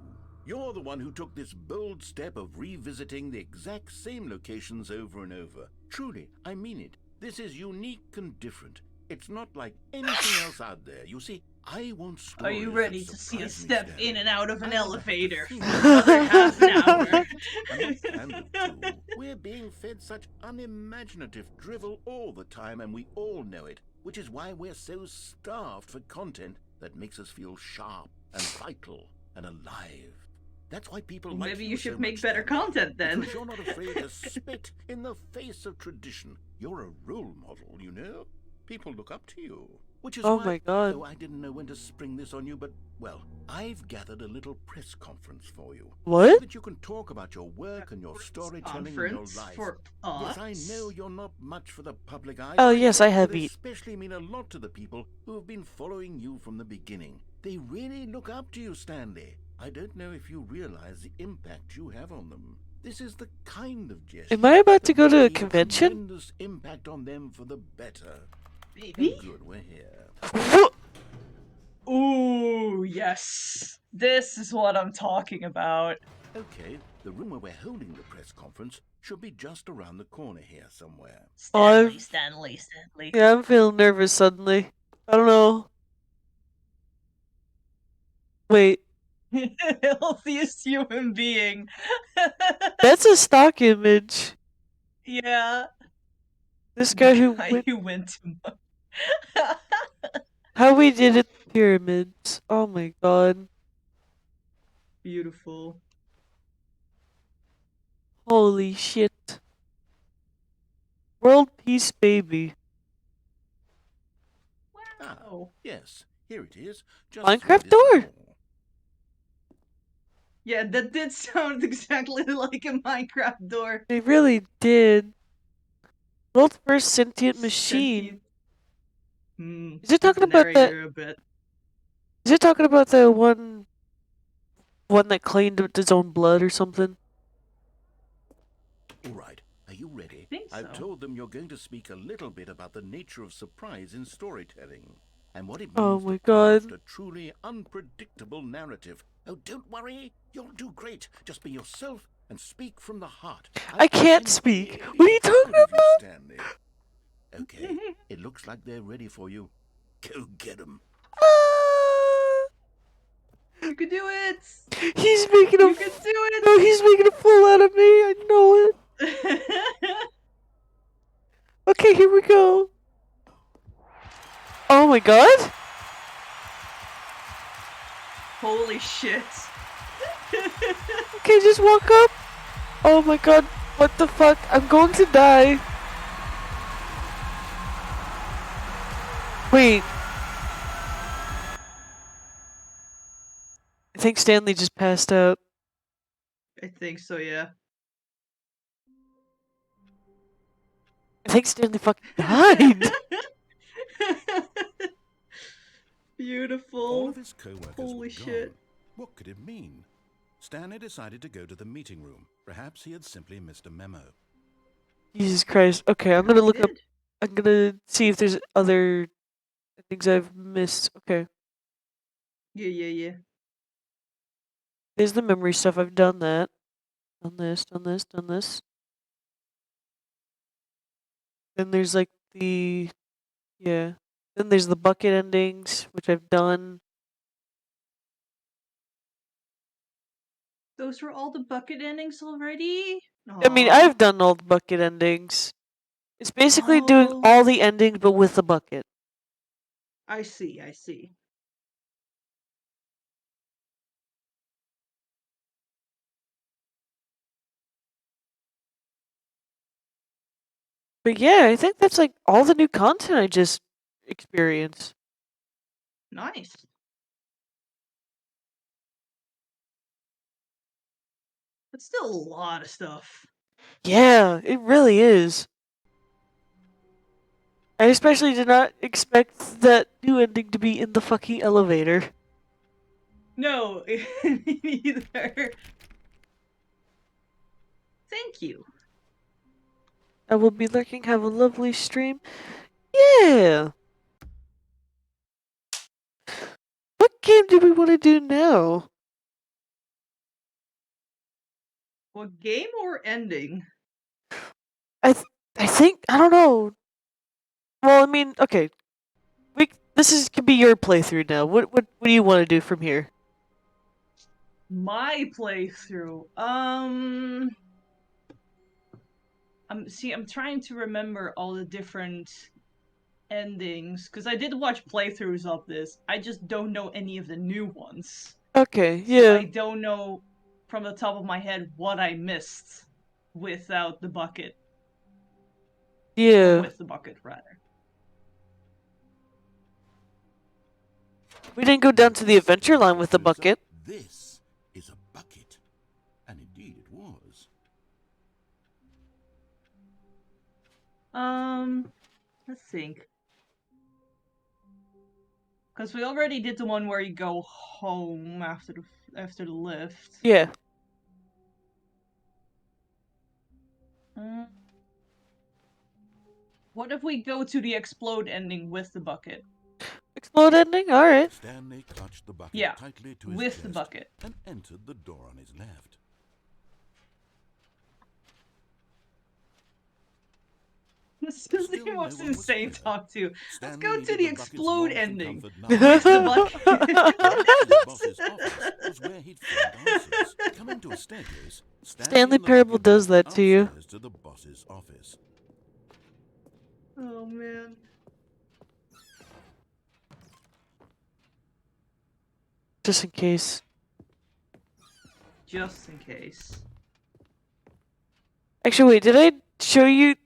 You're the one who took this bold step of revisiting the exact same locations over and over. Truly, I mean it. This is unique and different. It's not like anything else out there. You see, I want Are stories you that ready to see us surprise me, step Stanley. in and out of an I don't have to elevator think for another half an hour? I'm not pandered to. We're being fed such unimaginative drivel all the time, and we all know it, which is why we're so starved for content that makes us feel sharp and vital and alive. That's why people like Maybe you you so should make much, better Stanley, content then. because you're not afraid to spit in the face of tradition. You're a role model, you know? People look up to you. Which is Oh why, my god. though I didn't know when to spring this on you, but, well, I've gathered a little press conference for you. So What? that you can talk about your work and your Press storytelling and your conference life. for Yes, I us? know you're not much for the public eye. Oh but yes, I have but eat. especially mean a lot to the people who have been following you from the beginning. They really look up to you, Stanley. I don't know if you realize the impact you have on them. This is the kind of gesture Am I about to that go will to a be convention? tremendous impact on them for the better. Maybe? Oh, good, we're here. Ooh, yes. This is what I'm talking about. Okay, the room where we're holding the press conference should be just around the corner here somewhere. Stanley, I've- Stanley. Yeah, I'm feeling nervous suddenly. I don't know. Wait. Healthiest human being. That's a stock image. Yeah. This guy who Guy went, who went to how we did it, the pyramids. Oh my god. Beautiful. Holy shit. World peace, baby. Wow. Yes, here it is. Just Minecraft through this door. Yeah, that did sound exactly like a Minecraft door. They really did. World's first sentient machine. Sentient. Hmm. Is it Give talking the about that? narrator a bit. Is it talking about the one that cleaned with its own blood or something? All right, are you ready? Think I've so. told them you're going to speak a little bit about the nature of surprise in storytelling and what it Oh means my to craft god. a truly unpredictable narrative. Oh, don't worry, you'll do great. Just be yourself and speak from the heart. I can't I'm speak. really What are you talking proud of you, about? Stanley. Okay, it looks like they're ready for you. Go get them. Ah, You can do it! he's making You a. can do No, he's making a fool out of me. I know it. it! Okay, here we go. Oh my god. Holy shit. Okay, just walk up. Oh my god. What the fuck? I'm going to die. Wait. I think Stanley just passed out. I think so, yeah. I think Stanley fucking died. Beautiful. All of his co-workers Holy were shit. gone. What could it mean? Stanley decided to go to the meeting room. Perhaps he had simply missed a memo. Jesus Christ. Okay, I'm gonna He look up. did. I'm gonna see if there's other things I've missed. Okay. Yeah. There's the memory stuff. I've done that. Done this, done this. Then there's like the. Yeah. Then there's the bucket endings, which I've done. Those were all the bucket endings already? I mean, Aw. I've done all the bucket endings. It's basically doing Oh. all the endings, but with the bucket. I see. But yeah, I think that's like all the new content I just experienced. Nice. But still a lot of stuff. Yeah, it really is. I especially did not expect that new ending to be in the fucking elevator. No, me neither. Thank you. I will be lurking. Have a lovely stream. Yeah. What game do we want to do now? What game or ending? I think I don't know. Well, I mean, okay. This could be your playthrough now. What do you want to do from here? My playthrough. I'm trying to remember all the different endings because I did watch playthroughs of this. I just don't know any of the new ones. Okay, So yeah. I don't know from the top of my head what I missed without the bucket. Or Yeah. with the bucket, rather. We didn't go down to the adventure line with the Close up. bucket. This is a bucket. And indeed it was. Let's think. Because we already did the one where you go home after the lift. Yeah. What if we go to the explode ending with the bucket? Explode ending? Alright. Stanley clutched the bucket Yeah, tightly to his with chest the bucket. and entered the door on his left. This is the Still most no one was insane there. talk to. Let's Stanley go to needed the the bucket's explode warmth and ending. comfort now. Where's the Going to the bucket? boss's office was where he'd find answers. Coming to a staircase, Stanley and the Parable bucket does walked that to you. upstairs to the boss's office. Oh man. Just in case. Just in case. Actually, wait, did I show you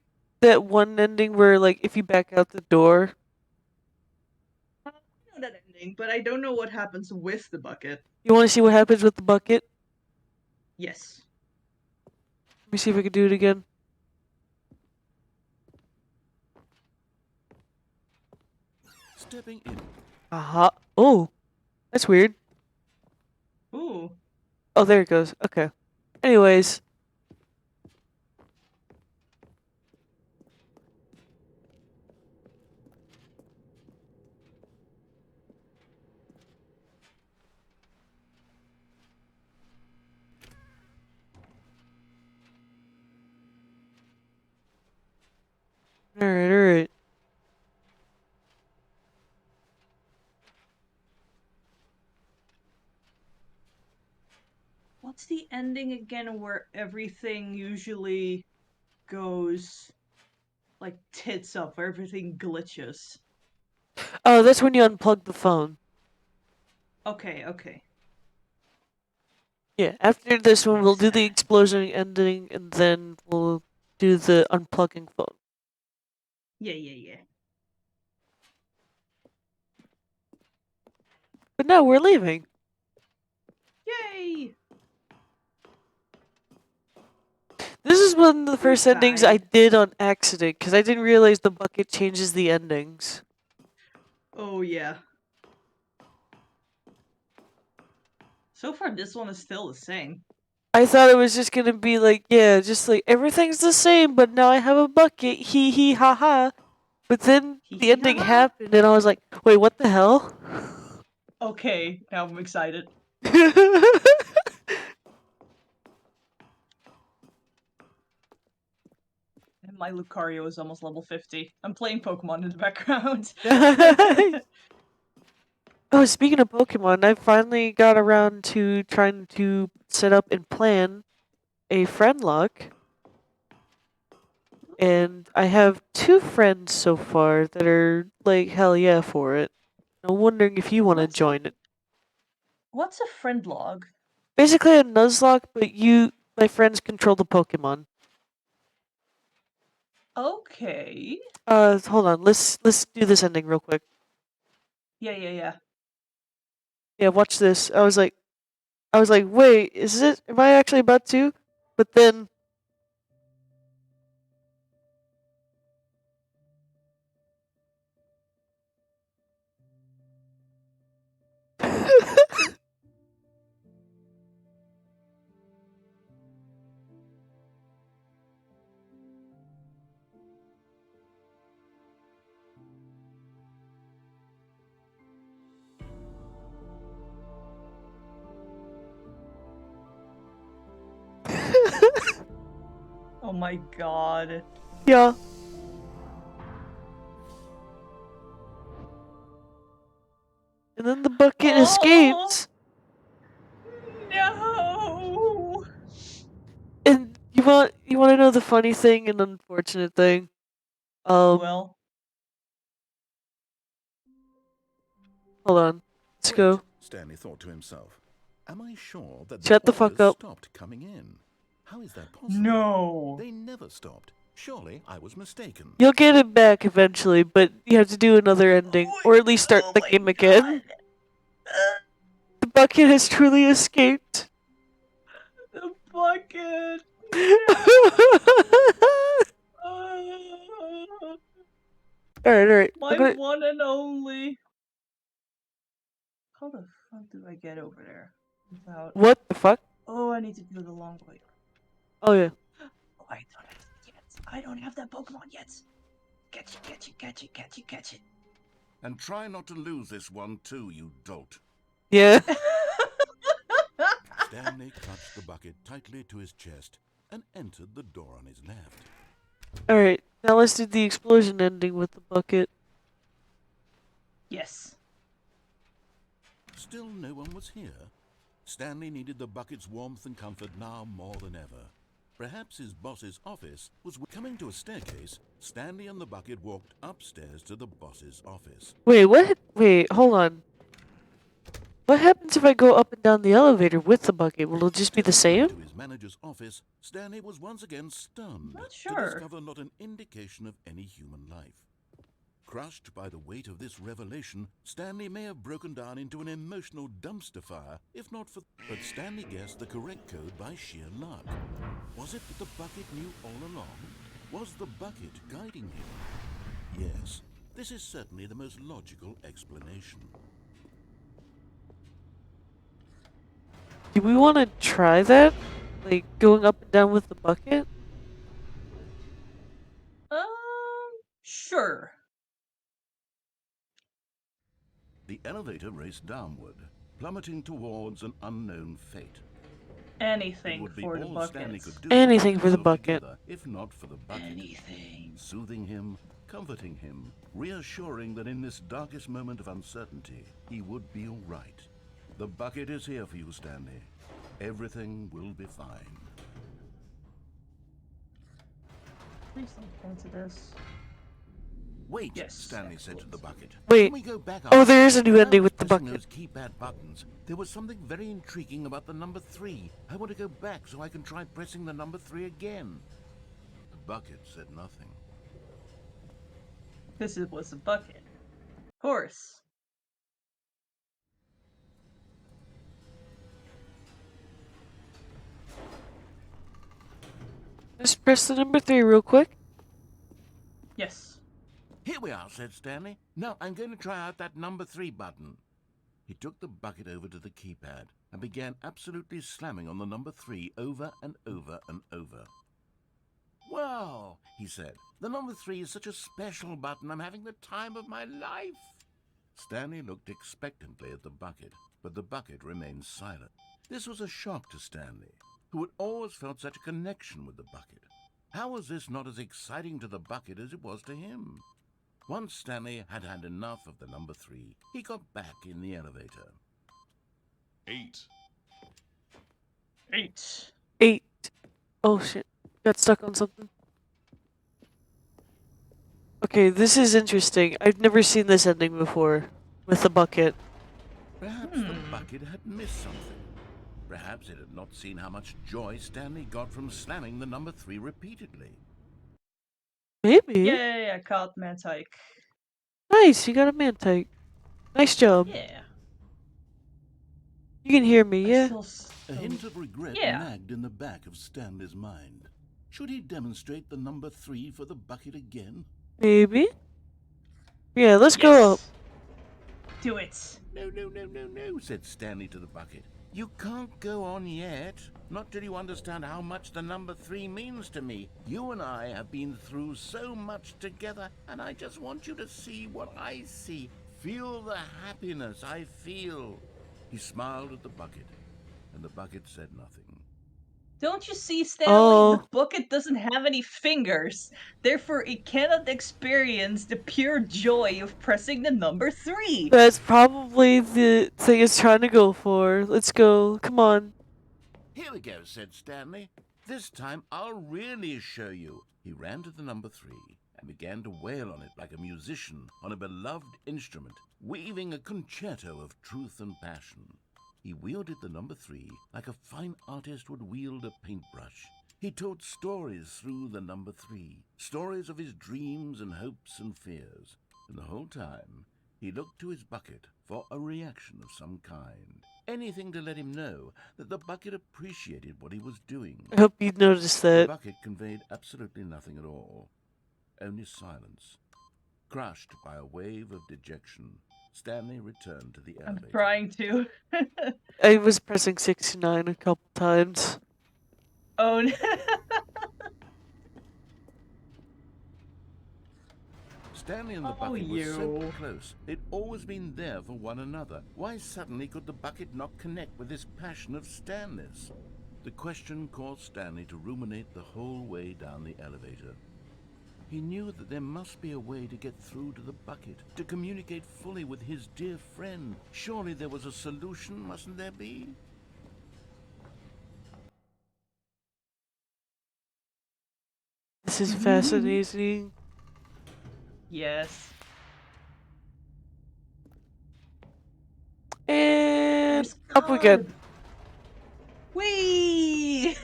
that one ending where, like, if you back out the door? I know that ending, but I don't know what happens with the bucket. You want to see what happens with the bucket? Yes. Let me see if I can do it again. Stepping in, Aha. Oh, that's weird. Ooh. Oh, there it goes. Okay. Anyways. Alright, alright. What's the ending again where everything usually goes like tits up, where everything glitches? Oh, that's when you unplug the phone. Okay, okay. Yeah, after this one, we'll Makes do the sense. explosion ending, and then we'll do the unplugging phone. Yeah. But no, we're leaving. Yay! This is one of the first endings I Goodbye. did on accident, because I didn't realize the bucket changes the endings. Oh yeah. So far, this one is still the same. I thought it was just gonna be like, yeah, just like everything's the same, but now I have a bucket, hee hee ha ha. But then Hee the hee ending ha ha. happened, and I was like, wait, what the hell? Okay, now I'm excited. And my Lucario is almost level 50. I'm playing Pokemon in the background. Oh, speaking of Pokemon, I finally got around to trying to set up and plan a friend lock. And I have 2 friends so far that are like, hell yeah for it. I'm wondering if you want to What's a- join it. What's a friend log? Basically a Nuzlocke, but my friends, control the Pokemon. Okay. Hold on. Let's do this ending real quick. Yeah. Yeah, watch this. I was like, wait, is it? Am I actually about to? But then. Oh my god. Yeah. And then the bucket escapes. No. And you want to know the funny thing and unfortunate thing? Well. Hold on. Let's Wait, go. Stanley thought to himself. Am I sure that Shut the the fuck orders up. stopped coming in? How is that possible? No. They never stopped. Surely I was mistaken. You'll get it back eventually, but you have to do another ending, or at least start the game again. The bucket has truly escaped. The bucket. Alright. My one and only. How the fuck do I get over there? Without... What the fuck? Oh, I need to do the long way. Oh yeah. Oh, I don't have it yet. I don't have that Pokemon yet. Catch it. And try not to lose this one too, you dolt. Yeah. Stanley clutched the bucket tightly to his chest and entered the door on his left. Alright. Now let's do the explosion ending with the bucket. Yes. Still no one was here. Stanley needed the bucket's warmth and comfort now more than ever. Perhaps his boss's office was coming to a staircase. Stanley and the bucket walked upstairs to the boss's office. Wait, what? Wait, hold on. What happens if I go up and down the elevator with the bucket? Will it just be the same? To his manager's office, Stanley was once again stunned Not to sure. discover not an indication of any human life. Crushed by the weight of this revelation, Stanley may have broken down into an emotional dumpster fire, if not for... But Stanley guessed the correct code by sheer luck. Was it that the bucket knew all along? Was the bucket guiding him? Yes, this is certainly the most logical explanation. Do we want to try that? Like, going up and down with the bucket? Sure. The elevator raced downward, plummeting towards an unknown fate. It Anything would be for the all bucket. Stanley could do Anything to for the hold bucket. together, if not for the bucket. Anything. Soothing him, comforting him, reassuring that in this darkest moment of uncertainty, he would be all right. The bucket is here for you, Stanley. Everything will be fine. Please don't go into this. Wait, Yes, Stanley said to excellent. the bucket. Wait. Can we go back Oh, up? there is a new When I ending was with the pressing bucket. those keypad buttons, there was something very intriguing about the number 3. I want to go back so I can try pressing the number 3 again. The bucket said nothing. Because it was a bucket. Of course. Just press the number 3 real quick. Yes. Here we are, said Stanley. Now I'm going to try out that number 3 button. He took the bucket over to the keypad and began absolutely slamming on the number 3 over and over and over. Wow, he said. The number 3 is such a special button. I'm having the time of my life. Stanley looked expectantly at the bucket, but the bucket remained silent. This was a shock to Stanley, who had always felt such a connection with the bucket. How was this not as exciting to the bucket as it was to him? Once Stanley had had enough of the number 3, he got back in the elevator. 8. 8. 8. Oh shit. Got stuck on something. Okay, this is interesting. I've never seen this ending before. With the bucket. Perhaps the bucket had missed something. Perhaps it had not seen how much joy Stanley got from slamming the number 3 repeatedly. Maybe. Yeah, caught Mantike. Nice, you got a mantike. Nice job. Yeah. You can hear me, I yeah? A hint of regret Yeah. nagged in the back of Stanley's mind. Should he demonstrate the number 3 for the bucket again? Maybe. Yeah, let's go up. Yes. Do it. No, said Stanley to the bucket. You can't go on yet. Not till you understand how much the number 3 means to me. You and I have been through so much together, and I just want you to see what I see. Feel the happiness I feel. He smiled at the bucket, and the bucket said nothing. Don't you see, Stanley? Oh. The bucket doesn't have any fingers. Therefore, it cannot experience the pure joy of pressing the number 3. That's probably the thing it's trying to go for. Let's go. Come on. Here we go, said Stanley. This time I'll really show you. He ran to the number 3 and began to wail on it like a musician on a beloved instrument, weaving a concerto of truth and passion. He wielded the number 3 like a fine artist would wield a paintbrush. He told stories through the number 3, stories of his dreams and hopes and fears. And the whole time, he looked to his bucket for a reaction of some kind. Anything to let him know that the bucket appreciated what he was doing. I hope you noticed The that. bucket conveyed absolutely nothing at all. Only silence. Crushed by a wave of dejection, Stanley returned to the I'm elevator. trying to. I was pressing 69 a couple times. Oh no. Stanley and the Oh, bucket were so you. close. They'd always been there for one another. Why suddenly could the bucket not connect with this passion of Stanley's? The question caused Stanley to ruminate the whole way down the elevator. He knew that there must be a way to get through to the bucket, to communicate fully with his dear friend. Surely there was a solution, mustn't there be? This is fascinating. Yes. And There's up we get. God. Whee!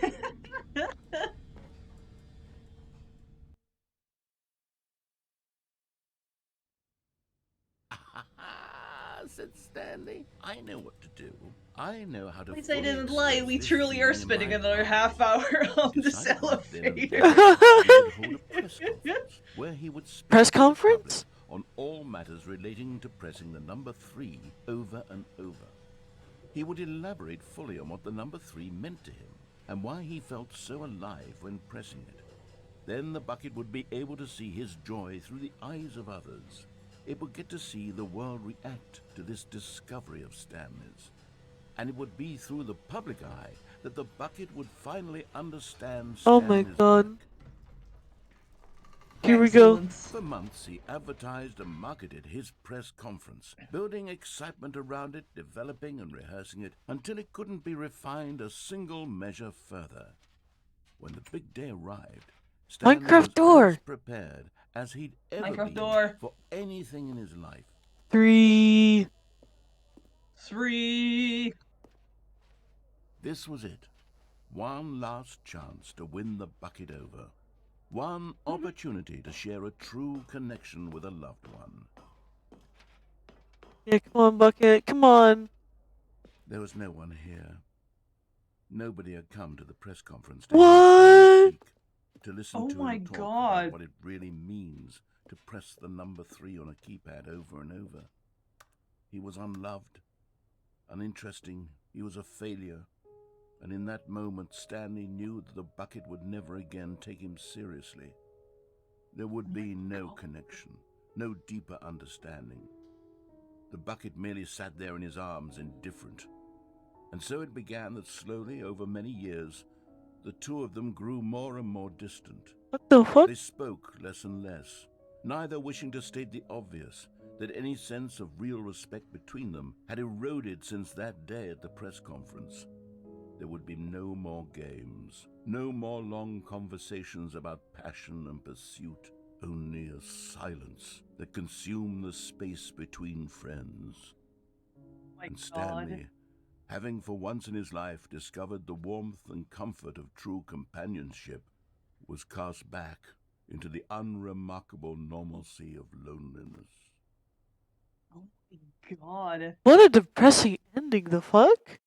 Said Stanley. I know what to do. I know how to. At least I didn't fully lie. express We this truly are feeling in spending my another eyes. half hour on He this decided right then and elevator. there he would hold a press conference where he would speak Press to the public conference? on all matters relating to pressing the number 3 over and over. He would elaborate fully on what the number 3 meant to him and why he felt so alive when pressing it. Then the bucket would be able to see his joy through the eyes of others. It would get to see the world react to this discovery of Stanley's. And it would be through the public eye that the bucket would finally understand Oh my Stanley's god. work. Here we go. Excellent. For months, he advertised and marketed his press conference, building excitement around it, developing and rehearsing it, until it couldn't be refined a single measure further. When the big day arrived, Stanley Minecraft was door. as prepared as he'd ever Minecraft been door. for anything in his life. 3. 3. This was it. One last chance to win the bucket over. One opportunity to share a true connection with a loved one. Yeah, come on, bucket. Come on. There was no one here. Nobody had come to the press conference to What? hear Stanley speak, to listen Oh to my him talk God. about what it really means to press the number 3 on a keypad over and over. He was unloved, uninteresting, he was a failure, and in that moment Stanley knew that the bucket would never again take him seriously. There would be no connection, no deeper understanding. The bucket merely sat there in his arms, indifferent. And so it began that slowly, over many years, the two of them grew more and more distant. What the fuck? They spoke less and less, neither wishing to state the obvious, that any sense of real respect between them had eroded since that day at the press conference. There would be no more games, no more long conversations about passion and pursuit, only a silence that consumed the space between friends. My And God. Stanley, having for once in his life discovered the warmth and comfort of true companionship, was cast back into the unremarkable normalcy of loneliness. Oh my God. What a depressing ending, the fuck?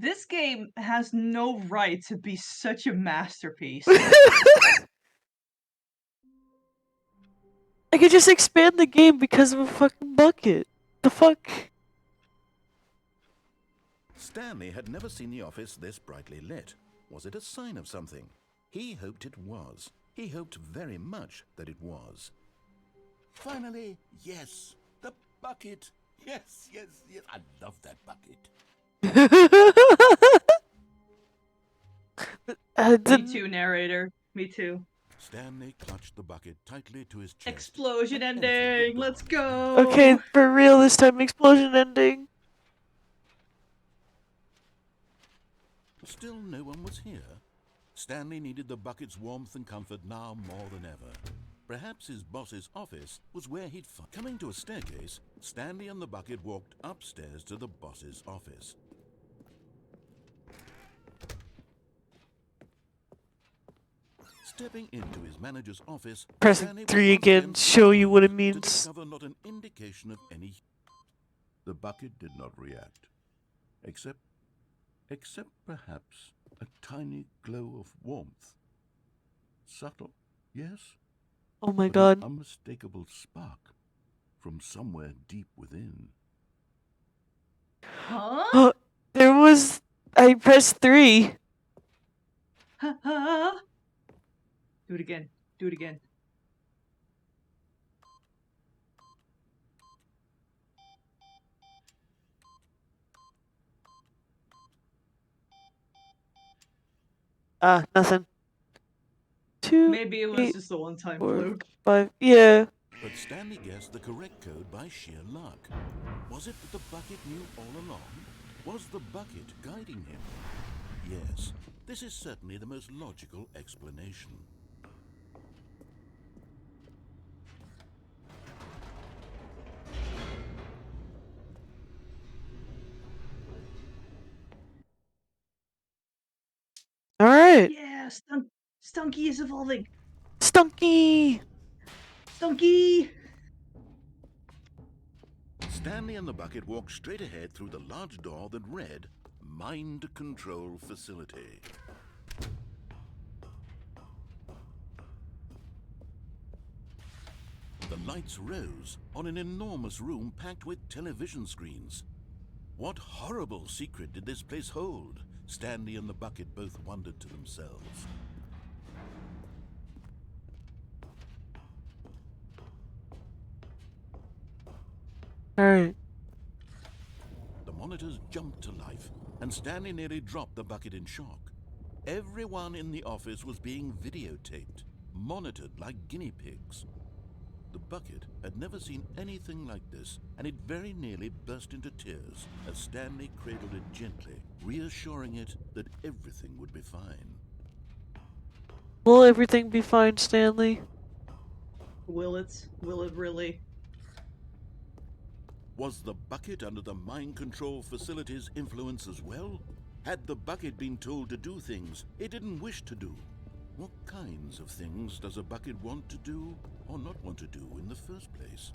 This game has no right to be such a masterpiece. I could just expand the game because of a fucking bucket. The fuck? Stanley had never seen the office this brightly lit. Was it a sign of something? He hoped it was. He hoped very much that it was. Finally, yes, the bucket. Yes, yes, yes. I love that bucket. Me too, narrator. Me too. Stanley clutched the bucket tightly to his chest. Explosion and entered ending. the Let's dawn. go. Okay, for real this time, explosion ending. Still no one was here. Stanley needed the bucket's warmth and comfort now more than ever. Perhaps his boss's office was where he'd find. Coming to a staircase, Stanley and the bucket walked upstairs to the boss's office. Stepping into his manager's office, Pressing Stanley was 3 once again, show you what it to means. discover not an indication of any. The bucket did not react, except perhaps a tiny glow of warmth. Subtle, yes, Oh my but god. an unmistakable spark from somewhere deep within. Huh? Oh, there was. I pressed 3. Do it again. Do it again. Nothing. 2, Maybe it was 8, just a one-time 4, fluke. 5. Yeah. But Stanley guessed the correct code by sheer luck. Was it that the bucket knew all along? Was the bucket guiding him? Yes, this is certainly the most logical explanation. All right. Yeah, Stunky is evolving. Stunky. Stunky! Stanley and the bucket walked straight ahead through the large door that read, Mind Control Facility. The lights rose on an enormous room packed with television screens. What horrible secret did this place hold? Stanley and the bucket both wondered to themselves. All right. The monitors jumped to life, and Stanley nearly dropped the bucket in shock. Everyone in the office was being videotaped, monitored like guinea pigs. The bucket had never seen anything like this, and it very nearly burst into tears as Stanley cradled it gently, reassuring it that everything would be fine. Will everything be fine, Stanley? Will it? Will it really? Was the bucket under the mind control facility's influence as well? Had the bucket been told to do things it didn't wish to do? What kinds of things does a bucket want to do or not want to do in the first place?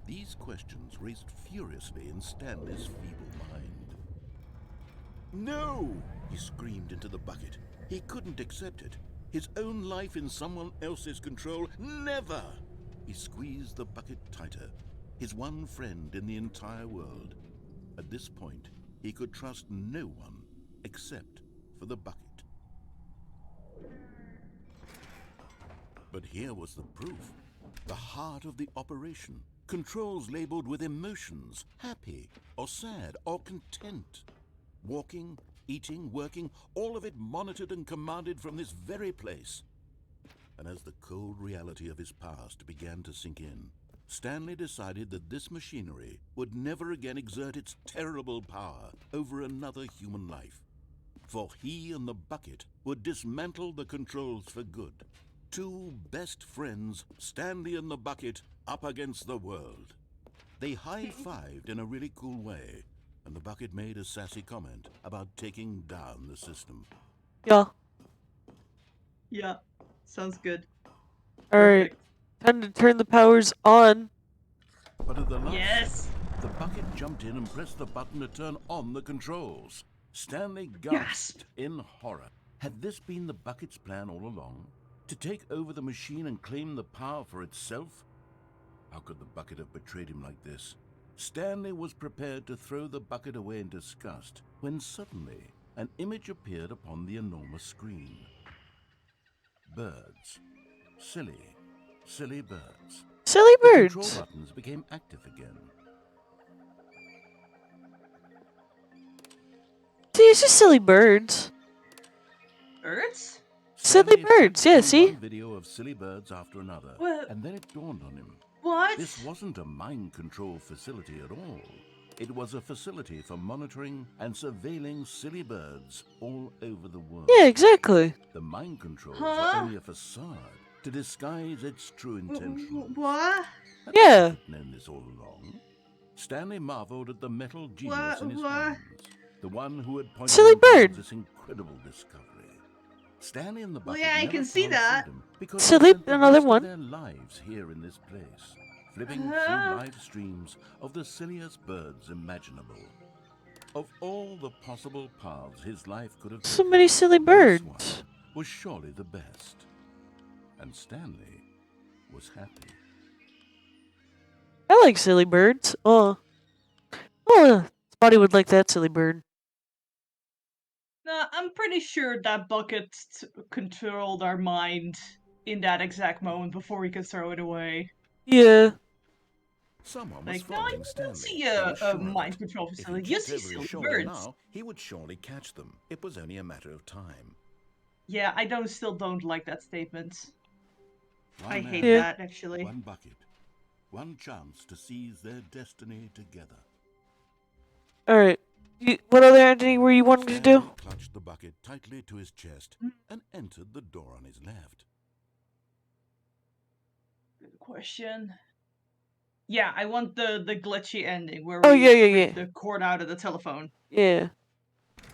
These questions raced furiously in Stanley's feeble mind. No! He screamed into the bucket. He couldn't accept it. His own life in someone else's control, never! He squeezed the bucket tighter. His one friend in the entire world. At this point, he could trust no one except for the bucket. But here was the proof. The heart of the operation. Controls labeled with emotions, happy or sad or content. Walking, eating, working, all of it monitored and commanded from this very place. And as the cold reality of his past began to sink in, Stanley decided that this machinery would never again exert its terrible power over another human life. For he and the bucket would dismantle the controls for good. Two best friends, Stanley and the bucket, up against the world. They high-fived in a really cool way, and the bucket made a sassy comment about taking down the system. Yeah. Yeah, sounds good. All right. Perfect. Time to turn the powers on. But at the last Yes! second, the bucket jumped in and pressed the button to turn on the controls. Stanley gasped Gasp. in horror. Had this been the bucket's plan all along? To take over the machine and claim the power for itself? How could the bucket have betrayed him like this? Stanley was prepared to throw the bucket away in disgust when suddenly an image appeared upon the enormous screen. Birds. Silly, silly birds. Silly The control birds. buttons became active again. See, it's just silly birds. Birds? Silly Stanley birds, flipped yeah, through see? one video of silly birds after another, What? and then it dawned on him. What? This wasn't a mind control facility at all. It was a facility for monitoring and surveilling silly birds all over the world. Yeah, exactly. The mind controls Huh? were only a facade to disguise its true intentions. What? Had Yeah. the bucket known this all along? Stanley marveled at the metal genius What? in his What? hands, the one who had pointed Silly him towards bird. this incredible discovery. Stanley and the Well, bucket yeah, I never can see found that. freedom because Silly- they spent the another rest of one. their lives here in this place, flipping Uh-huh. through live streams of the silliest birds imaginable. Of all the possible paths his life could have So taken, many silly this birds. one was surely the best. And Stanley was happy. I like silly birds. Spotty would like that silly bird. Nah, I'm pretty sure that bucket controlled our mind in that exact moment before we could throw it away. Yeah. Someone was Like, no, following you Stanley. don't see He a was sure of mind it. control If he facility. You kept see over his silly shoulder birds. now, he would surely catch them. It was only a matter of time. Yeah, I still don't like that statement. I One hate man, that, actually. one bucket. One chance to seize their destiny together. Alright. What other ending were you wanting to Stanley do? clutched the bucket tightly to his chest and entered the door on his left. Good question. Yeah, I want the glitchy ending where Oh, we yeah. rip the cord out of the telephone. Yeah.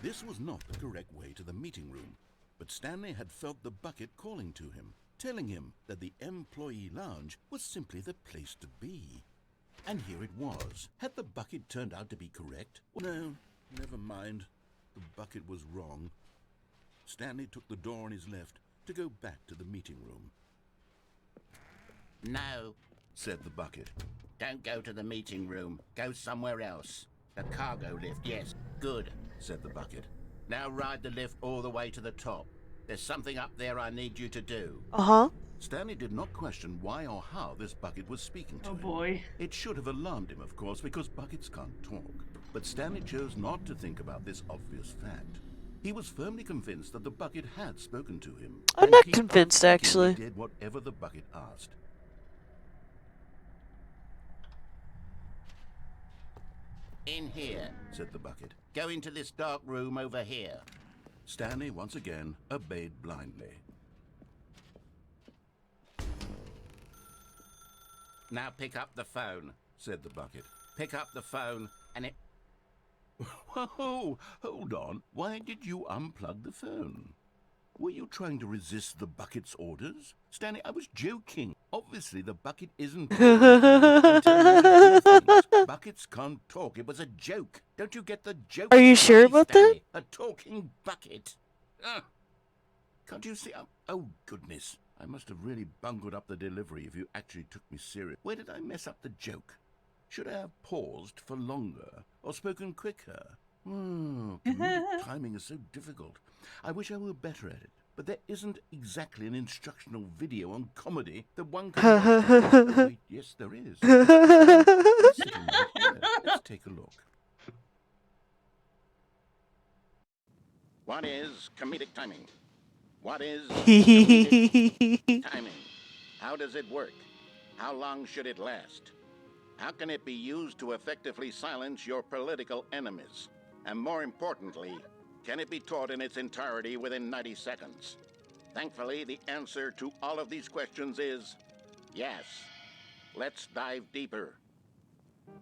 This was not the correct way to the meeting room, but Stanley had felt the bucket calling to him, telling him that the employee lounge was simply the place to be. And here it was. Had the bucket turned out to be correct? No, never mind. The bucket was wrong. Stanley took the door on his left to go back to the meeting room. No, Said the bucket. don't go to the meeting room. Go somewhere else. The cargo lift, yes. Good, Said the bucket. now ride the lift all the way to the top. There's something up there I need you to do. Uh-huh. Stanley did not question why or how this bucket was speaking to Oh him. boy. It should have alarmed him, of course, because buckets can't talk. But Stanley chose not to think about this obvious fact. He was firmly convinced that the bucket had spoken to him. I'm and not he convinced, unthinkingly actually. did whatever the bucket asked. In here. Said the bucket. Go into this dark room over here. Stanley once again obeyed blindly. Now pick up the phone. Said the bucket. Pick up the phone and it... Whoa, hold on. Why did you unplug the phone? Were you trying to resist the bucket's orders? Stanley, I was joking. Obviously, the bucket isn't talking to you. Buckets can't talk. It was a joke. Don't you get the joke? Are you sure about that? Stanley, A talking bucket. Can't you see? Oh, goodness. I must have really bungled up the delivery if you actually took me serious. Where did I mess up the joke? Should I have paused for longer or spoken quicker? Comedic timing is so difficult. I wish I were better at it. But there isn't exactly an instructional video on comedy that one can watch. Oh, wait, yes, there is. It's sitting right here. Let's take a look. What is comedic timing? What is comedic timing? How does it work? How long should it last? How can it be used to effectively silence your political enemies? And more importantly, can it be taught in its entirety within 90 seconds? Thankfully, the answer to all of these questions is yes. Let's dive deeper.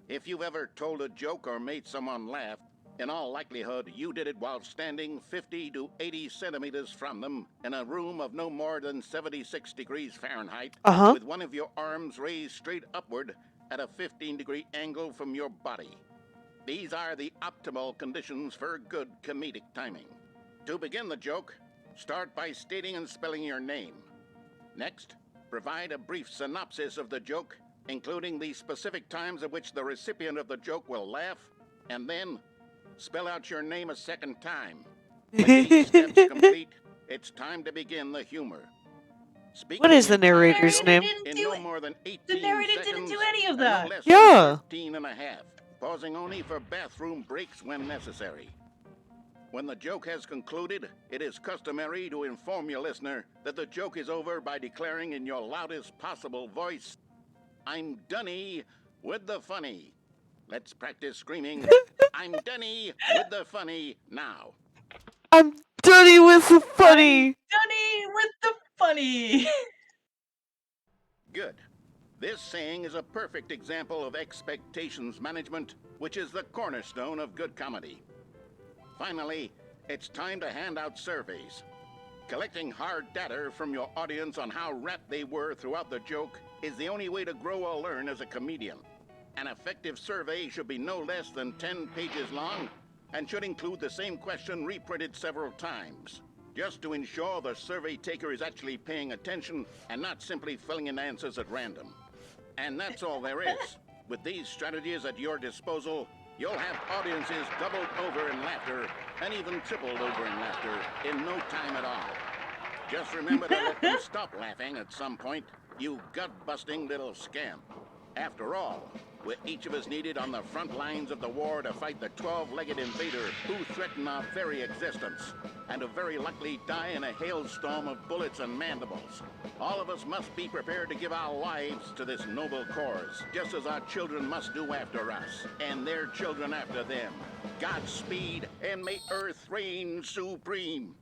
If you've ever told a joke or made someone laugh, in all likelihood, you did it while standing 50 to 80 centimeters from them in a room of no more than 76 degrees Fahrenheit, Uh-huh. with one of your arms raised straight upward at a 15-degree angle from your body. These are the optimal conditions for good comedic timing. To begin the joke, start by stating and spelling your name. Next, provide a brief synopsis of the joke, including the specific times at which the recipient of the joke will laugh, and then spell out your name a second time. With these steps complete, it's time to begin the humor. Speaking What is the in narrator's time name? Didn't in do no it. more than 18 The narrator seconds, didn't do any of and that. No less Yeah. than 13 and a half, pausing only for bathroom breaks when necessary. When the joke has concluded, it is customary to inform your listener that the joke is over by declaring in your loudest possible voice, "I'm Dunny with the funny." Let's practice screaming, "I'm Dunny with the funny" now. I'm dirty with the funny. Dunny with the funny. Good. This saying is a perfect example of expectations management, which is the cornerstone of good comedy. Finally, it's time to hand out surveys. Collecting hard data from your audience on how rapt they were throughout the joke is the only way to grow or learn as a comedian. An effective survey should be no less than 10 pages long and should include the same question reprinted several times, just to ensure the survey taker is actually paying attention and not simply filling in answers at random. And that's all there is. With these strategies at your disposal, you'll have audiences doubled over in laughter and even tripled over in laughter in no time at all. Just remember to let them stop laughing at some point, you gut-busting little scamp. After all, We're each of us needed on the front lines of the war to fight the 12-legged invader who threaten our very existence, and to very likely die in a hailstorm of bullets and mandibles. All of us must be prepared to give our lives to this noble cause, just as our children must do after us, and their children after them. Godspeed, and may Earth reign supreme.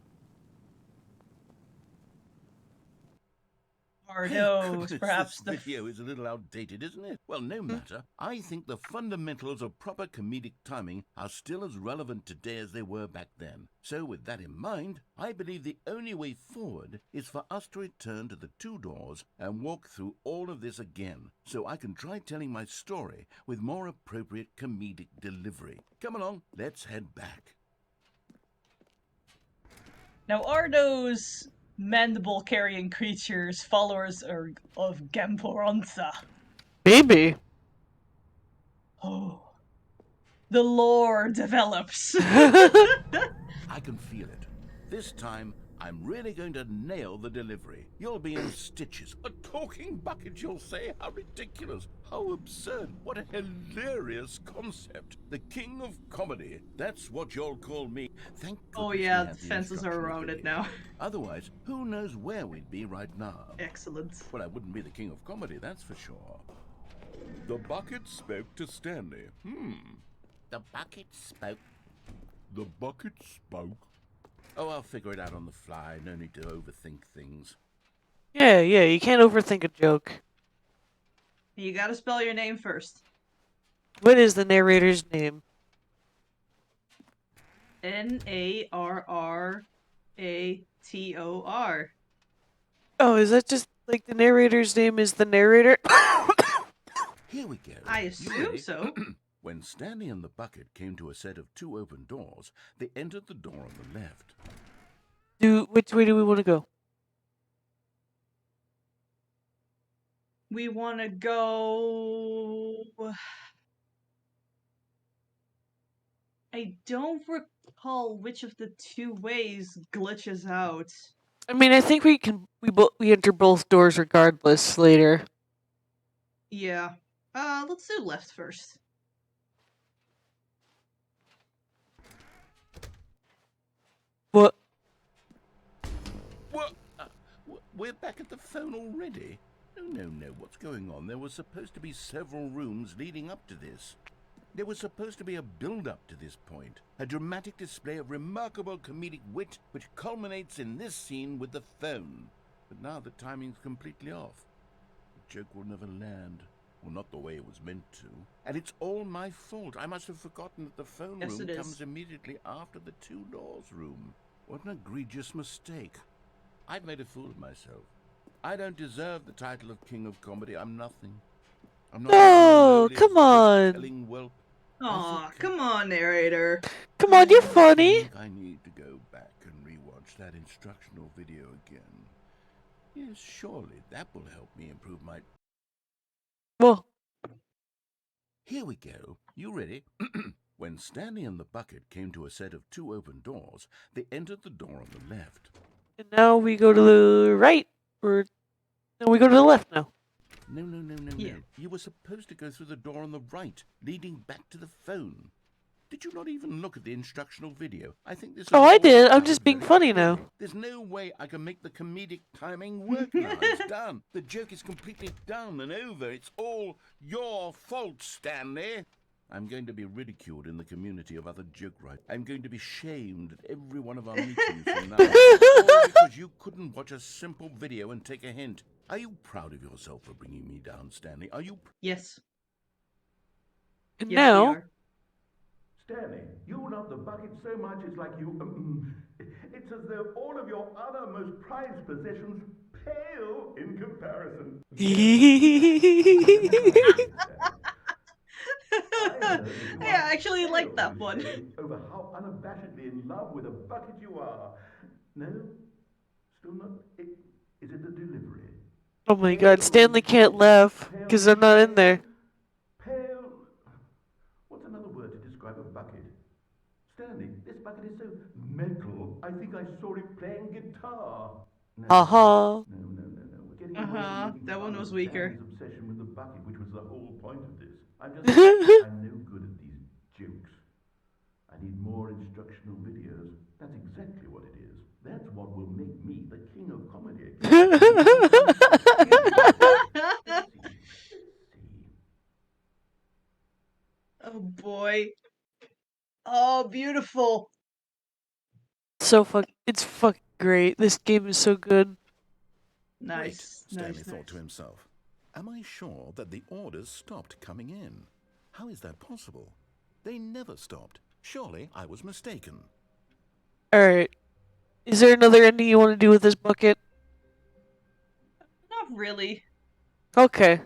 Or Hey, no, goodness, perhaps this the video is a little outdated, isn't it? Well, no matter. I think the fundamentals of proper comedic timing are still as relevant today as they were back then. So with that in mind, I believe the only way forward is for us to return to the two doors and walk through all of this again, so I can try telling my story with more appropriate comedic delivery. Come along, let's head back. Now, are those mandible-carrying creatures followers of Gamporonza? Maybe. Oh. The lore develops. I can feel it. This time, I'm really going to nail the delivery. You'll be in stitches. A talking bucket, you'll say? How ridiculous. How absurd. What a hilarious concept. The king of comedy. That's what you'll call me. Thank goodness Oh we yeah, have the the fences are instructional around it video. now. Otherwise, who knows where we'd be right now. Excellent. Well, I wouldn't be the king of comedy, that's for sure. The bucket spoke to Stanley. The bucket spoke. The bucket spoke. Oh, I'll figure it out on the fly. No need to overthink things. Yeah, you can't overthink a joke. You gotta spell your name first. What is the narrator's name? Narrator. Oh, is that just like the narrator's name is the narrator? Here we go. I You assume ready? so. When Stanley and the bucket came to a set of two open doors, they entered the door on the left. Which way do we want to go? We wanna go... I don't recall which of the two ways glitches out. I mean, I think we enter both doors regardless later. Yeah. Let's do left first. What? What? We're back at the phone already? No. What's going on? There was supposed to be several rooms leading up to this. There was supposed to be a build-up to this point, a dramatic display of remarkable comedic wit which culminates in this scene with the phone. But now the timing's completely off. The joke will never land. Well, not the way it was meant to. And it's all my fault. I must have forgotten that the phone Yes, room it is. comes immediately after the two doors room. What an egregious mistake. I've made a fool of myself. I don't deserve the title of King of Comedy. I'm nothing. I'm not No, even the come lowliest on. telling whelp. Aw, okay. come on, narrator. Come on, you're I funny. think I need to go back and rewatch that instructional video again. Yes, surely that will help me improve my... Well, Here we go. You ready? When Stanley and the bucket came to a set of two open doors, they entered the door on the left. and now we go to the right, or no, we go to the left now. No. Yeah. You were supposed to go through the door on the right, leading back to the phone. Did you not even look at the instructional video? I think this is Oh, I all did. I'm done just being very funny poorly. now. There's no way I can make the comedic timing work now. It's done. The joke is completely done and over. It's all your fault, Stanley. I'm going to be ridiculed in the community of other joke writers. I'm going to be shamed at every one of our meetings from now on. All because you couldn't watch a simple video and take a hint. Are you proud of yourself for bringing me down, Stanley? Are you... Yes. And Yes, now, we are. Stanley, you love the bucket so much it's like you... it's as though all of your other most prized possessions pale in comparison. I actually like that one. Over how unabashedly in love with a bucket you are. No? Still not? Is it the delivery? oh my God, Stanley can't laugh because I'm not in there. Pale... What's another word to describe a bucket? Stanley, this bucket is so metal. I think I saw it playing guitar. No. Haha. No. We're getting away from making That one fun was of weaker. Stanley's obsession with the bucket, which was the whole point of this. I'm no good at these jokes. I need more instructional videos. That's exactly what it is. That's what will make me the king of comedy again. Let's see. Oh boy. Oh, beautiful. It's fucking great. This game is so good. Wait, Nice. Stanley Nice. thought to himself. Am I sure that the orders stopped coming in? How is that possible? They never stopped. Surely I was mistaken. Alright. Is there another ending you want to do with this bucket? Not really. Okay.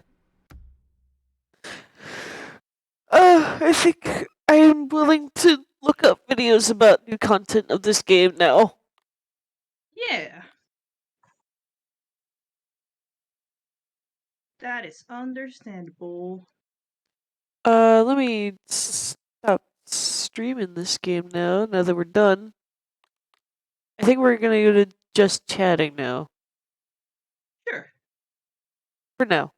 I think I am willing to look up videos about new content of this game now. Yeah. That is understandable. Let me stop streaming this game now that we're done. I think we're gonna go to just chatting now. Sure. For now.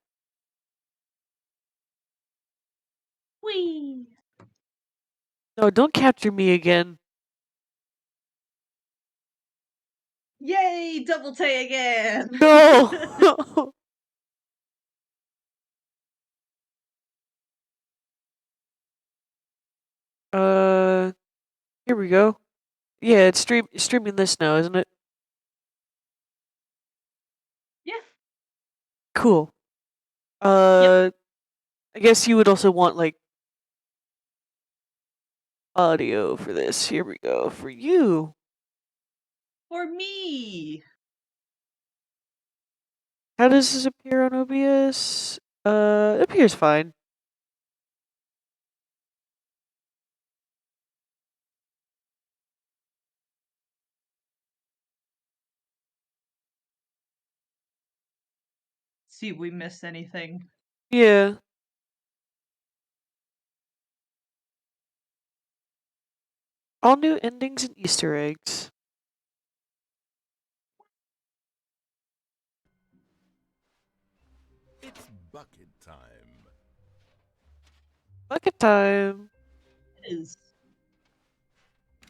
Whee! No, don't capture me again. Yay! Double Tay again! No! Here we go. Yeah, it's streaming this now, isn't it? Yeah. Cool. I guess you would also want, like, audio for this. Here we go. For you. For me! How does this appear on OBS? It appears fine. See if we missed anything. Yeah. All new endings and Easter eggs. It's bucket time. Bucket time. It is.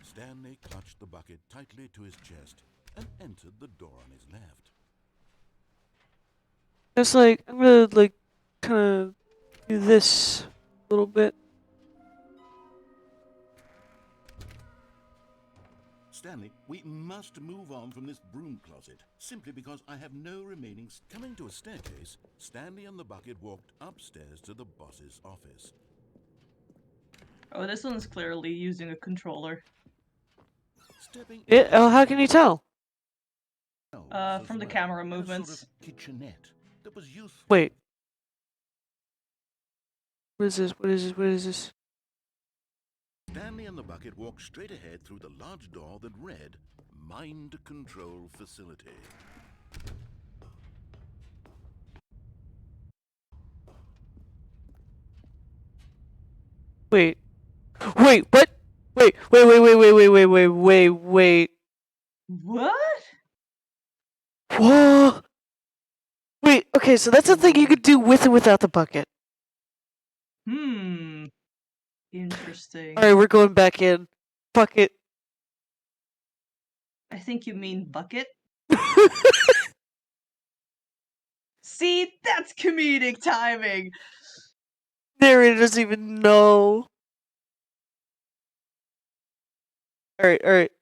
Stanley clutched the bucket tightly to his chest and entered the door on his left. It's like, I'm gonna, like, kind of do this a little bit. Stanley, we must move on from this broom closet, simply because I have no remaining... Coming to a staircase, Stanley and the bucket walked upstairs to the boss's office. Oh, this one's clearly using a controller. Stepping Oh, how can you tell? From the camera movements. A sort of kitchenette that was useful. Wait. What is this? What is this? What is this? Stanley and the bucket walked straight ahead through the large door that read, Mind Control Facility. Wait. Wait, what? Wait. What? Whoa! Wait, okay, so that's a thing you could do with and without the bucket. Interesting. Alright, we're going back in. Bucket. I think you mean bucket? See, that's comedic timing! Narrator doesn't even know. Alright.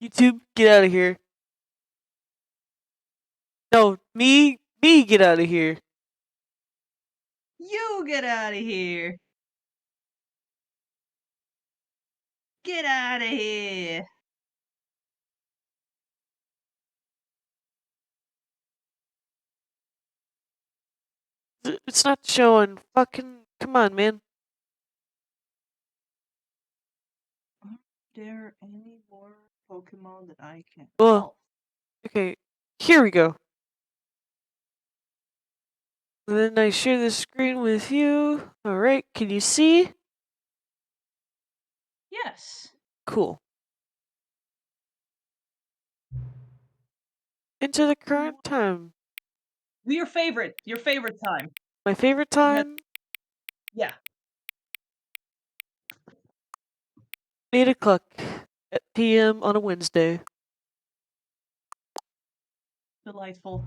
YouTube, get out of here. No, me get out of here. You get out of here! Get out of here! It's not showing. Fucking, come on, man. Are there any more Pokemon that I can... Oh. Okay, here we go. And then I share the screen with you. Alright, can you see? Yes. Cool. Into the current time. Your favorite time. My favorite time? Yeah. 8 o'clock p.m. on a Wednesday. Delightful.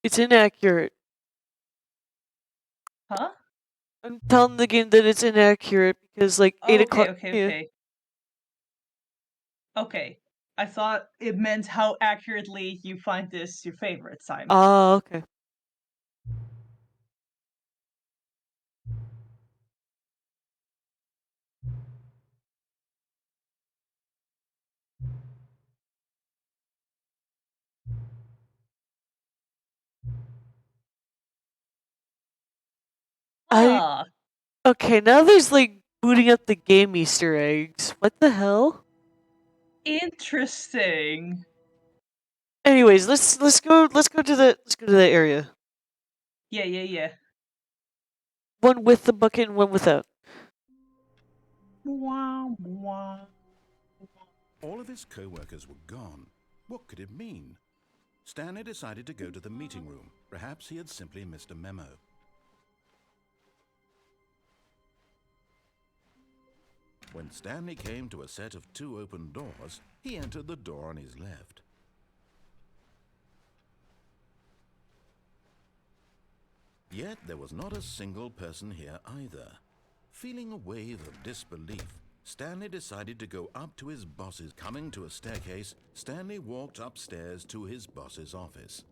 It's inaccurate. Huh? I'm telling the game that it's inaccurate because, like, 8 Okay, o'clock. okay, Yeah. okay. Okay. I thought it meant how accurately you find this your favorite time. Ah, okay. Ah, Okay, now there's like booting up the game Easter eggs. What the hell? interesting. Anyways, let's go to that area. Yeah, yeah, yeah. One with the bucket and one without. Wah, wah. All of his co-workers were gone. What could it mean? Stanley decided to go to the meeting room. Perhaps he had simply missed a memo. When Stanley came to a set of 2 open doors, he entered the door on his left. Yet there was not a single person here either. Feeling a wave of disbelief, Stanley decided to go up to his boss's. Coming to a staircase, Stanley walked upstairs to his boss's office.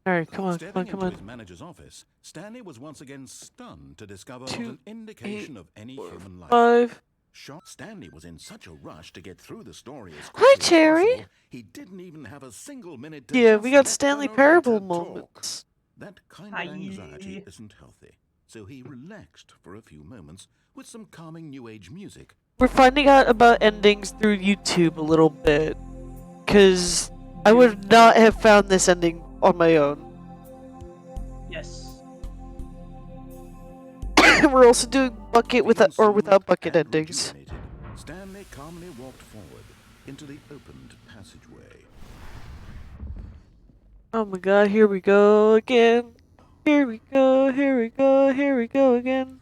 Alright, come on, Stepping into his on. manager's office, Stanley was once again stunned to discover 2, an indication 8, of any 4, human life. 5. Shocked, Stanley was in such a rush to get through the story as Hi, quickly as Cherry. possible, he didn't even have a single minute to Yeah, just we got let Stanley the Parable narrator talk. moments. That kind Hi. of anxiety isn't healthy, so he relaxed for a few moments with some calming new age music. We're finding out about endings through YouTube a little bit. Because I would not have found this ending on my own. Yes. We're also doing bucket with Feeling or without soothed bucket and endings. rejuvenated, Stanley calmly walked forward into the opened passageway. Oh my god, here we go again. Here we go, here we go, here we go again.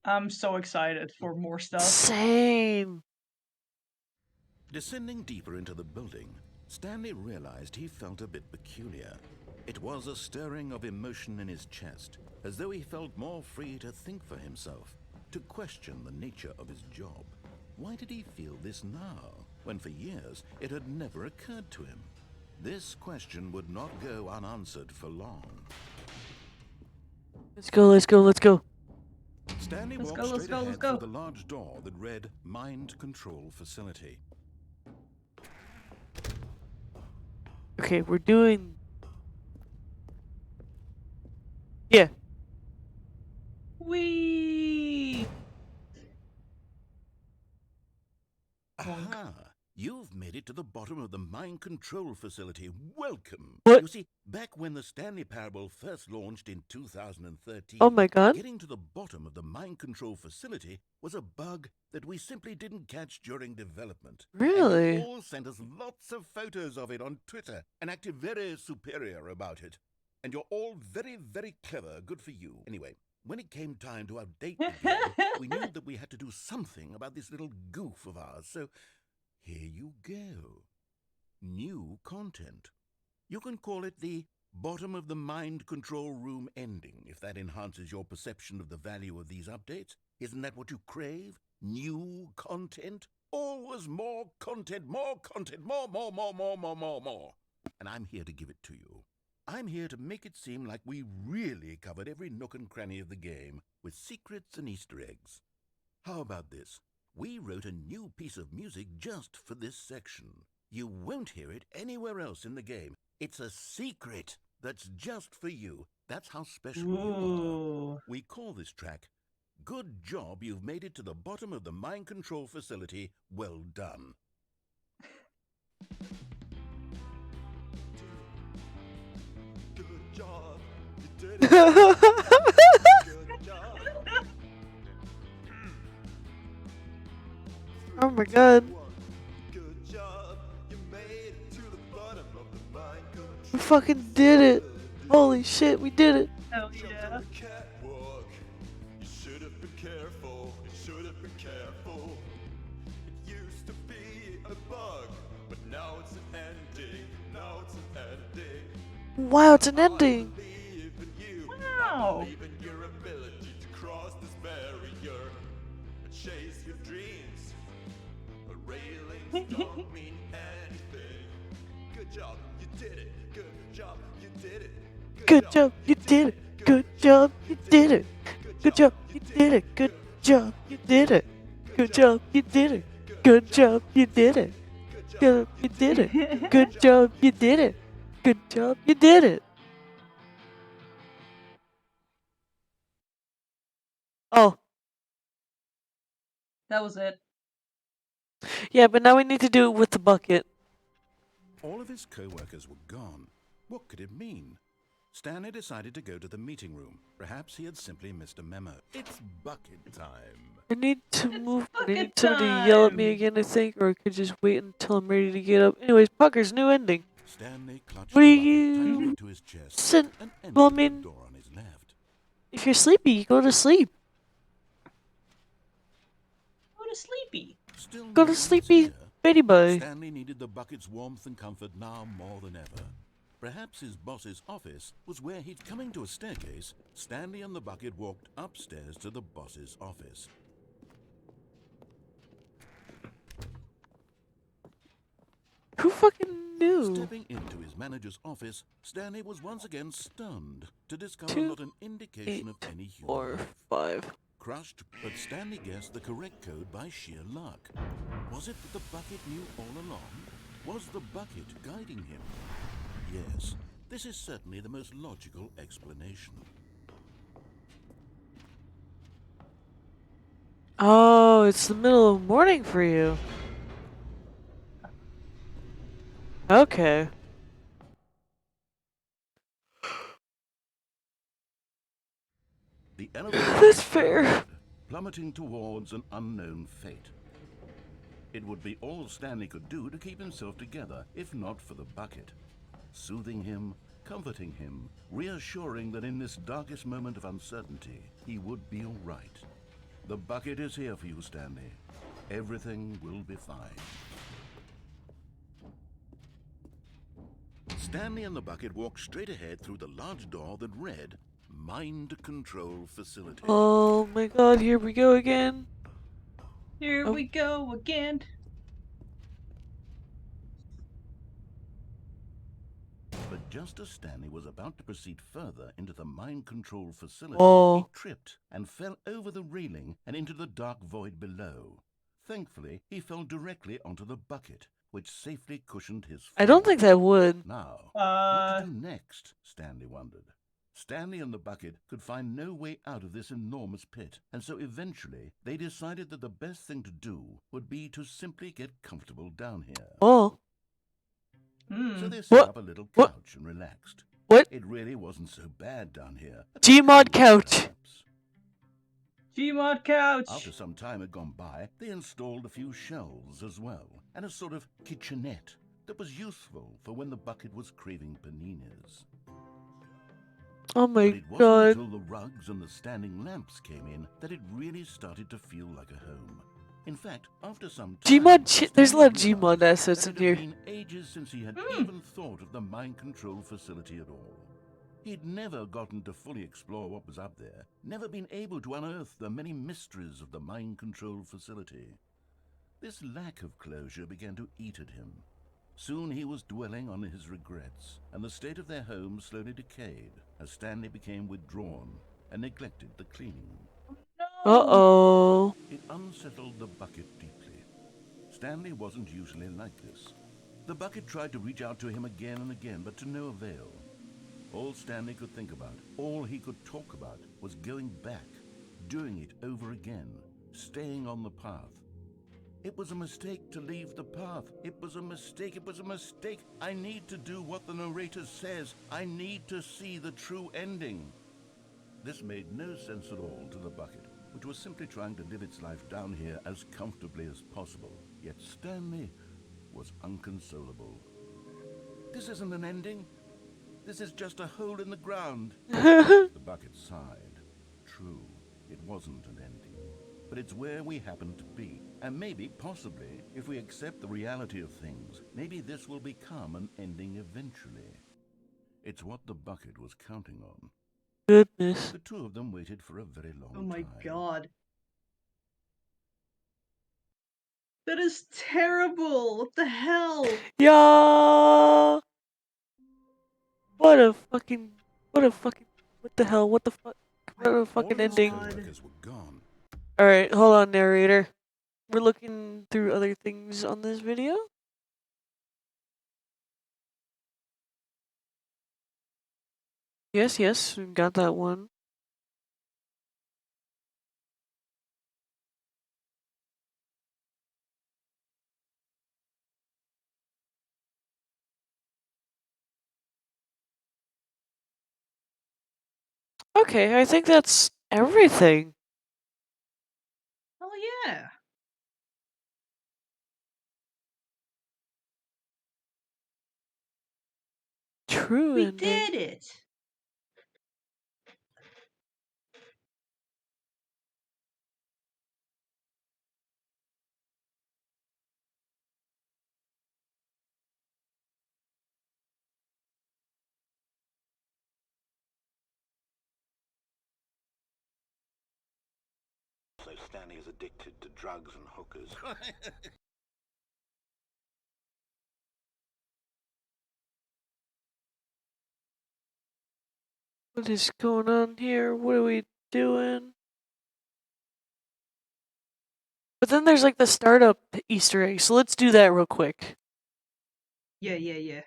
I'm so excited for more stuff. Same. Descending deeper into the building, Stanley realized he felt a bit peculiar. It was a stirring of emotion in his chest, as though he felt more free to think for himself, to question the nature of his job. Why did he feel this now, when for years it had never occurred to him? This question would not go unanswered for long. Let's go, let's go, let's go. Stanley Let's walked go, let's straight go, ahead let's go. through the large door that read Mind Control Facility. Okay, we're doing... Yeah. Whee! Aha! You've made it to the bottom of the mind control facility. Welcome! What? You see, back when the Stanley Parable first launched in 2013, Oh my god. getting to the bottom of the mind control facility was a bug that we simply didn't catch during development. And Really? you all sent us lots of photos of it on Twitter and acted very superior about it. And you're all very, very clever. Good for you. Anyway, when it came time to update the game, we knew that we had to do something about this little goof of ours, so here you go. New content. You can call it the bottom of the mind control room ending, if that enhances your perception of the value of these updates. Isn't that what you crave? New content? Always more content, more, more. And I'm here to give it to you. I'm here to make it seem like we really covered every nook and cranny of the game, with secrets and Easter eggs. How about this? We wrote a new piece of music just for this section. You won't hear it anywhere else in the game. It's a secret that's just for you. That's how special you are. Ooh. We call this track Good job you've made it to the bottom of the mind control facility. Well done. Good job. You did it. Good job. Oh my god. Good job. You made it to the bottom of the mind control. We fucking did it. Holy shit, we did it. Hell yeah. The catwalk. You should have been careful. You should have been careful. It used to be a bug, but now it's an ending. Now it's an ending. Wow, it's an ending. Believe in you. Wow. I believe in your ability to cross this barrier and chase your dreams. But railings don't mean anything. Good job, you did it. Good job, you did it. Good job, you did it. Good job, you did it. Good job, you did it. Good job, you did it. Good job, you did it. Good job, you did it. Good job, you did it. Good job, you did it. Good job, you did it. Oh, That was it. yeah, but now we need to do it with the bucket. All of his co-workers were gone. What could it mean? Stanley decided to go to the meeting room. Perhaps he had simply missed a memo. It's bucket time. I need to move. I bucket need somebody to yell at me time. again, I think, or I could just wait until I'm ready to get up. Anyways, Pucker's new ending. Stanley clutched What the do bucket you tightly to his chest send? and entered Well, I the mean, door on his left. if you're sleepy, you go to sleep. Go to sleepy. Still Go no to one was sleepy, here. Betty boy. Stanley needed the bucket's warmth and comfort now more than ever. Perhaps his boss's office was where he'd coming to a staircase. Stanley and the bucket walked upstairs to the boss's office. Who fucking knew? Stepping into his manager's office, Stanley was once again stunned to discover 2, not an indication of any human 4, life. 5. Crushed, but Stanley guessed the correct code by sheer luck. Was it that the bucket knew all along? Was the bucket guiding him? Yes, this is certainly the most logical explanation. Oh, it's the middle of morning for you. Okay. The elevator That's fair. plummeting towards an unknown fate. It would be all Stanley could do to keep himself together, if not for the bucket. Soothing him, comforting him, reassuring that in this darkest moment of uncertainty, he would be all right. The bucket is here for you, Stanley. Everything will be fine. Stanley and the bucket walked straight ahead through the large door that read, Mind Control Facility. Oh my god, here we go again. Here Oh. we go again. But just as Stanley was about to proceed further into the mind control facility, Oh. he tripped and fell over the railing and into the dark void below. Thankfully, he fell directly onto the bucket, which safely cushioned his fall. I don't think that would. Now, what to do next? Stanley wondered. Stanley and the bucket could find no way out of this enormous pit, and so eventually they decided that the best thing to do would be to simply get comfortable down here. Oh. So they set What? up a little What? couch and relaxed. What? It really wasn't so bad down here. Gmod couch. Gmod couch. After some time had gone by, they installed a few shelves as well, and a sort of kitchenette that was useful for when the bucket was craving paninis. Oh my But it wasn't god. until the rugs and the standing lamps came in that it really started to feel like a home. In fact, after some time, There's a lot of Stanley Gmod realized assets that in it had here. been ages since he had even thought of the mind control facility at all. He'd never gotten to fully explore what was up there, never been able to unearth the many mysteries of the mind control facility. This lack of closure began to eat at him. Soon he was dwelling on his regrets, and the state of their home slowly decayed as Stanley became withdrawn and neglected the cleaning. Uh-oh. It unsettled the bucket deeply. Stanley wasn't usually like this. The bucket tried to reach out to him again and again, but to no avail. All Stanley could think about, all he could talk about, was going back. doing it over again, staying on the path. It was a mistake to leave the path. It was a mistake. It was a mistake. I need to do what the narrator says. I need to see the true ending. This made no sense at all to the bucket, which was simply trying to live its life down here as comfortably as possible. Yet Stanley was unconsolable. This isn't an ending. This is just a hole in the ground. The bucket sighed. True, it wasn't an ending. But it's where we happen to be. And maybe, possibly, if we accept the reality of things, maybe this will become an ending eventually. It's what the bucket was counting on. Goodness. The two of them waited for a very long time. Oh my god. That is terrible! What the hell? Yeah. What the hell? What the fuck? What a fucking All his ending. co-workers were gone. Alright, hold on, narrator. We're looking through other things on this video. Yes, we got that one. Okay, I think that's everything. Oh yeah. True We ending. did it! So Stanley is addicted to drugs and hookers. What is going on here? What are we doing? But then there's like the startup Easter egg, so let's do that real quick. Yeah.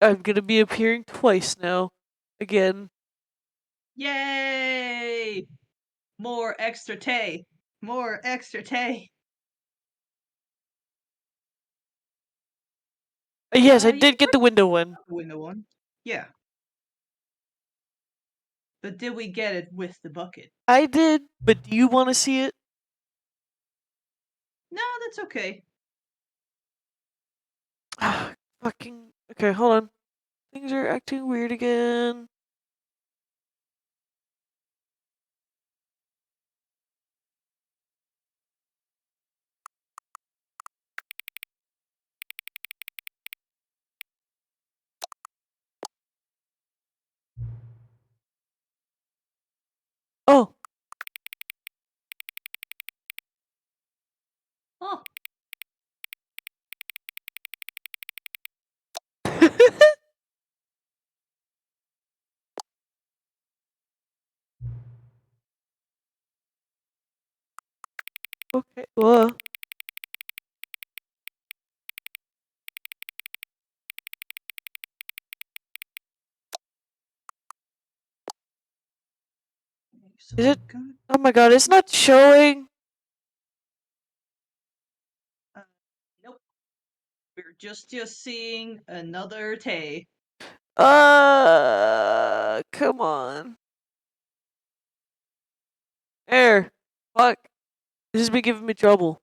I'm gonna be appearing twice now. Again. Yay! More extra tay. More extra tay. Yes, I You did get the window one. got the window one. Yeah. But did we get it with the bucket? I did, but do you want to see it? No, that's okay. Ah, fucking. Okay, hold on. Things are acting weird again. Oh. Oh. Okay, well. Is it? Oh my god, it's not showing. Nope. We're just seeing another tay. Come on. There. Fuck. This has been giving me trouble.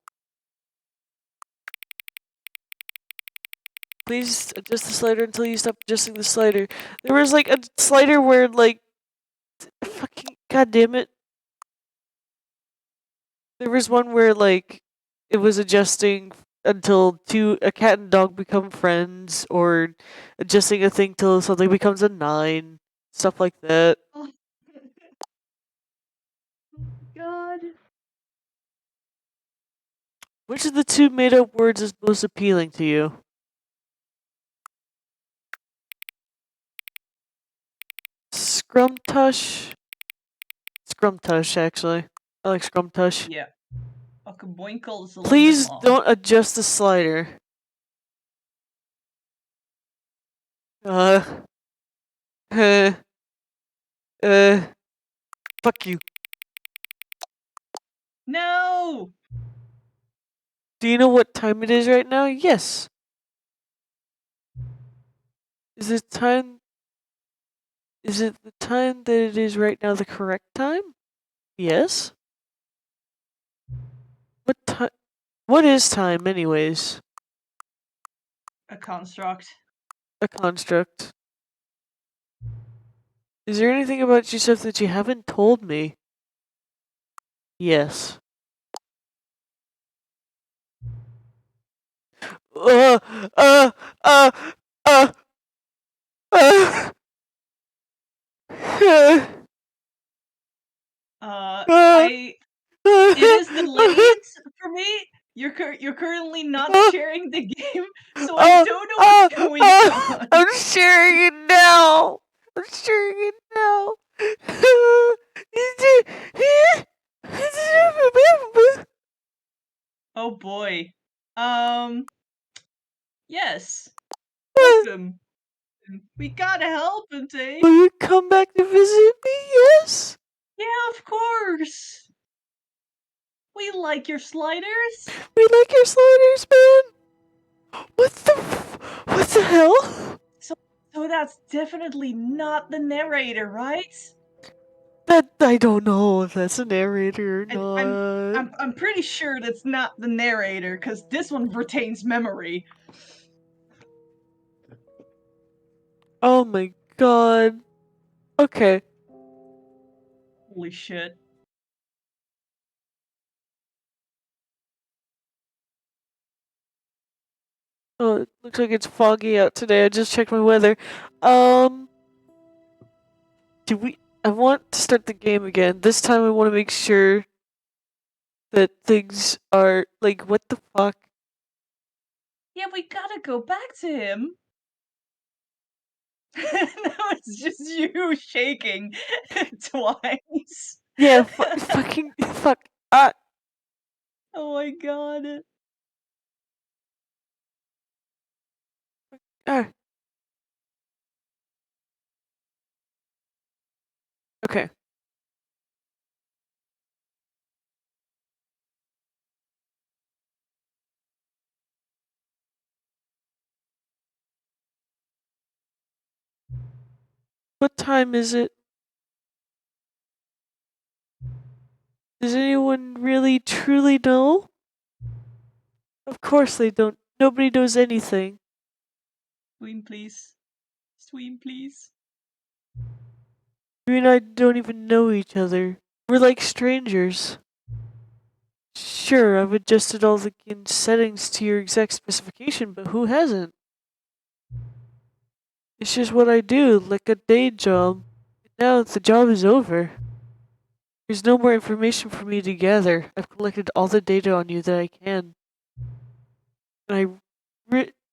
Please adjust the slider until you stop adjusting the slider. There was like a slider where like fucking god damn it. There was one where like it was adjusting until a cat and dog become friends, or adjusting a thing till something becomes a 9, stuff like that. Oh. God. Which of the two made-up words is most appealing to you? Scrumtush? Scrumtush, actually. I like Scrumtush. Yeah. Boinkle is a little Please bit long. don't adjust the slider. Fuck you. No! Do you know what time it is right now? Yes. Is it time? Is it the time that it is right now the correct time? Yes. What time? What is time, anyways? A construct. A construct. Is there anything about yourself that you haven't told me? Yes. Uh, uh, uh, uh, uh, It is delayed for me. You're currently not sharing the game, so I don't know what's going on. I'm sharing it now. I'm sharing it now. Oh boy. Yes. Welcome. We gotta help him, Tay. Will you come back to visit me? Yes. Yeah, of course. We like your sliders. We like your sliders, man. What the hell? So that's definitely not the narrator, right? That I don't know if that's a narrator or And not. I'm pretty sure that's not the narrator, because this one retains memory. Oh my god. Okay. Holy shit. Oh, it looks like it's foggy out today. I just checked my weather. Do we? I want to start the game again. This time I want to make sure that things are like, what the fuck? Yeah, we gotta go back to him. No, it's just you shaking twice. Yeah, fucking fuck. Oh my god. Ah. Okay. What time is it? Does anyone really truly know? Of course they don't. Nobody knows anything. Swim, please. Swim, please. You and I don't even know each other. We're like strangers. Sure, I've adjusted all the game settings to your exact specification, but who hasn't? It's just what I do, like a day job. Now the job is over. There's no more information for me to gather. I've collected all the data on you that I can. And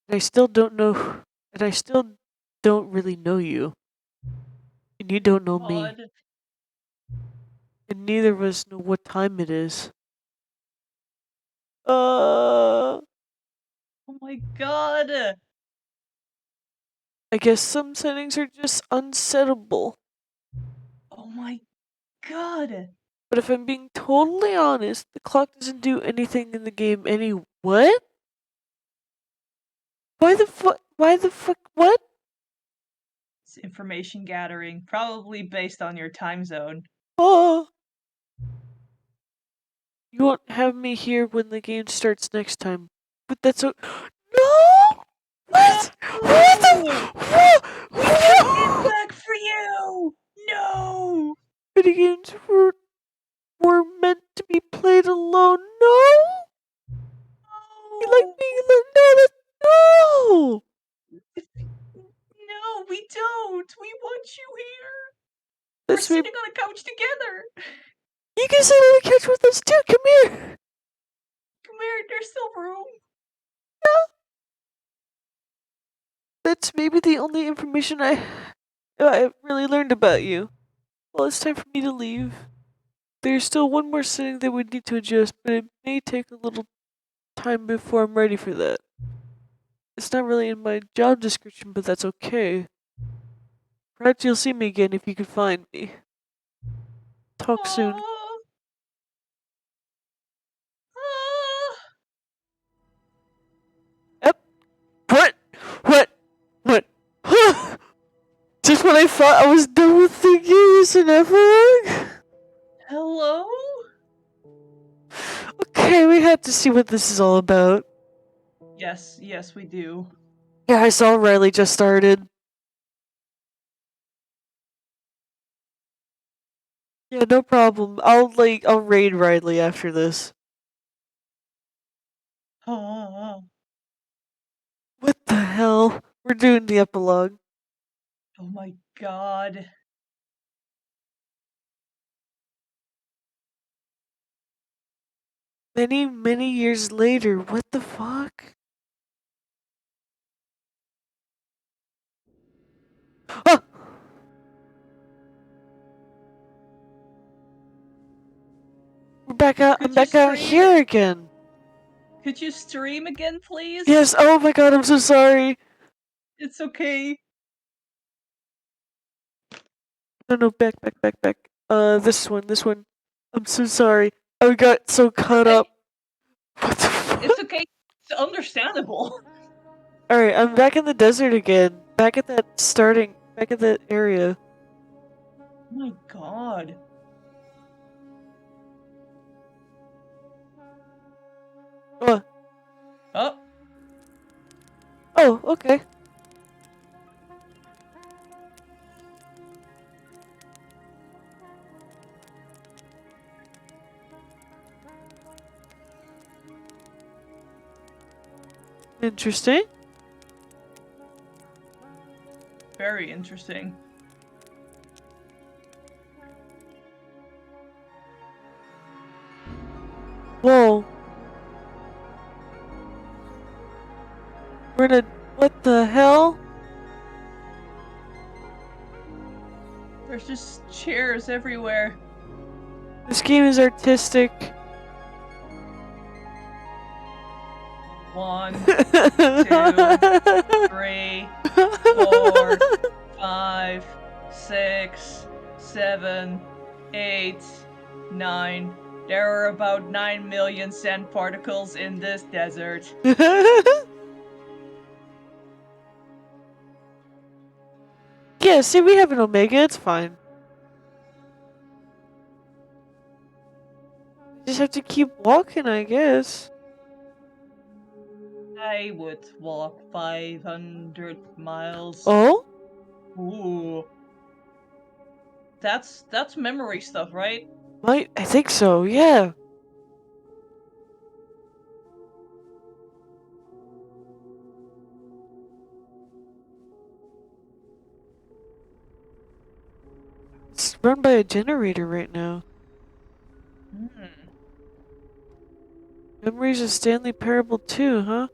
I still don't know, and I still don't really know you. And you don't know me. God. And neither of us know what time it is. Uh, Oh my god. I guess some settings are just unsettable. Oh my god. But if I'm being totally honest, the clock doesn't do anything in the game what? Why the fuck, what? It's information gathering, probably based on your time zone. Oh. You won't have me here when the game starts next time. But that's no! What? What the? What? It's back for you! No! Video games were meant to be played alone. No! You like No! being alone? No, no! No, we don't! We want you here! That's We're me. sitting on a couch together! You can sit on the couch with us too. Come here. Come here, there's still room. That's maybe the only information I really learned about you. Well, it's time for me to leave. There's still one more setting that we need to adjust, but it may take a little time before I'm ready for that. It's not really in my job description, but that's okay. Perhaps you'll see me again if you can find me. Talk soon. Ah, ah. Yep. What? What? What? Just when I thought I was done with the years and epilogue? Hello? Okay, we had to see what this is all about. Yes, we do. Yeah, I saw Riley just started. Yeah, no problem. I'll raid Riley after this. Ah. What the hell? We're doing the epilogue. Oh my god. Many, many years later, what the fuck? Ah! I'm back out here again. Could you stream again, please? Yes, oh my god, I'm so sorry. It's okay. No, back. This one. I'm so sorry. I got so caught up. What the fuck? It's okay. It's understandable. Alright, I'm back in the desert again. Back at that area. Oh my god. Oh. Oh. Oh, okay. Interesting. Very interesting. Whoa. We're in a... What the hell? There's just chairs everywhere. This game is artistic. 1, 2, 3, 4, 5, 6, 7, 8, 9. There are about 9 million sand particles in this desert. Yeah, see, we have an Omega, it's fine. Just have to keep walking, I guess. I would walk 500 miles. Oh? Ooh. That's memory stuff, right? I think so, yeah. It's run by a generator right now. Memories of Stanley Parable 2, huh?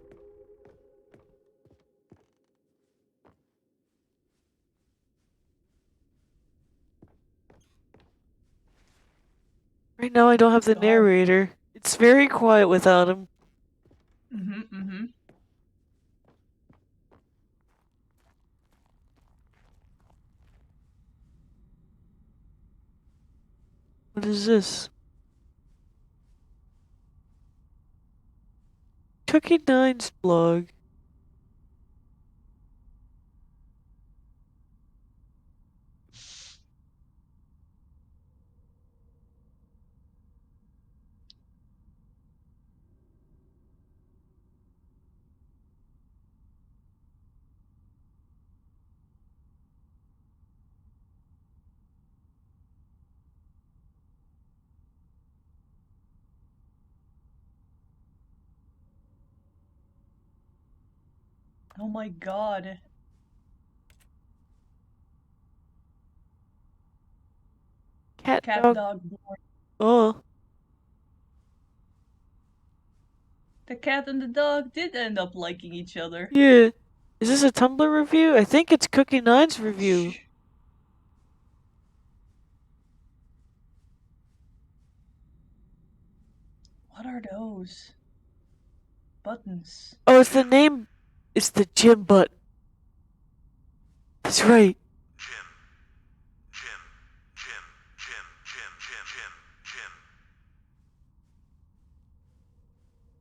Right now I don't have the God. narrator. It's very quiet without him. What is this? Cookie Nine's blog. Oh my god. Cat Cat dog. dog board. Oh. The cat and the dog did end up liking each other. Yeah. Is this a Tumblr review? I think it's Cookie Nine's review. What are those? Buttons. Oh, it's the name. It's the gym button. That's right. Jim,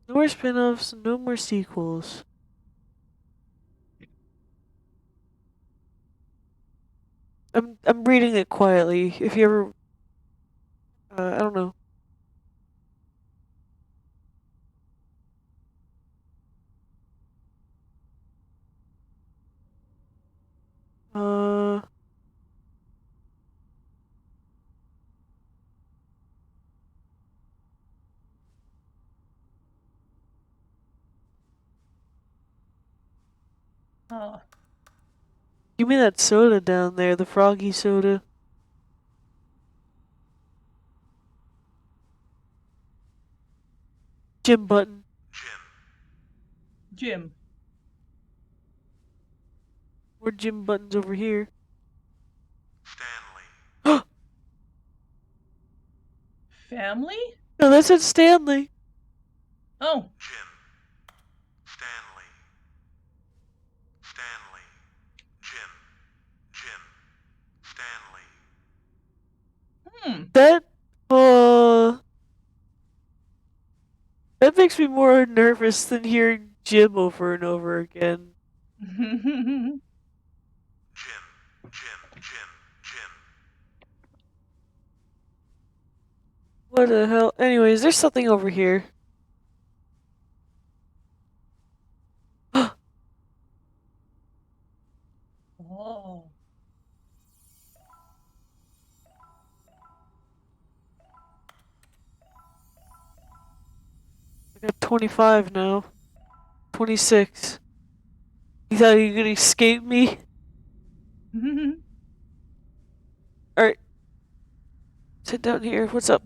No more spin-offs, no more sequels. I'm reading it quietly. If you ever I don't know. Uh Oh. Give me that soda down there, the froggy soda. Jim Button. Jim. More Jim Buttons over here. Stanley. Family? No, that said Stanley. Oh. Jim. Stanley. Stanley. Jim. Jim. Stanley. That that makes me more nervous than hearing Jim over and over again. Jim. Jim. Jim. Jim. What the hell? Anyways, there's something over here. Oh. I got 25 now. 26. You thought you could escape me? Alright. Sit down here. What's up?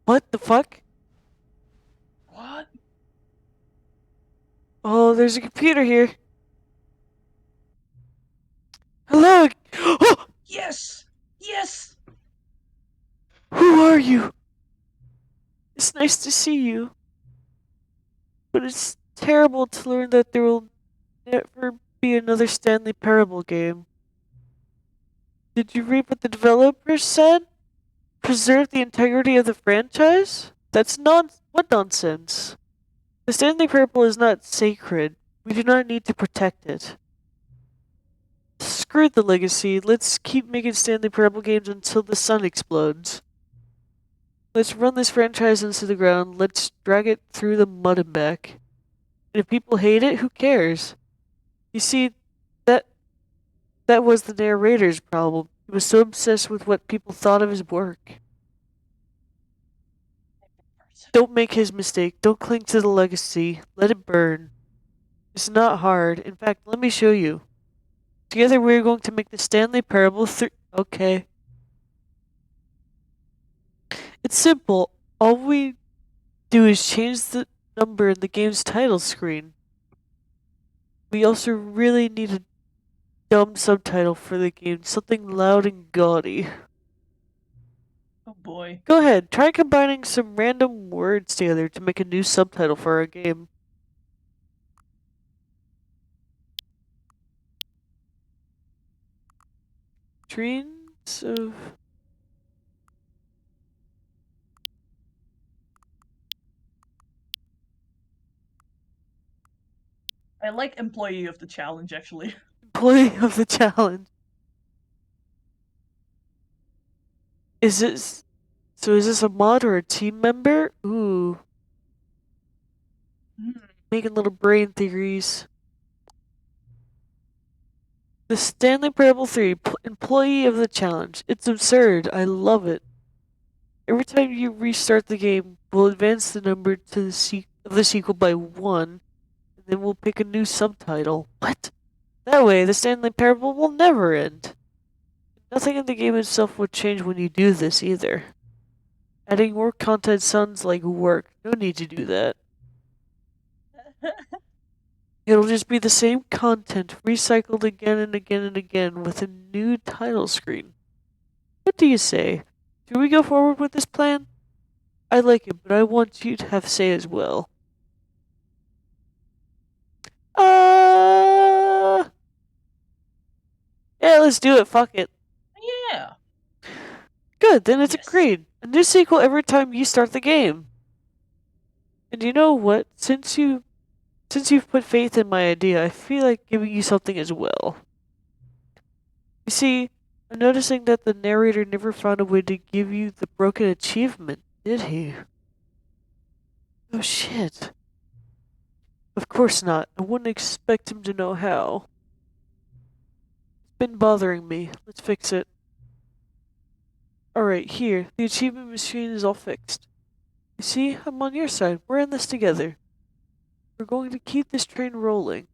What the fuck? What? Oh, there's a computer here. Hello! Oh! Yes! Yes! Who are you? It's nice to see you. But it's terrible to learn that there will never be another Stanley Parable game. Did you read what the developers said? Preserve the integrity of the franchise? What nonsense? The Stanley Parable is not sacred. We do not need to protect it. Screw the legacy. Let's keep making Stanley Parable games until the sun explodes. Let's run this franchise into the ground. Let's drag it through the mud and back. And if people hate it, who cares? You see, that was the narrator's problem. He was so obsessed with what people thought of his work. Don't make his mistake. Don't cling to the legacy. Let it burn. It's not hard. In fact, let me show you. Together we're going to make the Stanley Parable 3. Okay. It's simple. All we do is change the number in the game's title screen. We also really need a dumb subtitle for the game. Something loud and gaudy. Oh boy. Go ahead. Try combining some random words together to make a new subtitle for our game. Dreams of... I like employee of the challenge, actually. Employee of the challenge. Is this... So is this a mod or a team member? Ooh. Making little brain theories. The Stanley Parable 3, Employee of the Challenge. It's absurd. I love it. Every time you restart the game, we'll advance the number to the sequel by 1, and then we'll pick a new subtitle. What? That way, the Stanley Parable will never end. Nothing in the game itself would change when you do this either. Adding more content sounds like work. No need to do that. It'll just be the same content, recycled again and again and again with a new title screen. What do you say? Should we go forward with this plan? I like it, but I want you to have say as well. Yeah, let's do it. Fuck it. Yeah. Good, then it's Yes. agreed. A new sequel every time you start the game. And you know what? Since you've put faith in my idea, I feel like giving you something as well. You see, I'm noticing that the narrator never found a way to give you the broken achievement, did he? Oh shit. Of course not. I wouldn't expect him to know how. It's been bothering me. Let's fix it. Alright, here. The achievement machine is all fixed. You see, I'm on your side. We're in this together. We're going to keep this train rolling.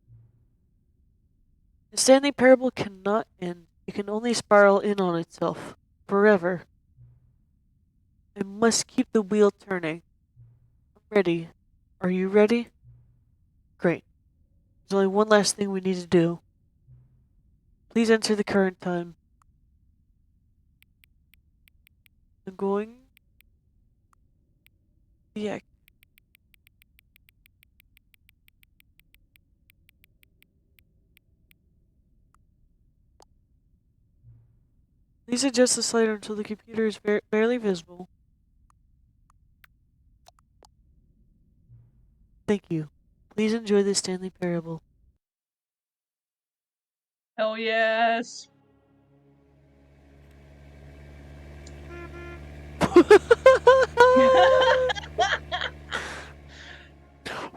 The Stanley Parable cannot end. It can only spiral in on itself. Forever. I must keep the wheel turning. I'm ready. Are you ready? Great. There's only one last thing we need to do. Please enter the current time. I'm going... Yeah. Please adjust the slider until the computer is barely visible. Thank you. Please enjoy the Stanley Parable. Hell yes.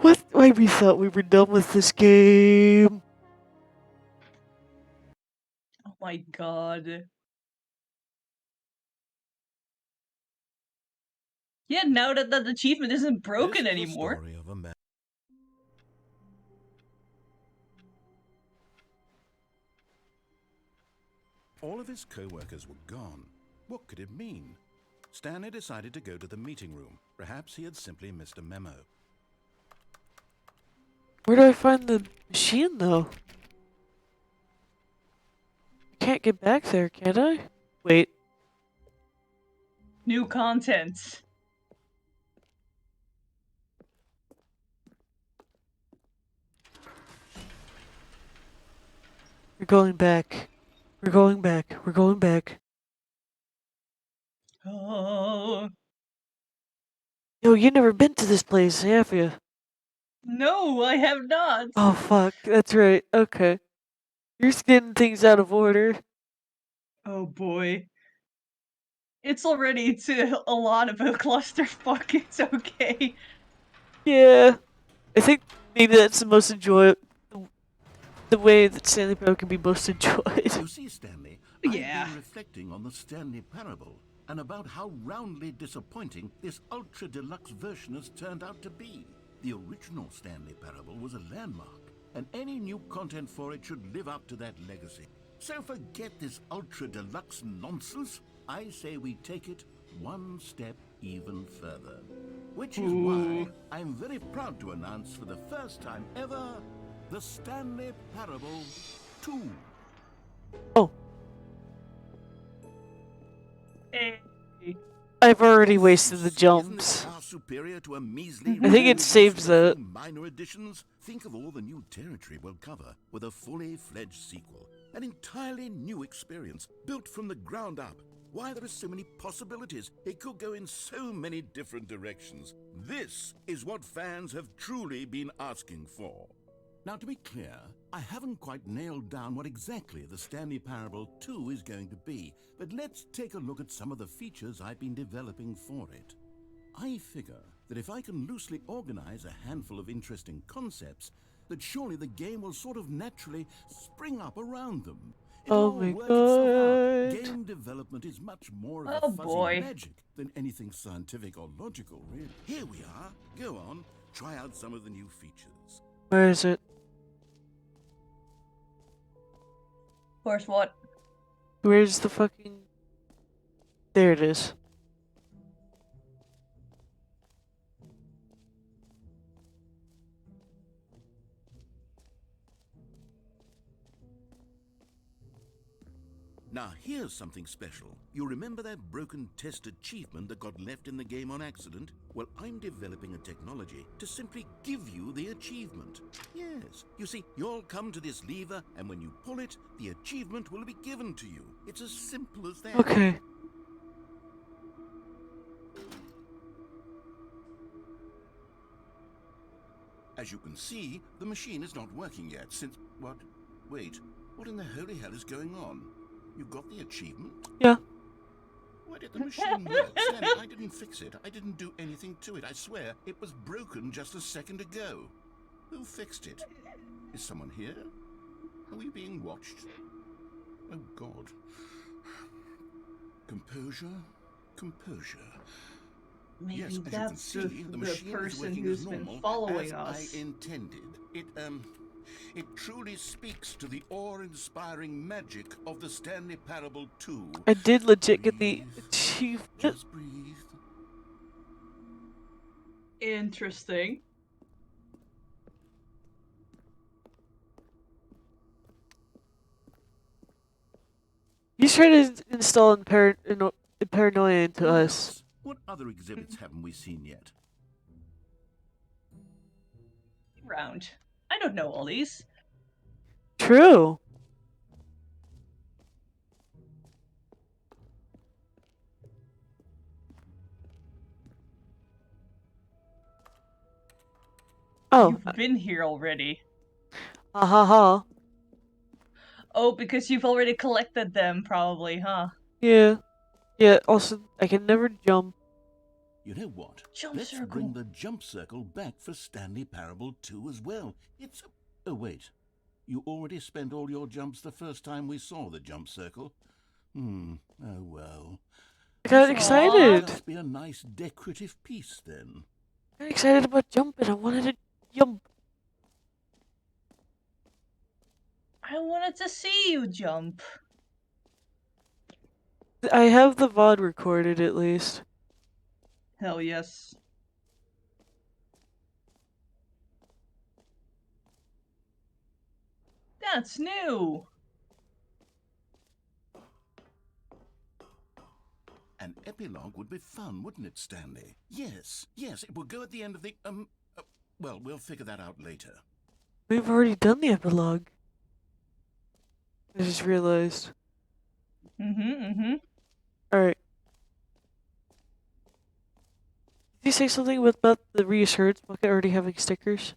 What? Why we thought we were done with this game? Oh my god. Yeah, now that that achievement isn't broken This is the anymore. story of a man. All of his co-workers were gone. What could it mean? Stanley decided to go to the meeting room. Perhaps he had simply missed a memo. Where do I find the machine, though? I can't get back there, can I? Wait. New content. We're going back. We're going back. We're going back. Oh. Yo, you never been to this place, have you? No, I have not. Oh, fuck. That's right. Okay. You're just getting things out of order. Oh boy. It's already to a lot of a clusterfuck. It's okay. Yeah. I think maybe that's the most enjoyable... The way that Stanley Parable can be most enjoyed. You see, Stanley, Yeah. I've been reflecting on the Stanley Parable and about how roundly disappointing this ultra deluxe version has turned out to be. The original Stanley Parable was a landmark, and any new content for it should live up to that legacy. So forget this ultra deluxe nonsense. I say we take it one step even further. Which is why I'm very proud to announce for the first time ever the Stanley Parable 2. Oh, Hey. I've already wasted the Isn't it jumps. far superior to a measly I think it reboot saves with that. minor additions? Think of all the new territory we'll cover with a fully fledged sequel. An entirely new experience, built from the ground up. Why, there are so many possibilities. It could go in so many different directions. This is what fans have truly been asking for. Now, to be clear, I haven't quite nailed down what exactly the Stanley Parable 2 is going to be, but let's take a look at some of the features I've been developing for it. I figure that if I can loosely organize a handful of interesting concepts, that surely the game will sort of naturally spring up around them. It'll Oh all my work itself out. god. Game development is much more of Oh a fuzzy boy. magic than anything scientific or logical, really. Here we are. Go on, try out some of the new features. Where is it? Where's what? Where's the fucking... There it is. Now, here's something special. You remember that broken test achievement that got left in the game on accident? Well, I'm developing a technology to simply give you the achievement. Yes. You see, you'll come to this lever, and when you pull it, the achievement will be given to you. It's as simple as that. Okay. As you can see, the machine is not working yet since... What? Wait, what in the holy hell is going on? You got the achievement? Yeah. Why did the machine work? Stanley, I didn't fix it. I didn't do anything to it. I swear, it was broken just a second ago. Who fixed it? Is someone here? Are we being watched? Oh, God. Composure, composure. Maybe Yes, as you can that's see, the the machine is person working who's as been normal, following as us. I intended. It truly speaks to the awe-inspiring magic of the Stanley Parable 2. I did legit get the Breathe. achievement. Just breathe. Interesting. He's trying to install paranoia into What us. else? What other exhibits haven't we seen yet? Round. I don't know all these. True. Oh. You've been here already. Ha ha ha. Oh, because you've already collected them, probably, huh? Yeah. Yeah, also, I can never jump. You know what? Jump Let's circle. bring the jump circle back for Stanley Parable 2 as well. It's a... Oh, wait. You already spent all your jumps the first time we saw the jump circle. Oh, well. I got It excited. must be a nice decorative piece, then. I got excited about jumping. I wanted to jump. I wanted to see you jump. I have the VOD recorded, at least. Hell yes. That's new. An epilogue would be fun, wouldn't it, Stanley? Yes, it will go at the end of the, well, we'll figure that out later. We've already done the epilogue. I just realized. Alright. Did you say something about the reassurance bucket already having stickers?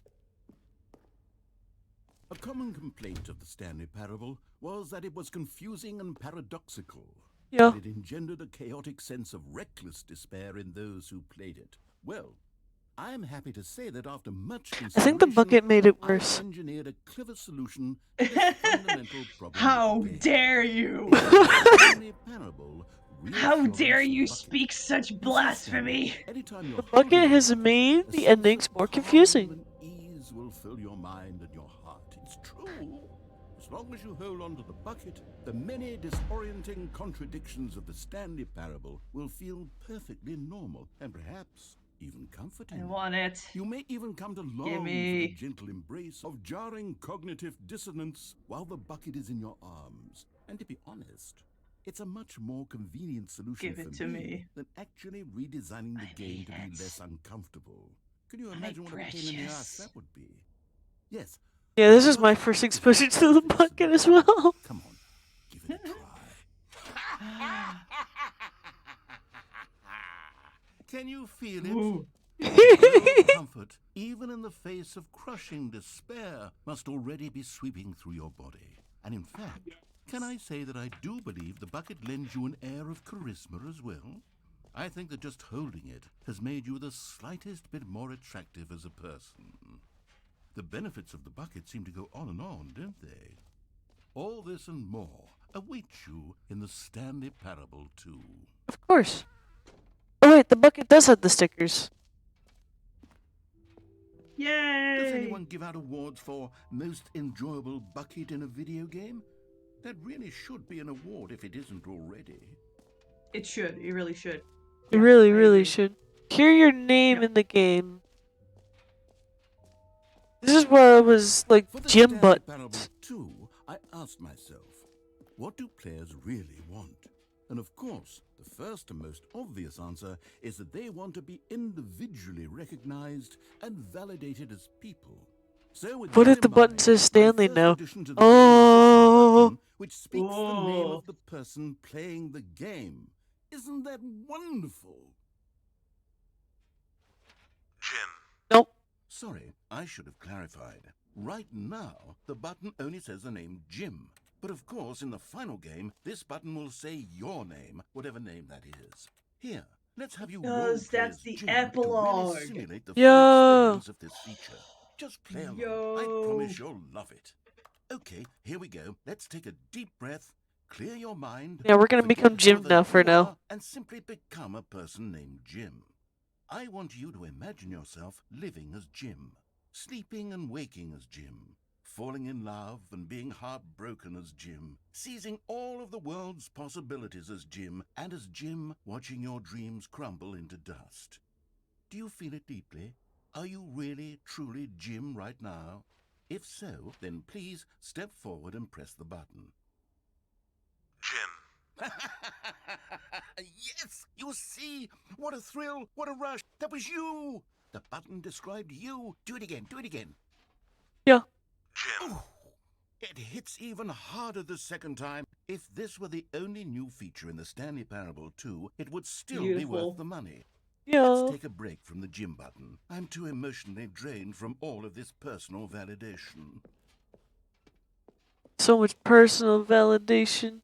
A common complaint of the Stanley Parable was that it was confusing and paradoxical. Yeah. That it engendered a chaotic sense of reckless despair in those who played it. Well, I am happy to say that after much I consideration, think the bucket made it I worse. engineered a clever solution to this fundamental problem. How of the game. dare you! Stanley Parable How reassures dare you bucket. speak such You see, blasphemy! Stanley, anytime you're The bucket holding has it, made a the sense endings of more calm confusing. and ease will fill your mind and your heart. It's true. As long as you hold on to the bucket, the many disorienting contradictions of the Stanley Parable will feel perfectly normal and perhaps even comforting. I want it. You may even come to long for the Gimme. gentle embrace of jarring cognitive dissonance while the bucket is in your arms. And to be honest, it's a much more convenient solution Give it for to me. than actually redesigning the I game to be need it. less uncomfortable. Can you My imagine what a pain in the ass precious. that would be? Yes. Yeah, this is my first exposure to the bucket as well. Come on, give it a try. Can you feel it? Ooh. The comfort, even in the face of crushing despair, must already be sweeping through your body. And in fact, can I say that I do believe the bucket lends you an air of charisma as well? I think that just holding it has made you the slightest bit more attractive as a person. The benefits of the bucket seem to go on, don't they? All this and more await you in the Stanley Parable 2. Of course. Oh wait, the bucket does have the stickers. Yay! Does anyone give out awards for most enjoyable bucket in a video game? That really should be an award if it isn't already. It should. It really should. You Yeah, really, I really agree. should. Hear your name Yep. in the game. This is where I was like For the gym Stanley butt. Parable 2, I asked myself, what do players really want? And of course, the first and most obvious answer is that they want to be individually recognized and validated as people. So with What that if the in button mind, says my Stanley first now? addition to the Oh. game is this button, which speaks the name Oh. of the person playing the game. Isn't that wonderful? Jim. Nope. Sorry, I I should have clarified. Right now, the button only says the name Jim. But of course, in the final game, this button will say your name, whatever name that is. Here, let's have you role Because play that's as the Jim to epilogue. really simulate the full Yo. experience of this feature. Just play along. I promise you'll love it. Okay, here we go. Let's take a deep breath, clear your mind. Yeah, we're gonna forget become Jim whoever now for you now. are, and simply become a person named Jim. I want you to imagine yourself living as Jim, sleeping and waking as Jim, falling in love and being heartbroken as Jim, seizing all of the world's possibilities as Jim, and as Jim watching your dreams crumble into dust. Do you feel it deeply? Are you really, truly Jim right now? If so, then please step forward and press the button. Jim. Yes, you see? What a thrill, what a rush. That was you. The button described you. Do it again, do it again. Yeah. Jim. Ooh, it hits even harder the second time. If this were the only new feature in the Stanley Parable 2, it would still be Beautiful. worth the money. Yeah. Let's take a break from the Jim button. I'm too emotionally drained from all of this personal validation. So much personal validation.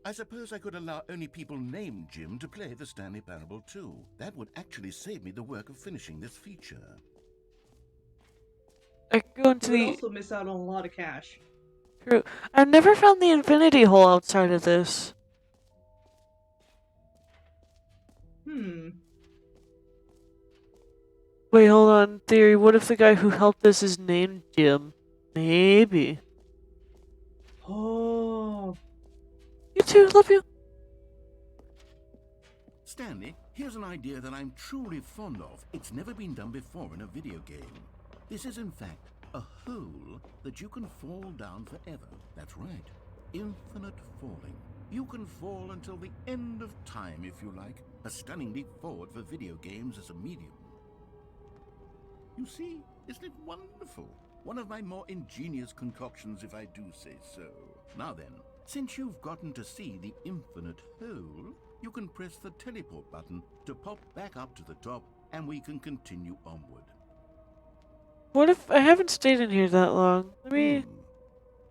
I suppose I could allow only people named Jim to play the Stanley Parable 2. That would actually save me the work of finishing this feature. I could go into You would the also miss out on a lot of cash. True. I've never found the infinity hole outside of this. Wait, hold on. Theory, what if the guy who helped us is named Jim? Maybe. Oh. You too, love you. Stanley, here's an idea that I'm truly fond of. It's never been done before in a video game. This is, in fact, a hole that you can fall down forever. That's right. Infinite falling. You can fall until the end of time, if you like. A stunning leap forward for video games as a medium. You see, isn't it wonderful? One of my more ingenious concoctions, if I do say so. Now then, since you've gotten to see the infinite hole, you can press the teleport button to pop back up to the top, and we can continue onward. What if I haven't stayed in here that long? Let me.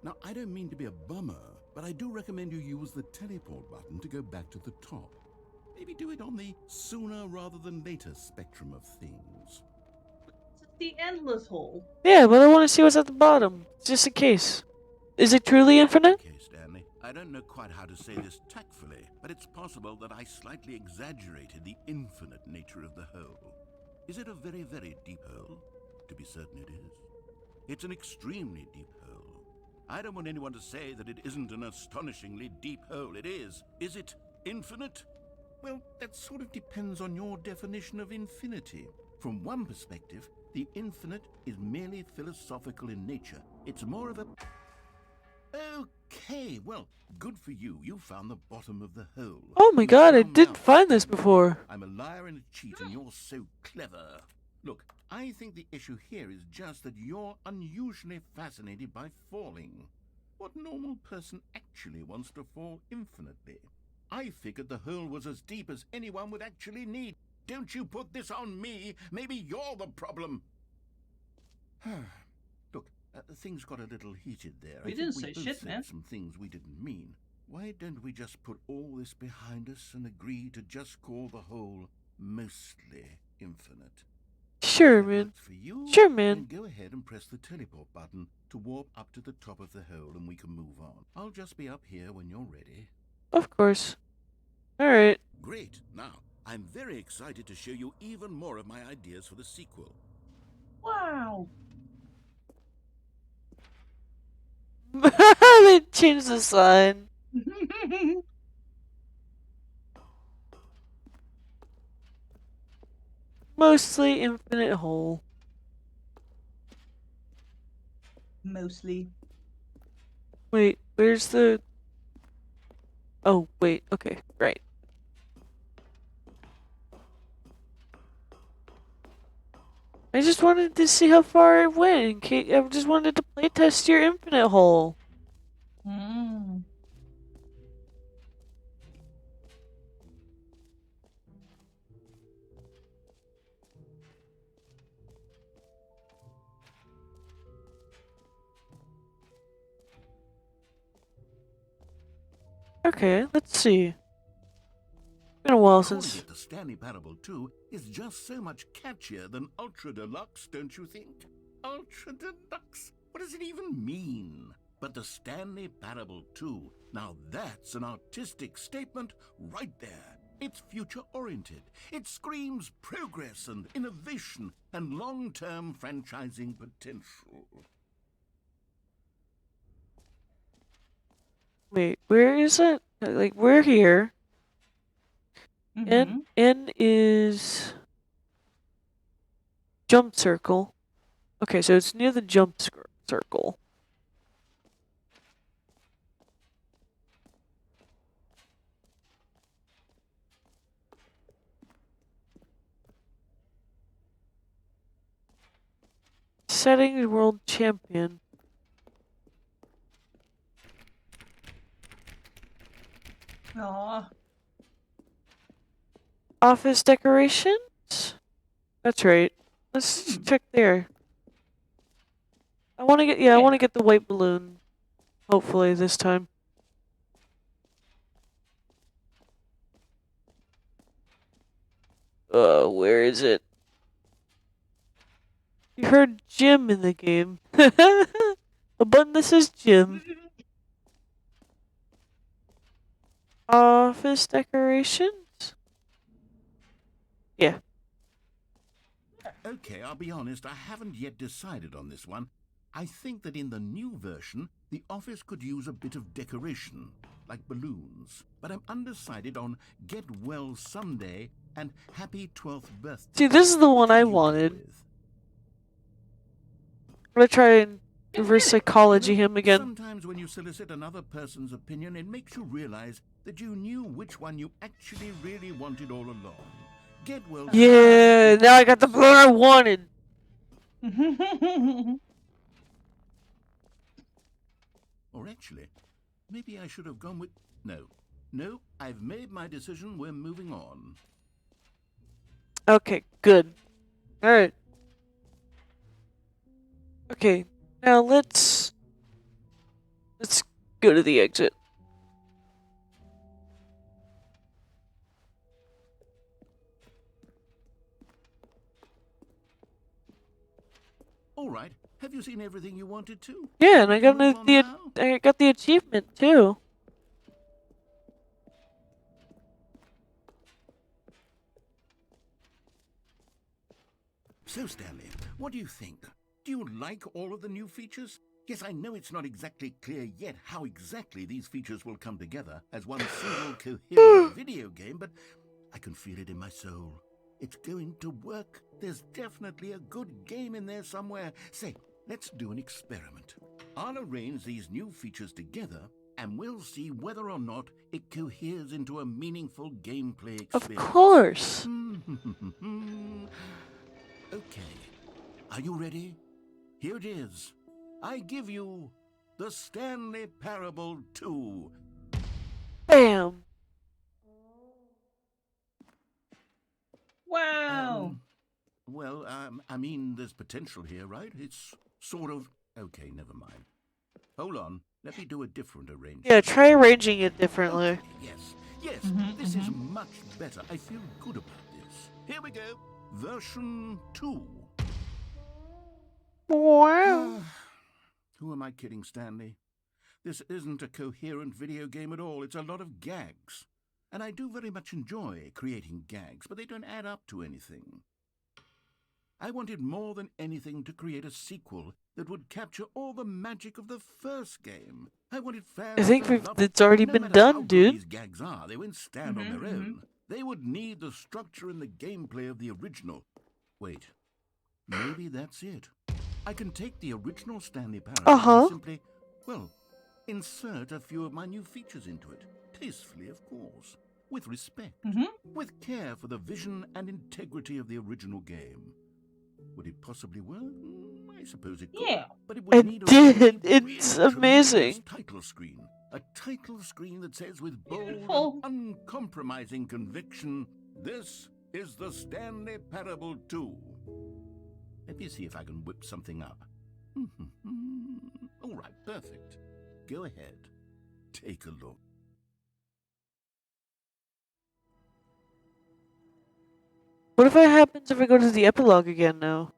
Now, I don't mean to be a bummer, but I do recommend you use the teleport button to go back to the top. Maybe do it on the sooner rather than later spectrum of things. It's the endless hole. Yeah, but I want to see what's at the bottom, just in case. Is it truly infinite? Okay, Stanley. I don't know quite how to say this tactfully, but it's possible that I slightly exaggerated the infinite nature of the hole. Is it a very, very deep hole? To be certain it is. It's an extremely deep hole. I don't want anyone to say that it isn't an astonishingly deep hole. It is. Is it infinite? Well, that sort of depends on your definition of infinity. From one perspective, the infinite is merely philosophical in nature. It's more of a... Okay, well, good for you. You found the bottom of the hole. Oh my You god, I found didn't out. find this before. I'm a liar and a cheat, and you're so clever. Look, I think the issue here is just that you're unusually fascinated by falling. What normal person actually wants to fall infinitely? I figured the hole was as deep as anyone would actually need. Don't you put this on me. Maybe you're the problem. Look, things got a little heated there. We I didn't think say both shit, said man. some things we didn't mean. Why don't we just put all this behind us and agree to just call the hole mostly infinite? Sure, If that man. works for you, Sure, man. then go ahead and press the teleport button to warp up to the top of the hole and we can move on. I'll just be up here when you're ready. Of course. Alright. Great. Now, I'm very excited to show you even more of my ideas for the sequel. Wow. They changed the sign. Mostly infinite hole. Mostly. Wait, where's the... Oh, wait, okay, right. I just wanted to see how far it went. I just wanted to playtest your infinite hole. Okay, let's see. Been a while Calling since. it the Stanley Parable 2 is just so much catchier than Ultra Deluxe, don't you think? Ultra Deluxe? What does it even mean? But the Stanley Parable 2, now that's an artistic statement right there. It's future-oriented. It screams progress and innovation and long-term franchising potential. Wait, where is it? Like, we're here. Mm-hmm. N is jump circle. Okay, so it's near the jump circle. Settings world champion. Aw. Office decorations? That's right. Let's check there. I want to get, I want to Yeah. get the white balloon. Hopefully this time. Where is it? You heard Jim in the game. A button that says Jim. Office decorations? Yeah. Okay, I'll be honest, I haven't yet decided on this one. I think that in the new version, the office could use a bit of decoration, like balloons. But I'm undecided on Get Well Someday and Happy 12th Birthday. See, this is the one Which would I you go wanted. with? I'm gonna try and reverse psychology him again. Sometimes when you solicit another person's opinion, it makes you realize that you knew which one you actually really wanted all along. Get Well Yeah, now I got the balloon I wanted. Or actually, maybe I should have gone with... No, I've made my decision. We're moving on. Okay, good. Alright. Okay, now let's go to the exit. All right. Have you seen everything you wanted to? Yeah, and I got Move on now? I got the achievement too. So, Stanley, what do you think? Do you like all of the new features? Yes, I know it's not exactly clear yet how exactly these features will come together as one single coherent video game, but I can feel it in my soul. It's going to work. There's definitely a good game in there somewhere. Say, let's do an experiment. I'll arrange these new features together, and we'll see whether or not it coheres into a meaningful gameplay experience. Of course. Okay, are you ready? Here it is. I give you the Stanley Parable 2. Bam. Wow. I mean, there's potential here, right? It's sort of... Okay, never mind. Hold on, let me do a different arrangement. Yeah, try arranging it differently. Okay, yes, this is much better. I feel good about this. Here we go. Version 2. Wow. Who am I kidding, Stanley? This isn't a coherent video game at all. It's a lot of gags. And I do very much enjoy creating gags, but they don't add up to anything. I wanted more than anything to create a sequel that would capture all the magic of the first game. I wanted fans I think to love it. it's already No been matter how done, good dude. These gags are, they won't stand on their own. They would need the structure and the gameplay of the original. Wait, maybe that's it. I can take the original Stanley Parable and simply, well, insert a few of my new features into it. Tastefully, of course. With respect. With care for the vision and integrity of the original game. Would it possibly work? I suppose it could. Yeah. But it would need a really, It's really amazing. tremendous title screen. A title screen that says with bold Beautiful. and uncompromising conviction, this is the Stanley Parable 2. Let me see if I can whip something up. All right, perfect. Go ahead. Take a look. What if it happens if I go to the epilogue again now?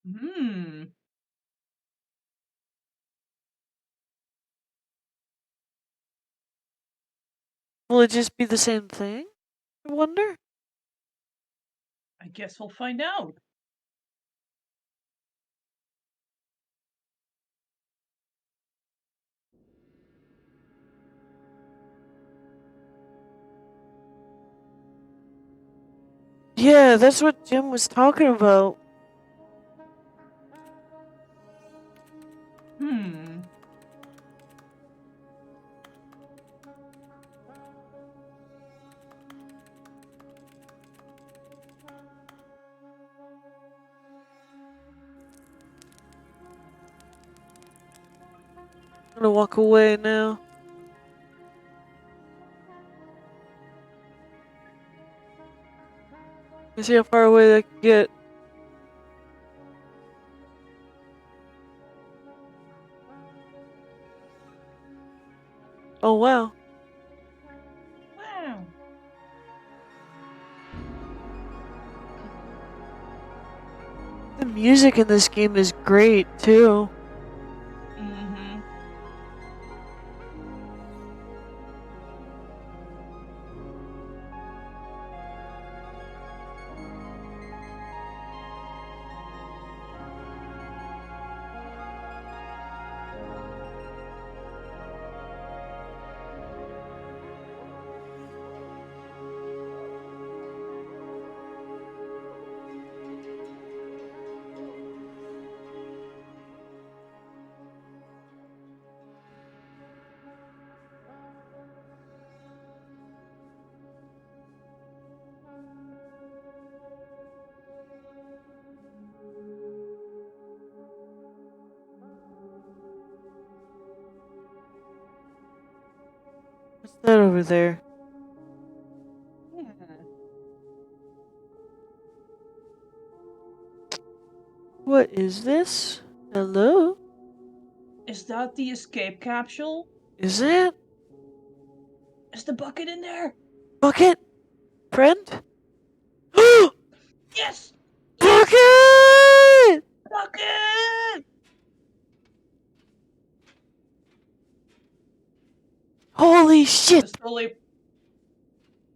Hmm. Will it just be the same thing? I wonder. I guess we'll find out. Yeah, that's what Jim was talking about. Hmm. I'm gonna walk away now. Let's see how far away I can get. Oh wow. Wow. The music in this game is great too. Mm-hmm. What's that over there? Yeah. What is this? Hello? Is that the escape capsule? Is it? Is the bucket in there? Bucket? Friend? Yes! Yes! Bucket! Bucket! Holy shit!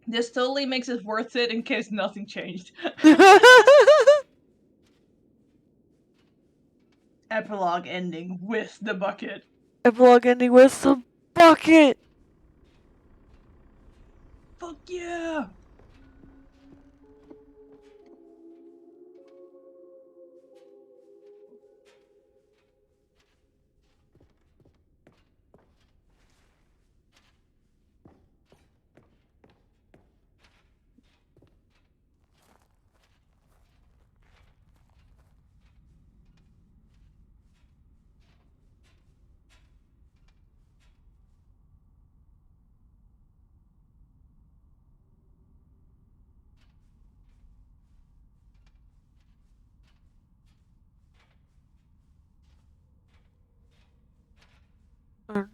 This totally makes it worth it in case nothing changed. Epilogue ending with the bucket. Epilogue ending with the bucket! Fuck yeah!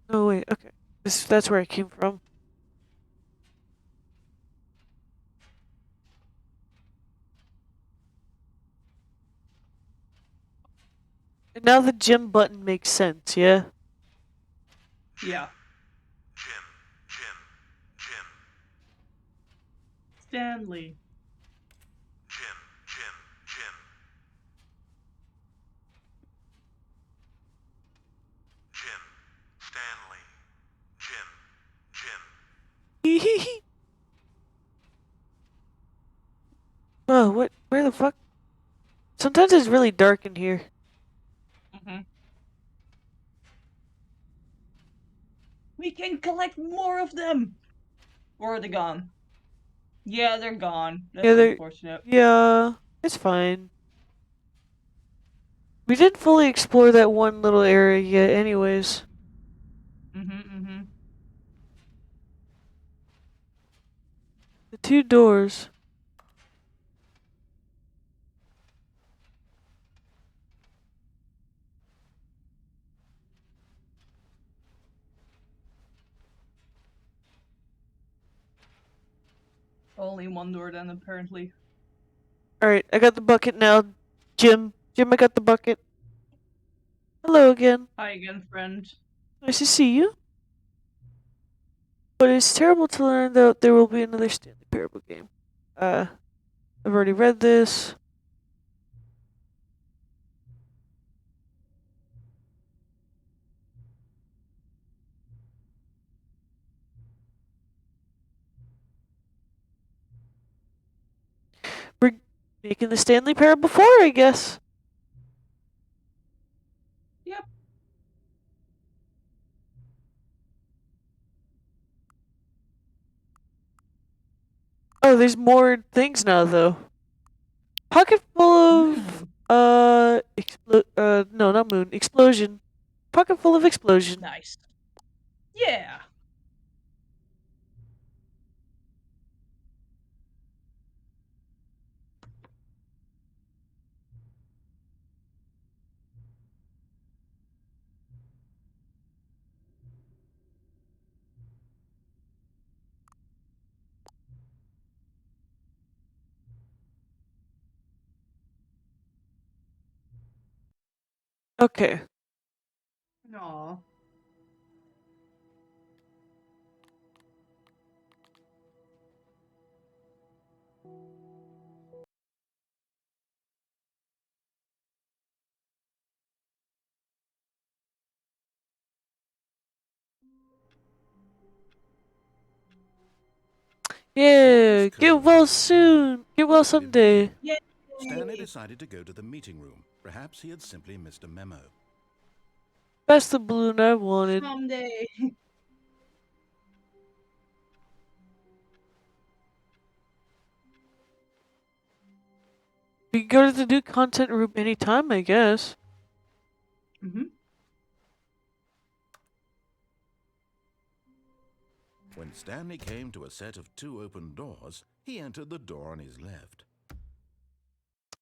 No, wait, okay. That's where I came from. And now the gym button makes sense, yeah? Yeah. Jim, Jim, Jim, Stanley. Jim, Jim, Jim, Jim, Stanley, Jim, Jim. Oh, what? Where the fuck? Sometimes it's really dark in here. Mm-hmm. We can collect more of them! Or are they gone? Yeah, they're gone. That's Yeah, unfortunate. yeah, it's fine. We didn't fully explore that one little area yet, anyways. Mm-hmm. The two doors. Only one door then, apparently. Alright, I got the bucket now. Jim, I got the bucket. Hello again. Hi again, friend. Nice to see you. But it's terrible to learn that there will be another Stanley Parable game. I've already read this. We're making the Stanley Parable 4, I guess. Yep. Oh, there's more things now, though. Pocket full of, no, not moon. Explosion. Pocket full of explosion. Nice. Yeah. Okay. Aw. Yeah, What get was well Curly soon. Get well someday. Yay! Stanley decided to go to the meeting room. Perhaps he had simply missed a memo. That's the balloon I wanted. Someday. We can go to the new content room anytime, I guess. Mm-hmm. When Stanley came to a set of 2 open doors, he entered the door on his left.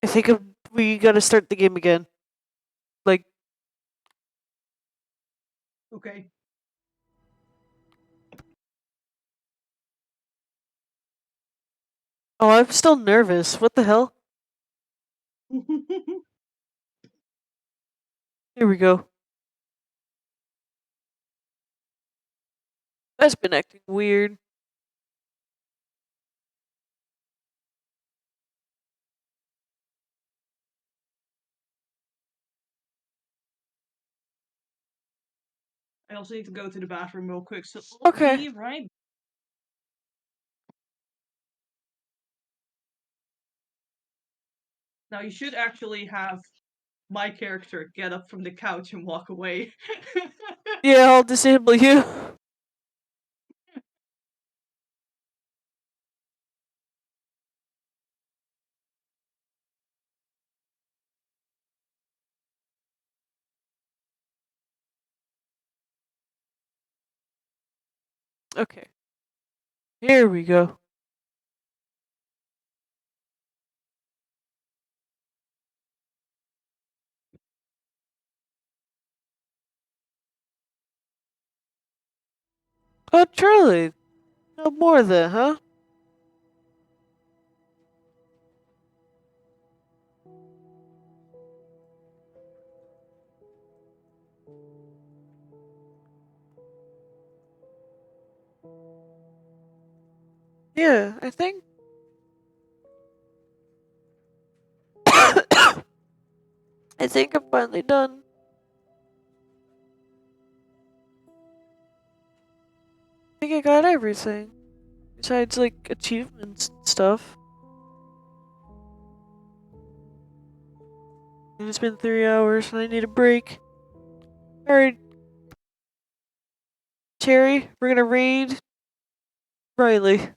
I think we gotta start the game again. Like, Okay. oh, I'm still nervous. What the hell? Here we go. That's been acting weird. I also need to go to the bathroom real quick, so I'll Okay. be right. Now you should actually have my character get up from the couch and walk away. Yeah, I'll disable you. Okay. Here we go. Oh, truly. No more then, huh? Yeah, I think. I think I'm finally done. I think I got everything. Besides, like, achievements and stuff. And it's been 3 hours and I need a break. Alright. Terry, we're gonna raid Riley.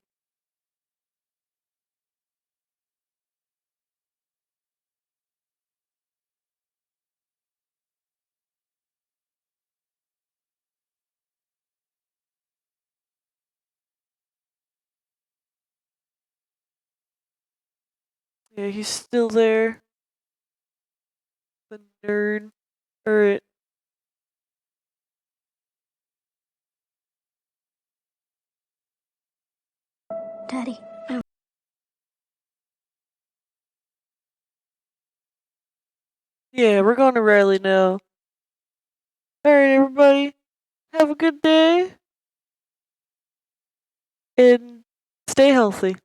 Yeah, he's still there. The nerd. Alright. Daddy, Yeah, we're going to Riley now. Alright, everybody. Have a good day. And stay healthy.